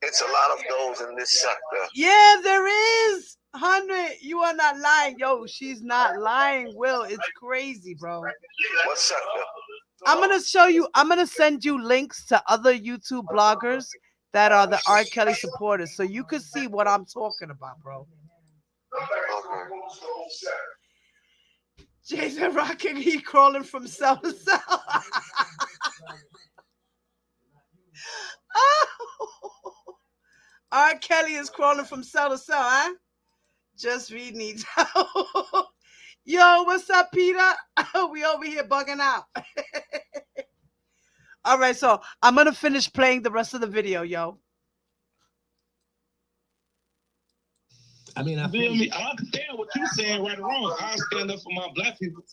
It's a lot of those in this sector. Yeah, there is. 100. You are not lying. Yo, she's not lying, Will. It's crazy, bro. What sector? I'm going to show you. I'm going to send you links to other YouTube bloggers that are the R. Kelly supporters so you can see what I'm talking about, bro. Okay. Jason Rocking, he crawling from cell to cell. Oh. R. Kelly is crawling from cell to cell, huh? Just read needs help. Yo, what's up, Peter? We over here bugging out. All right, so I'm going to finish playing the rest of the video, yo. I mean, I feel me. I understand what you're saying, right or wrong. I stand up for my black people.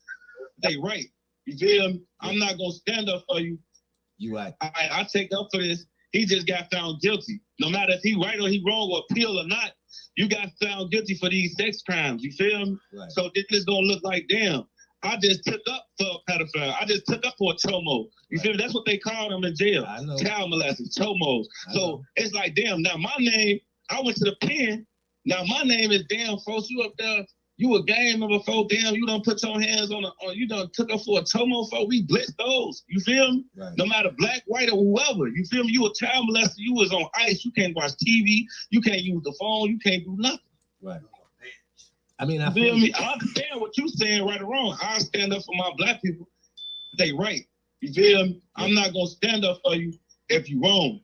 They right. You feel me? I'm not gonna stand up for you. You right. I take up for this. He just got found guilty. No matter if he right or he wrong or appeal or not, you got found guilty for these sex crimes. You feel me? Right. So this is gonna look like, damn, I just took up for a pedophile. I just took up for a chomo. You feel me? That's what they call them in jail. I know. Child molesters, chomos. So it's like, damn, now my name, I went to the pen. Now my name is damn, folks. You up there, you a gang member, folks. Damn, you don't put your hands on you done took up for a chomo, folks. We blitz those. You feel me? Right. No matter black, white, or whoever. You feel me? You a child molester. You was on ice. You can't watch TV. You can't use the phone. You can't do nothing. Right. I mean, I feel me. I understand what you saying, right or wrong. I stand up for my black people. They right. You feel me? Yeah. I'm not gonna stand up for you if you wrong.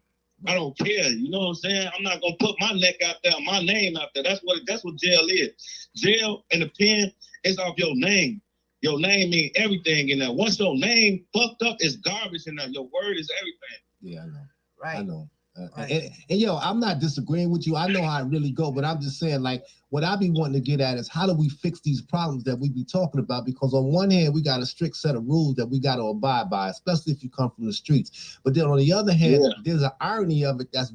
I don't care. You know what I'm saying? I'm not gonna put my neck out there, my name out there. That's what jail is. Jail and the pen is off your name. Your name means everything in there. Once your name fucked up, it's garbage in there. Your word is everything. Yeah, I know. Right. I know. And yo, I'm not disagreeing with you. I know how it really go, but I'm just saying, like, what I be wanting to get at is how do we fix these problems that we be talking about? Because on one hand, we got a strict set of rules that we got to abide by, especially if you come from the streets. But then on the other hand, there's an irony of it that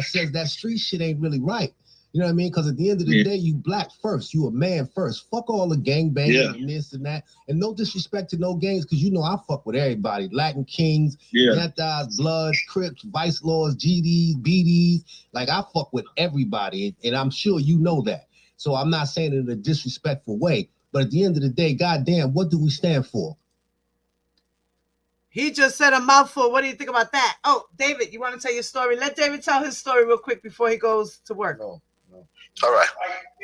says that street shit ain't really right. You know what I mean? Because at the end of the day, you black first. You a man first. Fuck all the gangbanging and this and that. And no disrespect to no gangs, because you know I fuck with everybody. Latin Kings, Netas, Bloods, Crips, Vice Lords, GDs, BDs. Like, I fuck with everybody. And I'm sure you know that. So I'm not saying it in a disrespectful way. But at the end of the day, goddamn, what do we stand for? He just said a mouthful. What do you think about that? Oh, David, you want to tell your story? Let David tell his story real quick before he goes to work. No. All right.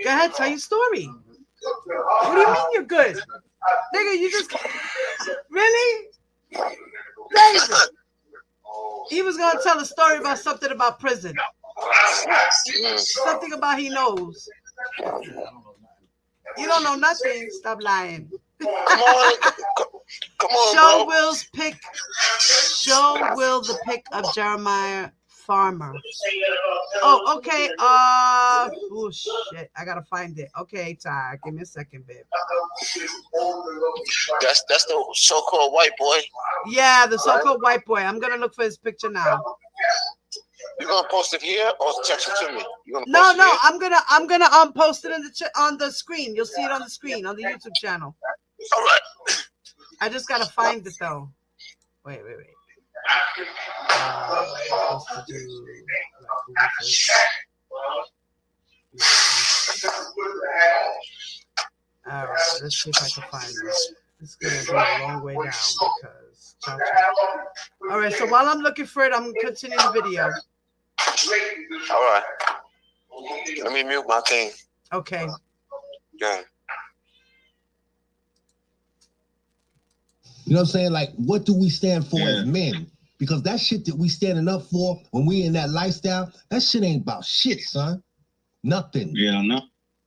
Go ahead, tell your story. What do you mean you're good? Nigga, you just... Really? David. He was going to tell a story about something about prison. Something about he knows. You don't know nothing. Stop lying. Come on, Show bro. Will's pick. Show Will the pic of Jeremiah Farmer. Oh, okay. Oh shit. I gotta find it. Okay, Ty. Give me a second, babe. That's the so-called white boy. Yeah, the so-called white boy. I'm gonna look for his picture now. You gonna post it here or text it to me? No, I'm gonna post it on the screen. You'll see it on the screen on the YouTube channel. All right. I just gotta find it though. Wait. All right, let's see if I can find it. It's gonna be a long way down because. All right, so while I'm looking for it, I'm gonna continue the video. All right. Let me mute my thing. Okay. Yeah. You know what I'm saying? Like, what do we stand for as men? Because that shit that we standing up for when we in that lifestyle, that shit ain't about shit, son. Nothing. Yeah, no.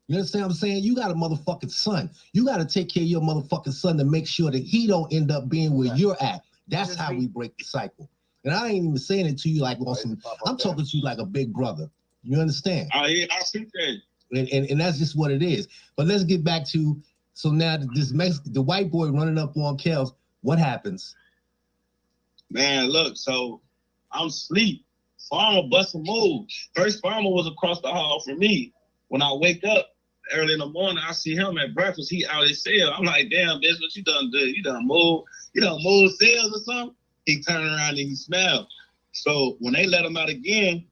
You understand what I'm saying? You got a motherfucking son. You got to take care of your motherfucking son to make sure that he don't end up being where you're at. That's how we break the cycle. And I ain't even saying it to you like on some, I'm talking to you like a big brother. You understand? Yeah, I see that. And that's just what it is. But let's get back to, so now the white boy running up on Kels, what happens? Man, look, so I'm asleep. Farmer bust a move. First Farmer was across the hall from me. When I wake up early in the morning, I see him at breakfast. He out his cell. I'm like, damn, bitch, what you done do? You done move cells or something? He turned around and he smelled. So when they let him out again,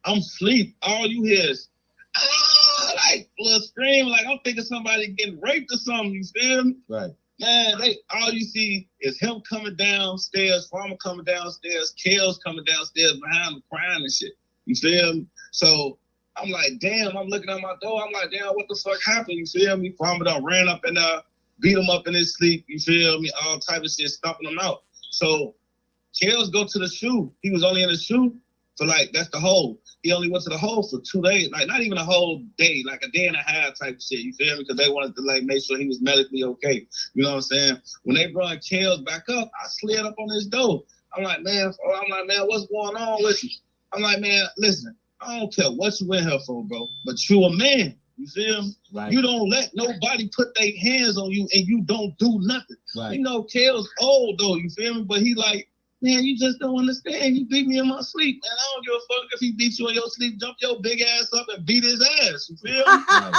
I'm asleep. All you hear is, like, little scream, like I'm thinking somebody getting raped or something. You feel me? Right. Man, all you see is him coming downstairs, Farmer coming downstairs, Kels coming downstairs behind him crying and shit. You feel me? So I'm like, damn, I'm looking at my door. I'm like, damn, what the fuck happened? You feel me? Farmer done ran up and beat him up in his sleep. You feel me? All type of shit, stomping him out. So Kels go to the shoe. He was only in the shoe for that's the hole. He only went to the hole for 2 days, like not even a whole day, like a day and a half type of shit. You feel me? Because they wanted to make sure he was medically okay. You know what I'm saying? When they brought Kels back up, I slid up on his door. I'm like, man, what's going on with you? I'm like, man, listen, I don't care what you in here for, bro, but you a man. You feel me? Right. You don't let nobody put their hands on you and you don't do nothing. Right. You know, Kels old though, you feel me? But he like, man, you just don't understand. You beat me in my sleep, man. I don't give a fuck if he beat you in your sleep. Jump your big ass up and beat his ass. You feel me?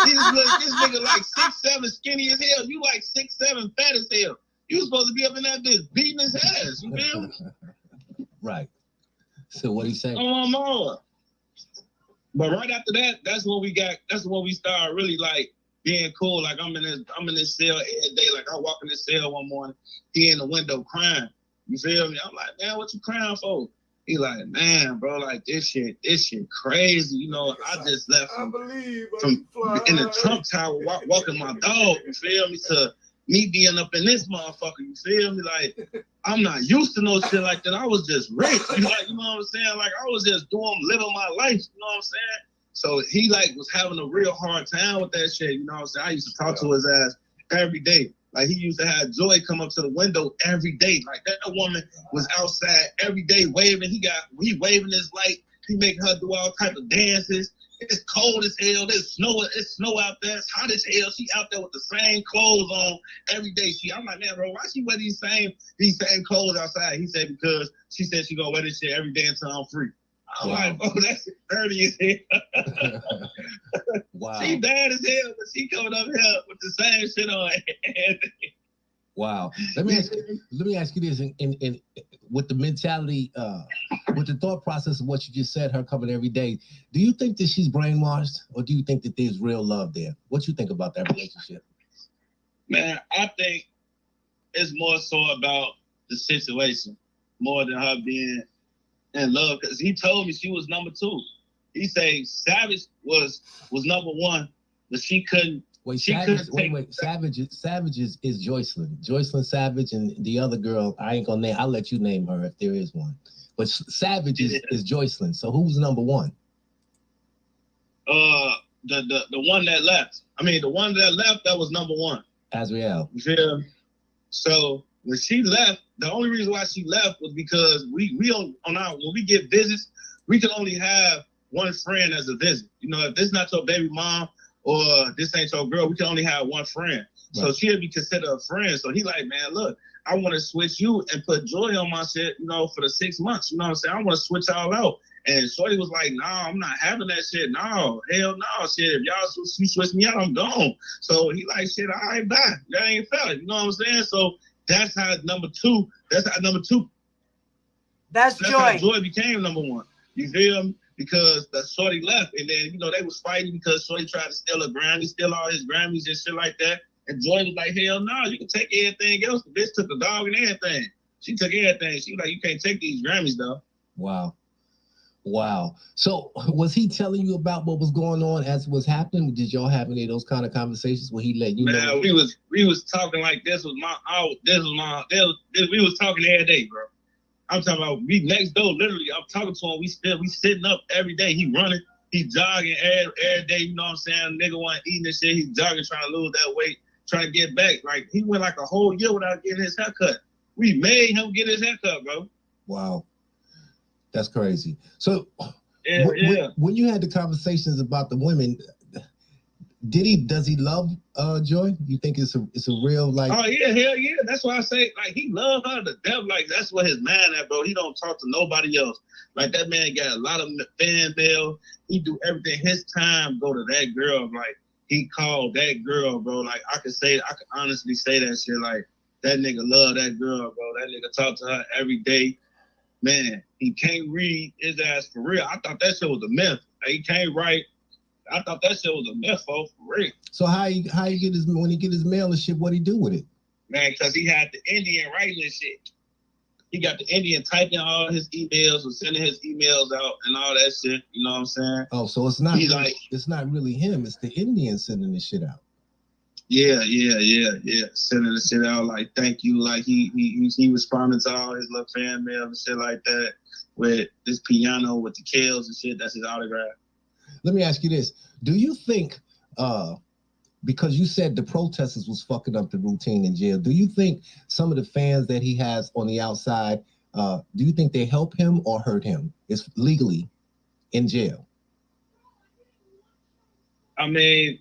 This nigga like 6'7", skinny as hell. You like 6'7", fat as hell. You supposed to be up in that bitch beating his ass. You feel me? Right. So what he saying? Oh, mama. But right after that, that's when we started really being cool. Like I'm in this cell every day. Like I walk in this cell one morning, he in the window crying. You feel me? I'm like, man, what you crying for? He like, man, bro, like this shit crazy. You know, I just left from in the Trump Tower walking my dog, you feel me, to me being up in this motherfucker, you feel me? Like, I'm not used to no shit like that. I was just rich. You know what I'm saying? Like, I was just living my life, you know what I'm saying? So he was having a real hard time with that shit, you know what I'm saying? I used to talk to his ass every day. Like, he used to have Joy come up to the window every day. Like, that woman was outside every day waving. He waving his light. He making her do all type of dances. It's cold as hell. It's snow out there. It's hot as hell. She out there with the same clothes on every day. I'm like, man, bro, why she wear these same clothes outside? He said, because she said she gonna wear this shit every day until I'm free. I'm like, bro, that shit dirty as hell. Wow. She bad as hell, but she coming up here with the same shit on. Wow. Let me ask you this, in with the mentality, with the thought process of what you just said, her coming every day, do you think that she's brainwashed, or do you think that there's real love there? What you think about that relationship? Man, I think it's more so about the situation more than her being in love. Because he told me she was number 2. He said Savage was number 1, but she couldn't. Wait, Savage is Joycelyn. Joycelyn Savage, and the other girl, I ain't gonna name. I'll let you name her if there is one. But Savage is Joycelyn. So who's number 1? The one that left. I mean, the one that left, that was number 1. Azriel. Yeah. So when she left, the only reason why she left was because we when we get visits, we can only have one friend as a visit. You know, if this not your baby mom or this ain't your girl, we can only have one friend. Right. So she'll be considered a friend. So he like, man, look, I want to switch you and put Joy on my shit, you know, for the 6 months. You know what I'm saying? I want to switch all out. And Shorty was like, no, I'm not having that shit. No, hell no, shit. If y'all switch me out, I'm gone. So he like, shit, all right, bye. That ain't fair. You know what I'm saying? So that's how number 2. That's Joy. How Joy became number 1. You feel me? Because the Shorty left, and then, you know, they was fighting because Shorty tried to steal a Grammy, steal all his Grammys and shit like that. And Joy was like, hell no, you can take everything else. The bitch took the dog and everything. She took everything. She was like, you can't take these Grammys, though. Wow. So was he telling you about what was going on as it was happening? Did y'all have any of those kind of conversations where he let you know? We was talking like this was we was talking every day, bro. I'm talking about we next door, literally. I'm talking to him. We sitting up every day. He running, he jogging every day. You know what I'm saying? Nigga wasn't eating this shit. He's jogging, trying to lose that weight, trying to get back. Like he went like a whole year without getting his haircut. We made him get his haircut, bro. Wow, that's crazy. So, yeah. When you had the conversations about the women, does he love Joy? You think it's a real like? Oh yeah, hell yeah. That's why I say like he love her to death. Like that's what his man at, bro. He don't talk to nobody else. Like that man got a lot of fan mail. He do everything. His time go to that girl. Like he called that girl, bro. Like I could honestly say that shit. Like that nigga love that girl, bro. That nigga talk to her every day. Man, he can't read his ass for real. I thought that shit was a myth. Like, he can't write. I thought that shit was a myth, for real. So how he get when he get his mail and shit, what he do with it? Man, because he had the Indian writing and shit. He got the Indian typing all his emails and sending his emails out and all that shit. You know what I'm saying? Oh, so it's not really him. It's the Indian sending the shit out. Yeah. Sending the shit out like thank you. Like he responded to all his little fan mail and shit like that with this piano with the kills and shit. That's his autograph. Let me ask you this. Do you think, because you said the protesters was fucking up the routine in jail, do you think some of the fans that he has on the outside, do you think they help him or hurt him? It's legally in jail. I mean,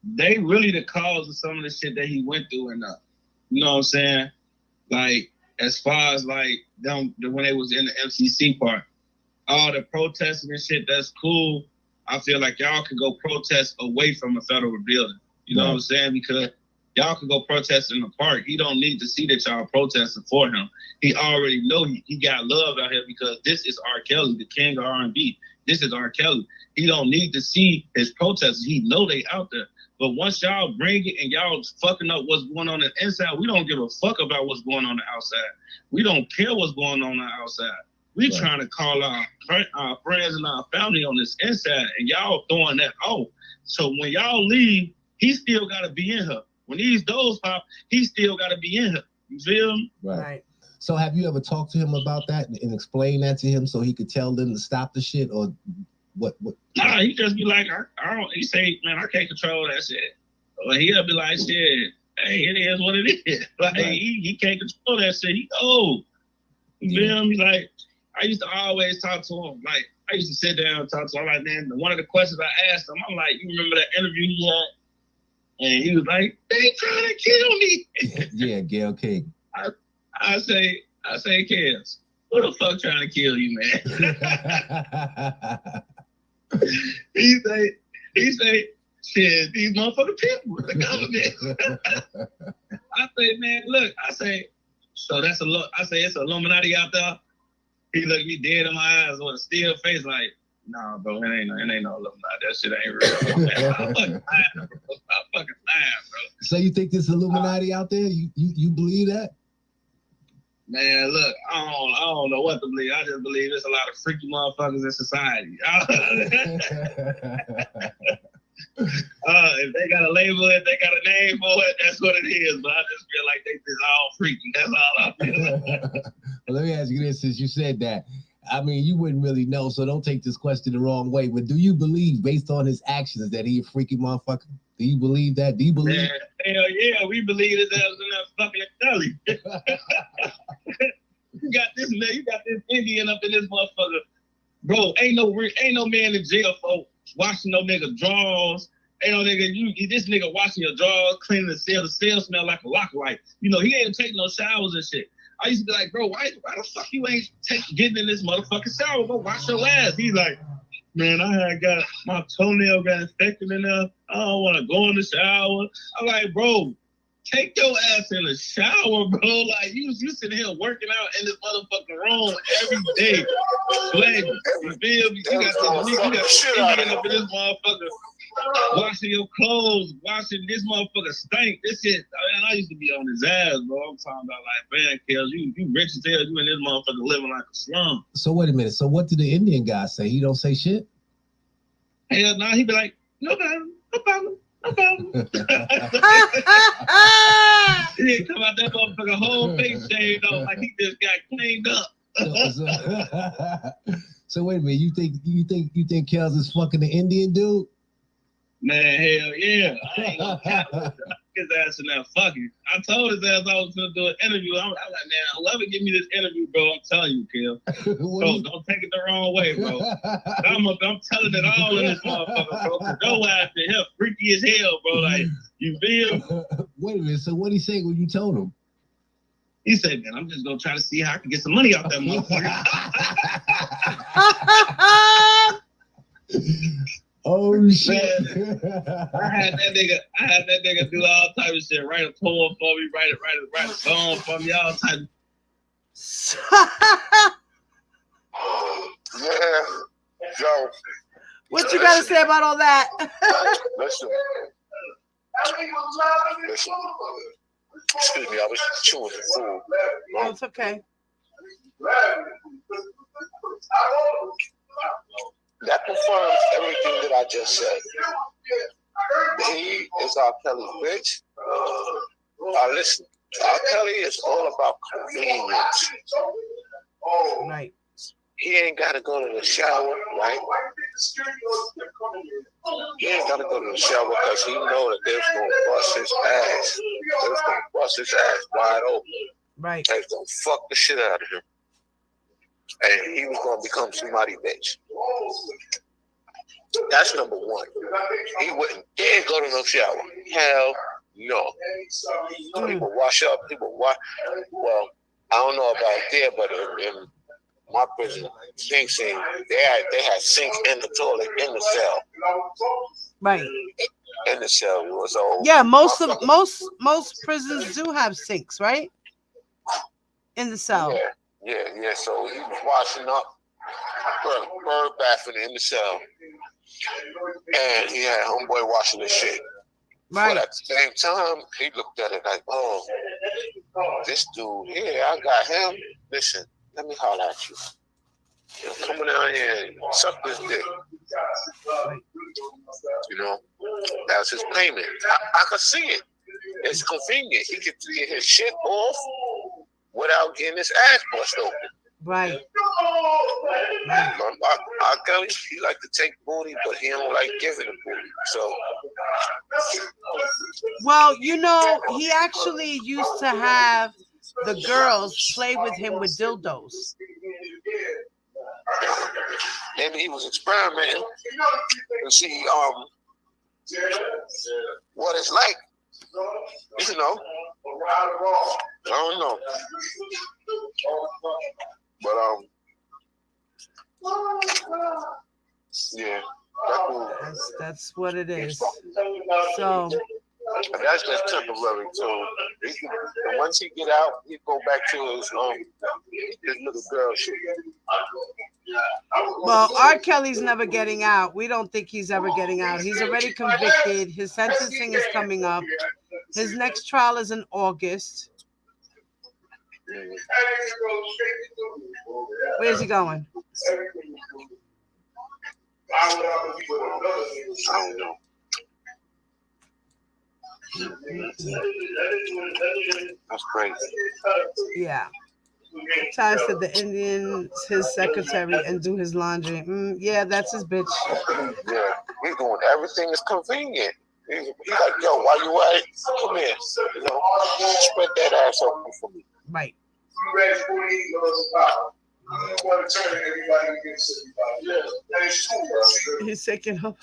they really the cause of some of the shit that he went through and you know what I'm saying? Like, as far as like them, when they was in the MCC part, all the protesting and shit, that's cool. I feel like y'all can go protest away from a federal building. You know what I'm saying? Because y'all can go protest in the park. He don't need to see that y'all protesting for him. He already know he got love out here because this is R. Kelly, the king of R&B. This is R. Kelly. He don't need to see his protesters. He know they out there. But once y'all bring it and y'all fucking up what's going on the inside, we don't give a fuck about what's going on the outside. We don't care what's going on the outside. We trying to call our friends and our family on this inside, and y'all throwing that off. So when y'all leave, he still got to be in her. When these doors pop, he still got to be in her. You feel me? Right. So have you ever talked to him about that and explained that to him so he could tell them to stop the shit, or what? Nah, he just be like, I don't. He say, man, I can't control that shit. Or he'll be like, shit, hey, it is what it is. Like he can't control that shit. He old. You feel me? Like, I used to always talk to him. Like, I used to sit down and talk to him. I'm like, man, one of the questions I asked him, I'm like, you remember that interview he had? And he was like, they trying to kill me. Yeah, Gail King. I say, Kels, who the fuck trying to kill you, man? He say, shit, these motherfucking people, the government. I say, man, look, so that's I say, it's Illuminati out there. He looked me dead in my eyes with a still face like, nah, bro, it ain't no Illuminati. That shit ain't real. Man, I'm fucking lying, bro. So you think this Illuminati out there? You believe that? Man, look, I don't know what to believe. I just believe there's a lot of freaky motherfuckers in society. If they got a label, if they got a name for it, that's what it is. But I just feel like they just all freaky. That's all I feel. Well, let me ask you this: since you said that, I mean, you wouldn't really know, so don't take this question the wrong way. But do you believe, based on his actions, that he a freaky motherfucker? Do you believe that? Do you believe? Man, hell yeah, we believe that was in that fucking belly. You got this Indian up in this motherfucker, bro. Ain't no man in jail for washing no nigga drawers. Ain't no nigga, this nigga washing your drawers, cleaning the cell. The cell smell like a lock light. You know, he ain't taking no showers and shit. I used to be like, bro, why the fuck you ain't getting in this motherfucking shower? Go wash your ass. He's like, man, my toenail got infected in there. I don't want to go in the shower. I'm like, bro, take your ass in the shower, bro. Like, you sitting here working out in this motherfucking room every day. Sweating. You feel me? You got shit up in this motherfucker. Washing your clothes, washing this motherfucker stink. This shit, I used to be on his ass, bro. I'm talking about like, man, Kels, you rich as hell, you in this motherfucker living like a slum. So wait a minute. So what did the Indian guy say? He don't say shit? Hell nah, he be like, no problem. He didn't come out that motherfucker whole face shaved off like he just got cleaned up. So wait a minute, you think Kels is fucking the Indian dude? Man, hell yeah. I ain't gonna cap his ass in that fucking. I told his ass I was gonna do an interview. I'm like, man, whoever give me this interview, bro, I'm telling you, Kill. Bro, don't take it the wrong way, bro. I'm telling it all in this motherfucker, bro. Cause your ass in here freaky as hell, bro. Like, you feel? Wait a minute, so what'd he say when you told him? He said, man, I'm just gonna try to see how I can get some money out that motherfucker. Oh shit! I had that nigga do all type of shit. Write a poem for me, write a song for me, all type. Yeah, Joe. What you gotta say about all that? Listen. Excuse me, I was chewing the food. Oh, it's okay. That confirms everything that I just said. He is R. Kelly's bitch. Listen, R. Kelly is all about convenience. Right. He ain't got to go to the shower, right? He ain't got to go to the shower because he know that they're going to bust his ass. They're going to bust his ass wide open. Right. They're going to fuck the shit out of him. And he was going to become somebody's bitch. That's number one. He wouldn't dare go to no shower. Hell no. He would wash up. He would wash. Well, I don't know about there, but in my prison, they had sink in the toilet in the cell. Right. In the cell. So yeah, most prisons do have sinks, right? In the cell. Yeah. So he was washing up, bird bathing in the cell, and he had homeboy washing his shit. Right. But at the same time, he looked at it like, oh, this dude here, I got him. Listen, let me holler at you. Come down here and suck this dick. You know, that's his payment. I could see it. It's convenient. He could get his shit off without getting his ass bust open. Right. R. Kelly, he like to take booty, but he don't like giving the booty. So, well, you know, he actually used to have the girls play with him with dildos. Maybe he was experimenting to see what it's like. You know, I don't know, but yeah, that's what it is. So that's just temporary too. And once he get out, he go back to his little girl shit. Well, R. Kelly's never getting out. We don't think he's ever getting out. He's already convicted. His sentencing is coming up. His next trial is in August. Where's he going? I don't know. That's crazy. Yeah. Ties to the Indians, his secretary, and do his laundry. Yeah, that's his bitch. Yeah, he's doing everything that's convenient. He's like, yo, why you at? Come here. You know, spread that ass open for me. Right. He's taking her.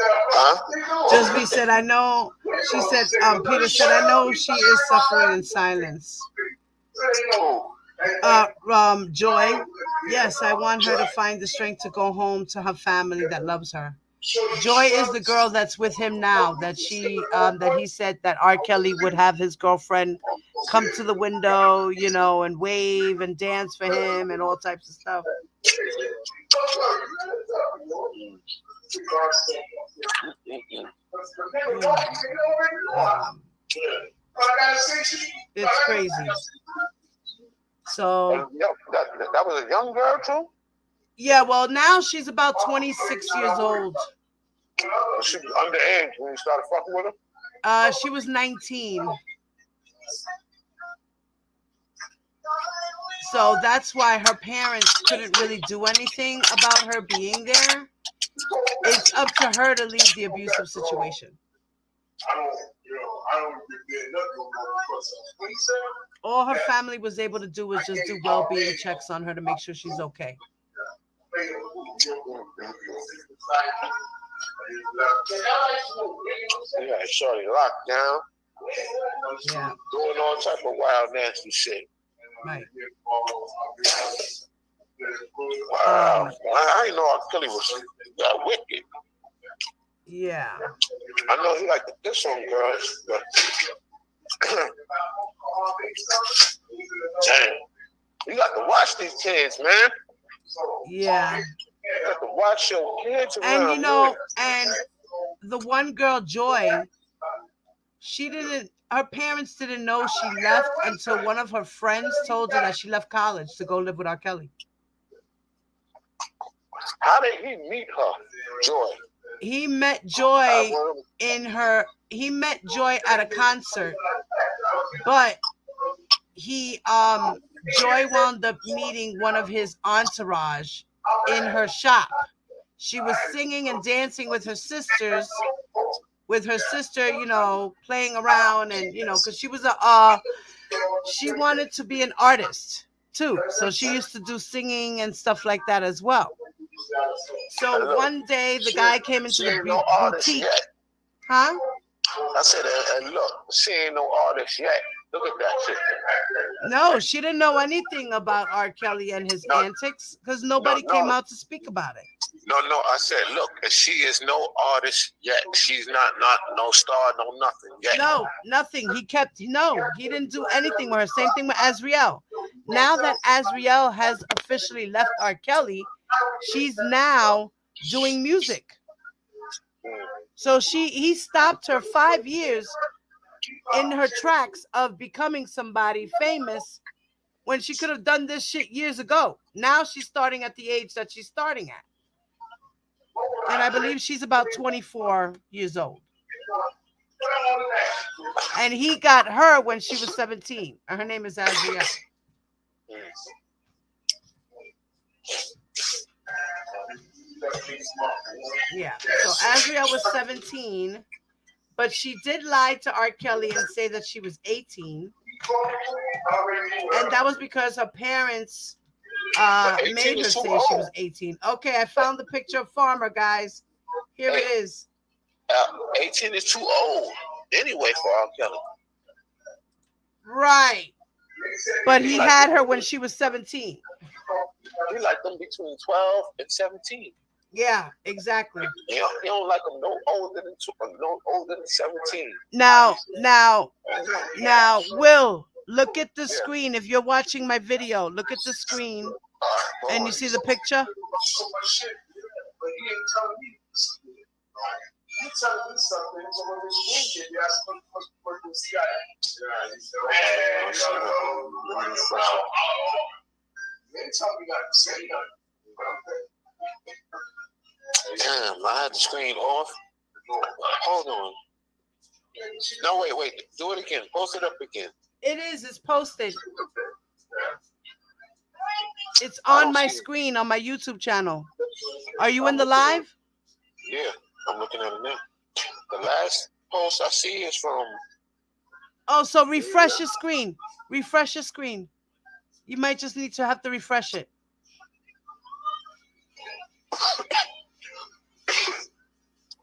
Huh? Just B said, I know. She said, Peter said, I know she is suffering in silence. Joy, yes, I want her to find the strength to go home to her family that loves her. Joy is the girl that's with him now. That he said that R. Kelly would have his girlfriend come to the window, you know, and wave and dance for him and all types of stuff. It's crazy. So that was a young girl too? Yeah, well now she's about 26 years old. She was underage when you started fucking with her? She was 19. So that's why her parents couldn't really do anything about her being there. It's up to her to leave the abusive situation. All her family was able to do was just do well-being checks on her to make sure she's okay. Yeah, shorty locked down. Yeah. Doing all type of wild, nasty shit. Right. Wow. I didn't know R. Kelly was that wicked. Yeah. I know he liked to diss on girls, but damn. You got to watch these kids, man. Yeah. You got to watch your kids around. And you know, and the one girl, Joy, her parents didn't know she left until one of her friends told her that she left college to go live with R. Kelly. How did he meet her, Joy? He met Joy he met Joy at a concert, but Joy wound up meeting one of his entourage in her shop. She was singing and dancing with her sisters, you know, playing around, and you know, because she was she wanted to be an artist too, so she used to do singing and stuff like that as well. So one day the guy came into the boutique. Huh? I said, and look, she ain't no artist yet. Look at that shit. No, she didn't know anything about R. Kelly and his antics because nobody came out to speak about it. No, I said, look, she is no artist yet. She's not no star, no nothing yet. No, nothing. He didn't do anything with her. Same thing with Azriel. Now that Azriel has officially left R. Kelly, she's now doing music. So he stopped her 5 years in her tracks of becoming somebody famous when she could have done this shit years ago. Now she's starting at the age that she's starting at. And I believe she's about 24 years old. And he got her when she was 17. Her name is Azriel. Yeah. So Azriel was 17, but she did lie to R. Kelly and say that she was 18. And that was because her parents made her say she was 18. Okay, I found the picture of Farmer, guys. Here it is. 18 is too old anyway for R. Kelly. Right. But he had her when she was 17. He liked them between 12 and 17. Yeah, exactly. He don't like them no older than 17. Now, Will, look at the screen. If you're watching my video, look at the screen. And you see the picture? Damn, I had the screen off. Hold on. No, wait. Do it again. Post it up again. It is. It's posted. It's on my screen on my YouTube channel. Are you in the live? Yeah, I'm looking at it now. The last post I see is from... Oh, so refresh your screen. Refresh your screen. You might just need to have to refresh it.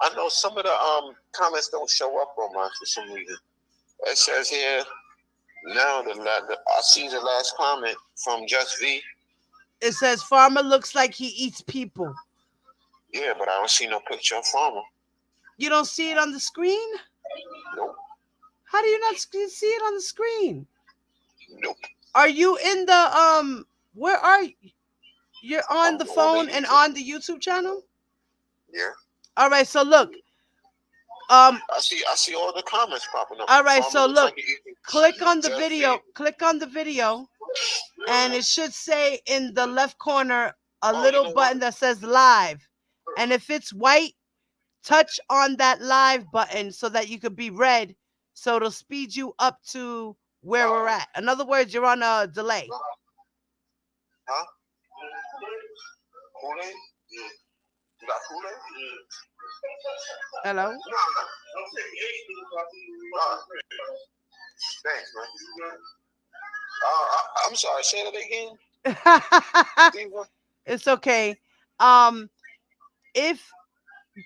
I know some of the comments don't show up on mine for some reason. It says here, now I see the last comment from Just V. It says Farmer looks like he eats people. Yeah, but I don't see no picture of Farmer. You don't see it on the screen? Nope. How do you not see it on the screen? Nope. Are you in the where are you? You're on the phone and on the YouTube channel? Yeah. All right, so look. I see all the comments popping up. All right, Farmer so look. like Click on the video. Click on the video, and it should say in the left corner a little button that says live. And if it's white, touch on that live button so that you could be red, so it'll speed you up to where we're at. In other words, you're on a delay. Huh? Kool-Aid? Yeah. You got Kool-Aid? Yeah. Hello? Thanks, man. I'm sorry, say that again. It's okay. If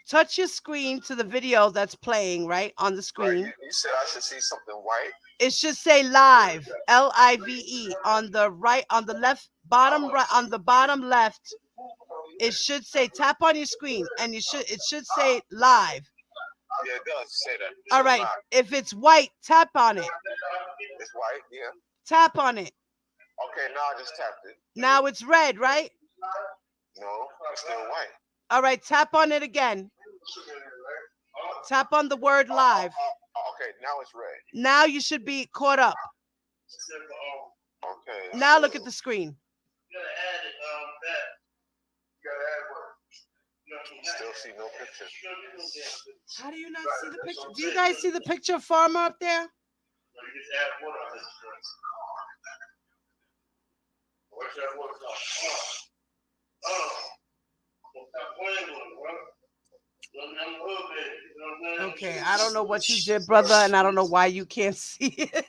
touch your screen to the video that's playing right on the screen. Right. You said I should see something white. It should say live, Live, on the right, on the left, bottom right, on the bottom left. It should say tap on your screen, and it should say live. Yeah, it does say that. All right. Live. If it's white, tap on it. It's white, yeah. Tap on it. Okay, now I just tapped it. Now it's red, right? No, it's still white. All right, tap on it again. Tap on the word live. Okay, now it's red. Now you should be caught up. Okay. Now look at the screen. Still see no picture. How do you not see the picture? Do you guys see the picture of Farmer up there? Okay, I don't know what you did, brother, and I don't know why you can't see it.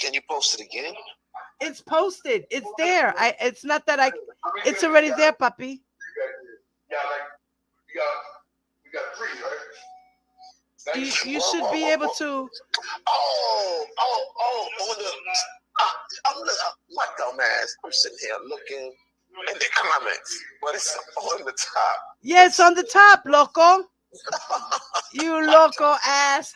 Can you post it again? It's posted. It's there. It's not that I. It's already there, puppy. You should be able to. Oh! My dumb ass. I'm sitting here looking in the comments, but it's on the top. Yeah, it's on the top, loco. You loco ass.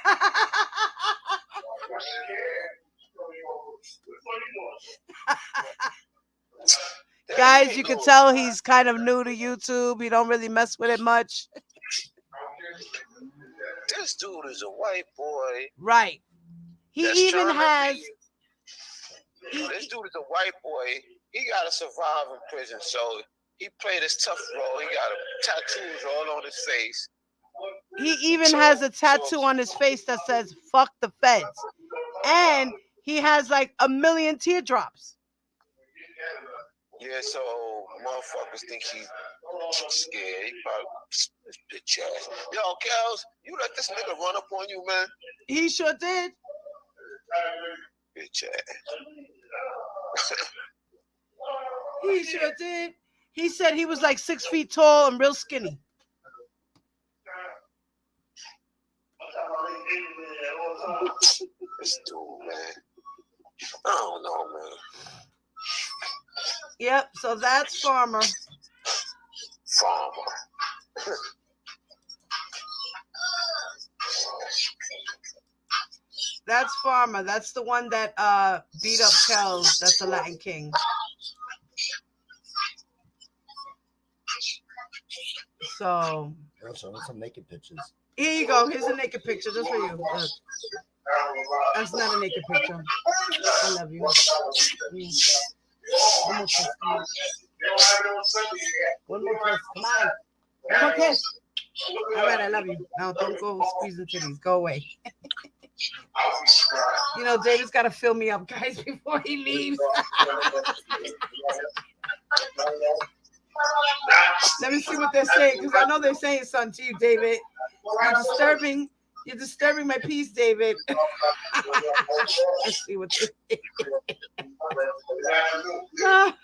Guys, you can tell he's kind of new to YouTube. He don't really mess with it much. This dude is a white boy. Right. He even has. This dude is a white boy. He got to survive in prison, so he played his tough role. He got tattoos all on his face. He even has a tattoo on his face that says "fuck the feds," and he has like 1 million teardrops. Yeah, so motherfuckers think he's scared. He probably this bitch ass. Yo, Kels, you let this nigga run up on you, man. He sure did. Bitch ass. He sure did. He said he was like 6 feet tall and real skinny. This dude, man. I don't know, man. Yep, so that's Farmer. That's Farmer. That's the one that beat up Kells. That's the Latin King. So Yeah, show me some naked pictures. here you go. Here's a naked picture just for you. Look. That's not a naked picture. I love you. One more kiss. Come on. One more kiss. Come on. One more kiss. All right, I love you. Now don't go squeezing titties. Go away. You know, David's got to fill me up, guys, before he leaves. Let me see what they're saying, because I know they're saying something to you, David. You're disturbing my peace, David. Let's see what they say. Stop.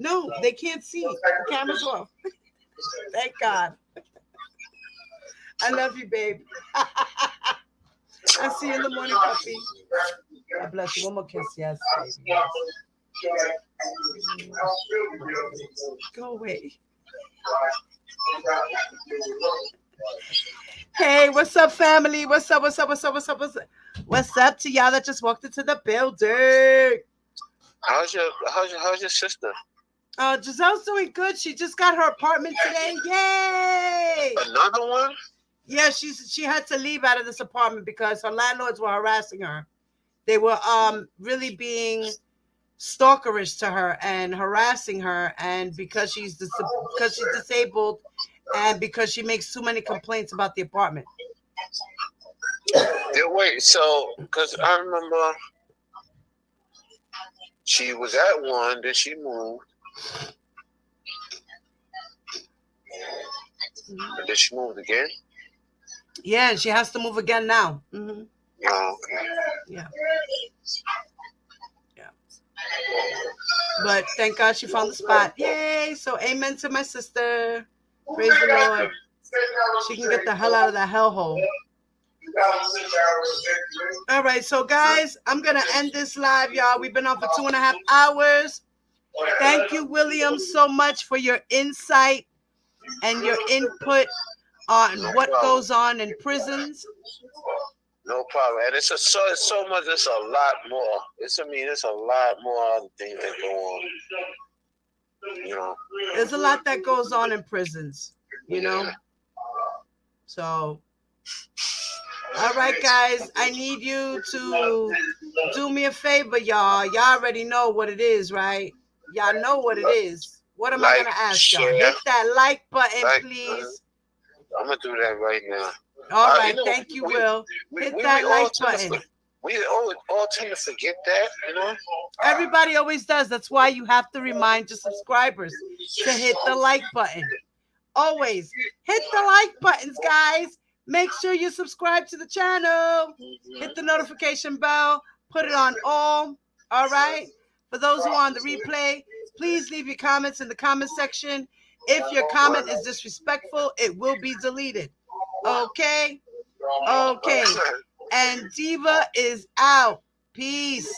No, they can't see. The camera's off. Thank God. I love you, babe. I'll see you in the morning, puppy. God bless you. One more kiss. Yes, baby. Yes. Go away. Hey, what's up, family? What's up? What's up? What's up? What's up? What's up to y'all that just walked into the building? How's your sister? Giselle's doing good. She just got her apartment today. Yay! Another one? Yeah, she had to leave out of this apartment because her landlords were harassing her. They were really being stalkerish to her and harassing her, and because she's disabled, and because she makes too many complaints about the apartment. Wait, so because I remember she was at one, then she moved, and then she moved again. Yeah, and she has to move again now. Mm-hmm. Oh, okay. Yeah. But thank God she found the spot. Yay! So amen to my sister. Praise the Lord. She can get the hell out of that hellhole. All right, so guys, I'm gonna end this live, y'all. We've been on for 2.5 hours. Thank you, William, so much for your insight and your input on what goes on in prisons. No problem. And it's so much. It's a lot more. It's a lot more things that go on. You know, there's a lot that goes on in prisons. You know. So, all right, guys. I need you to do me a favor, y'all. Y'all already know what it is, right? Y'all know what it is. What am I gonna ask y'all? Hit that like button, please. I'm gonna do that right now. All right, thank you, Will. Hit that like button. We all tend to forget that, you know? Everybody always does. That's why you have to remind your subscribers to hit the like button. Always hit the like buttons, guys. Make sure you subscribe to the channel. Hit the notification bell. Put it on all. All right? For those who are on the replay, please leave your comments in the comment section. If your comment is disrespectful, it will be deleted. Okay? Okay. And Diva is out. Peace.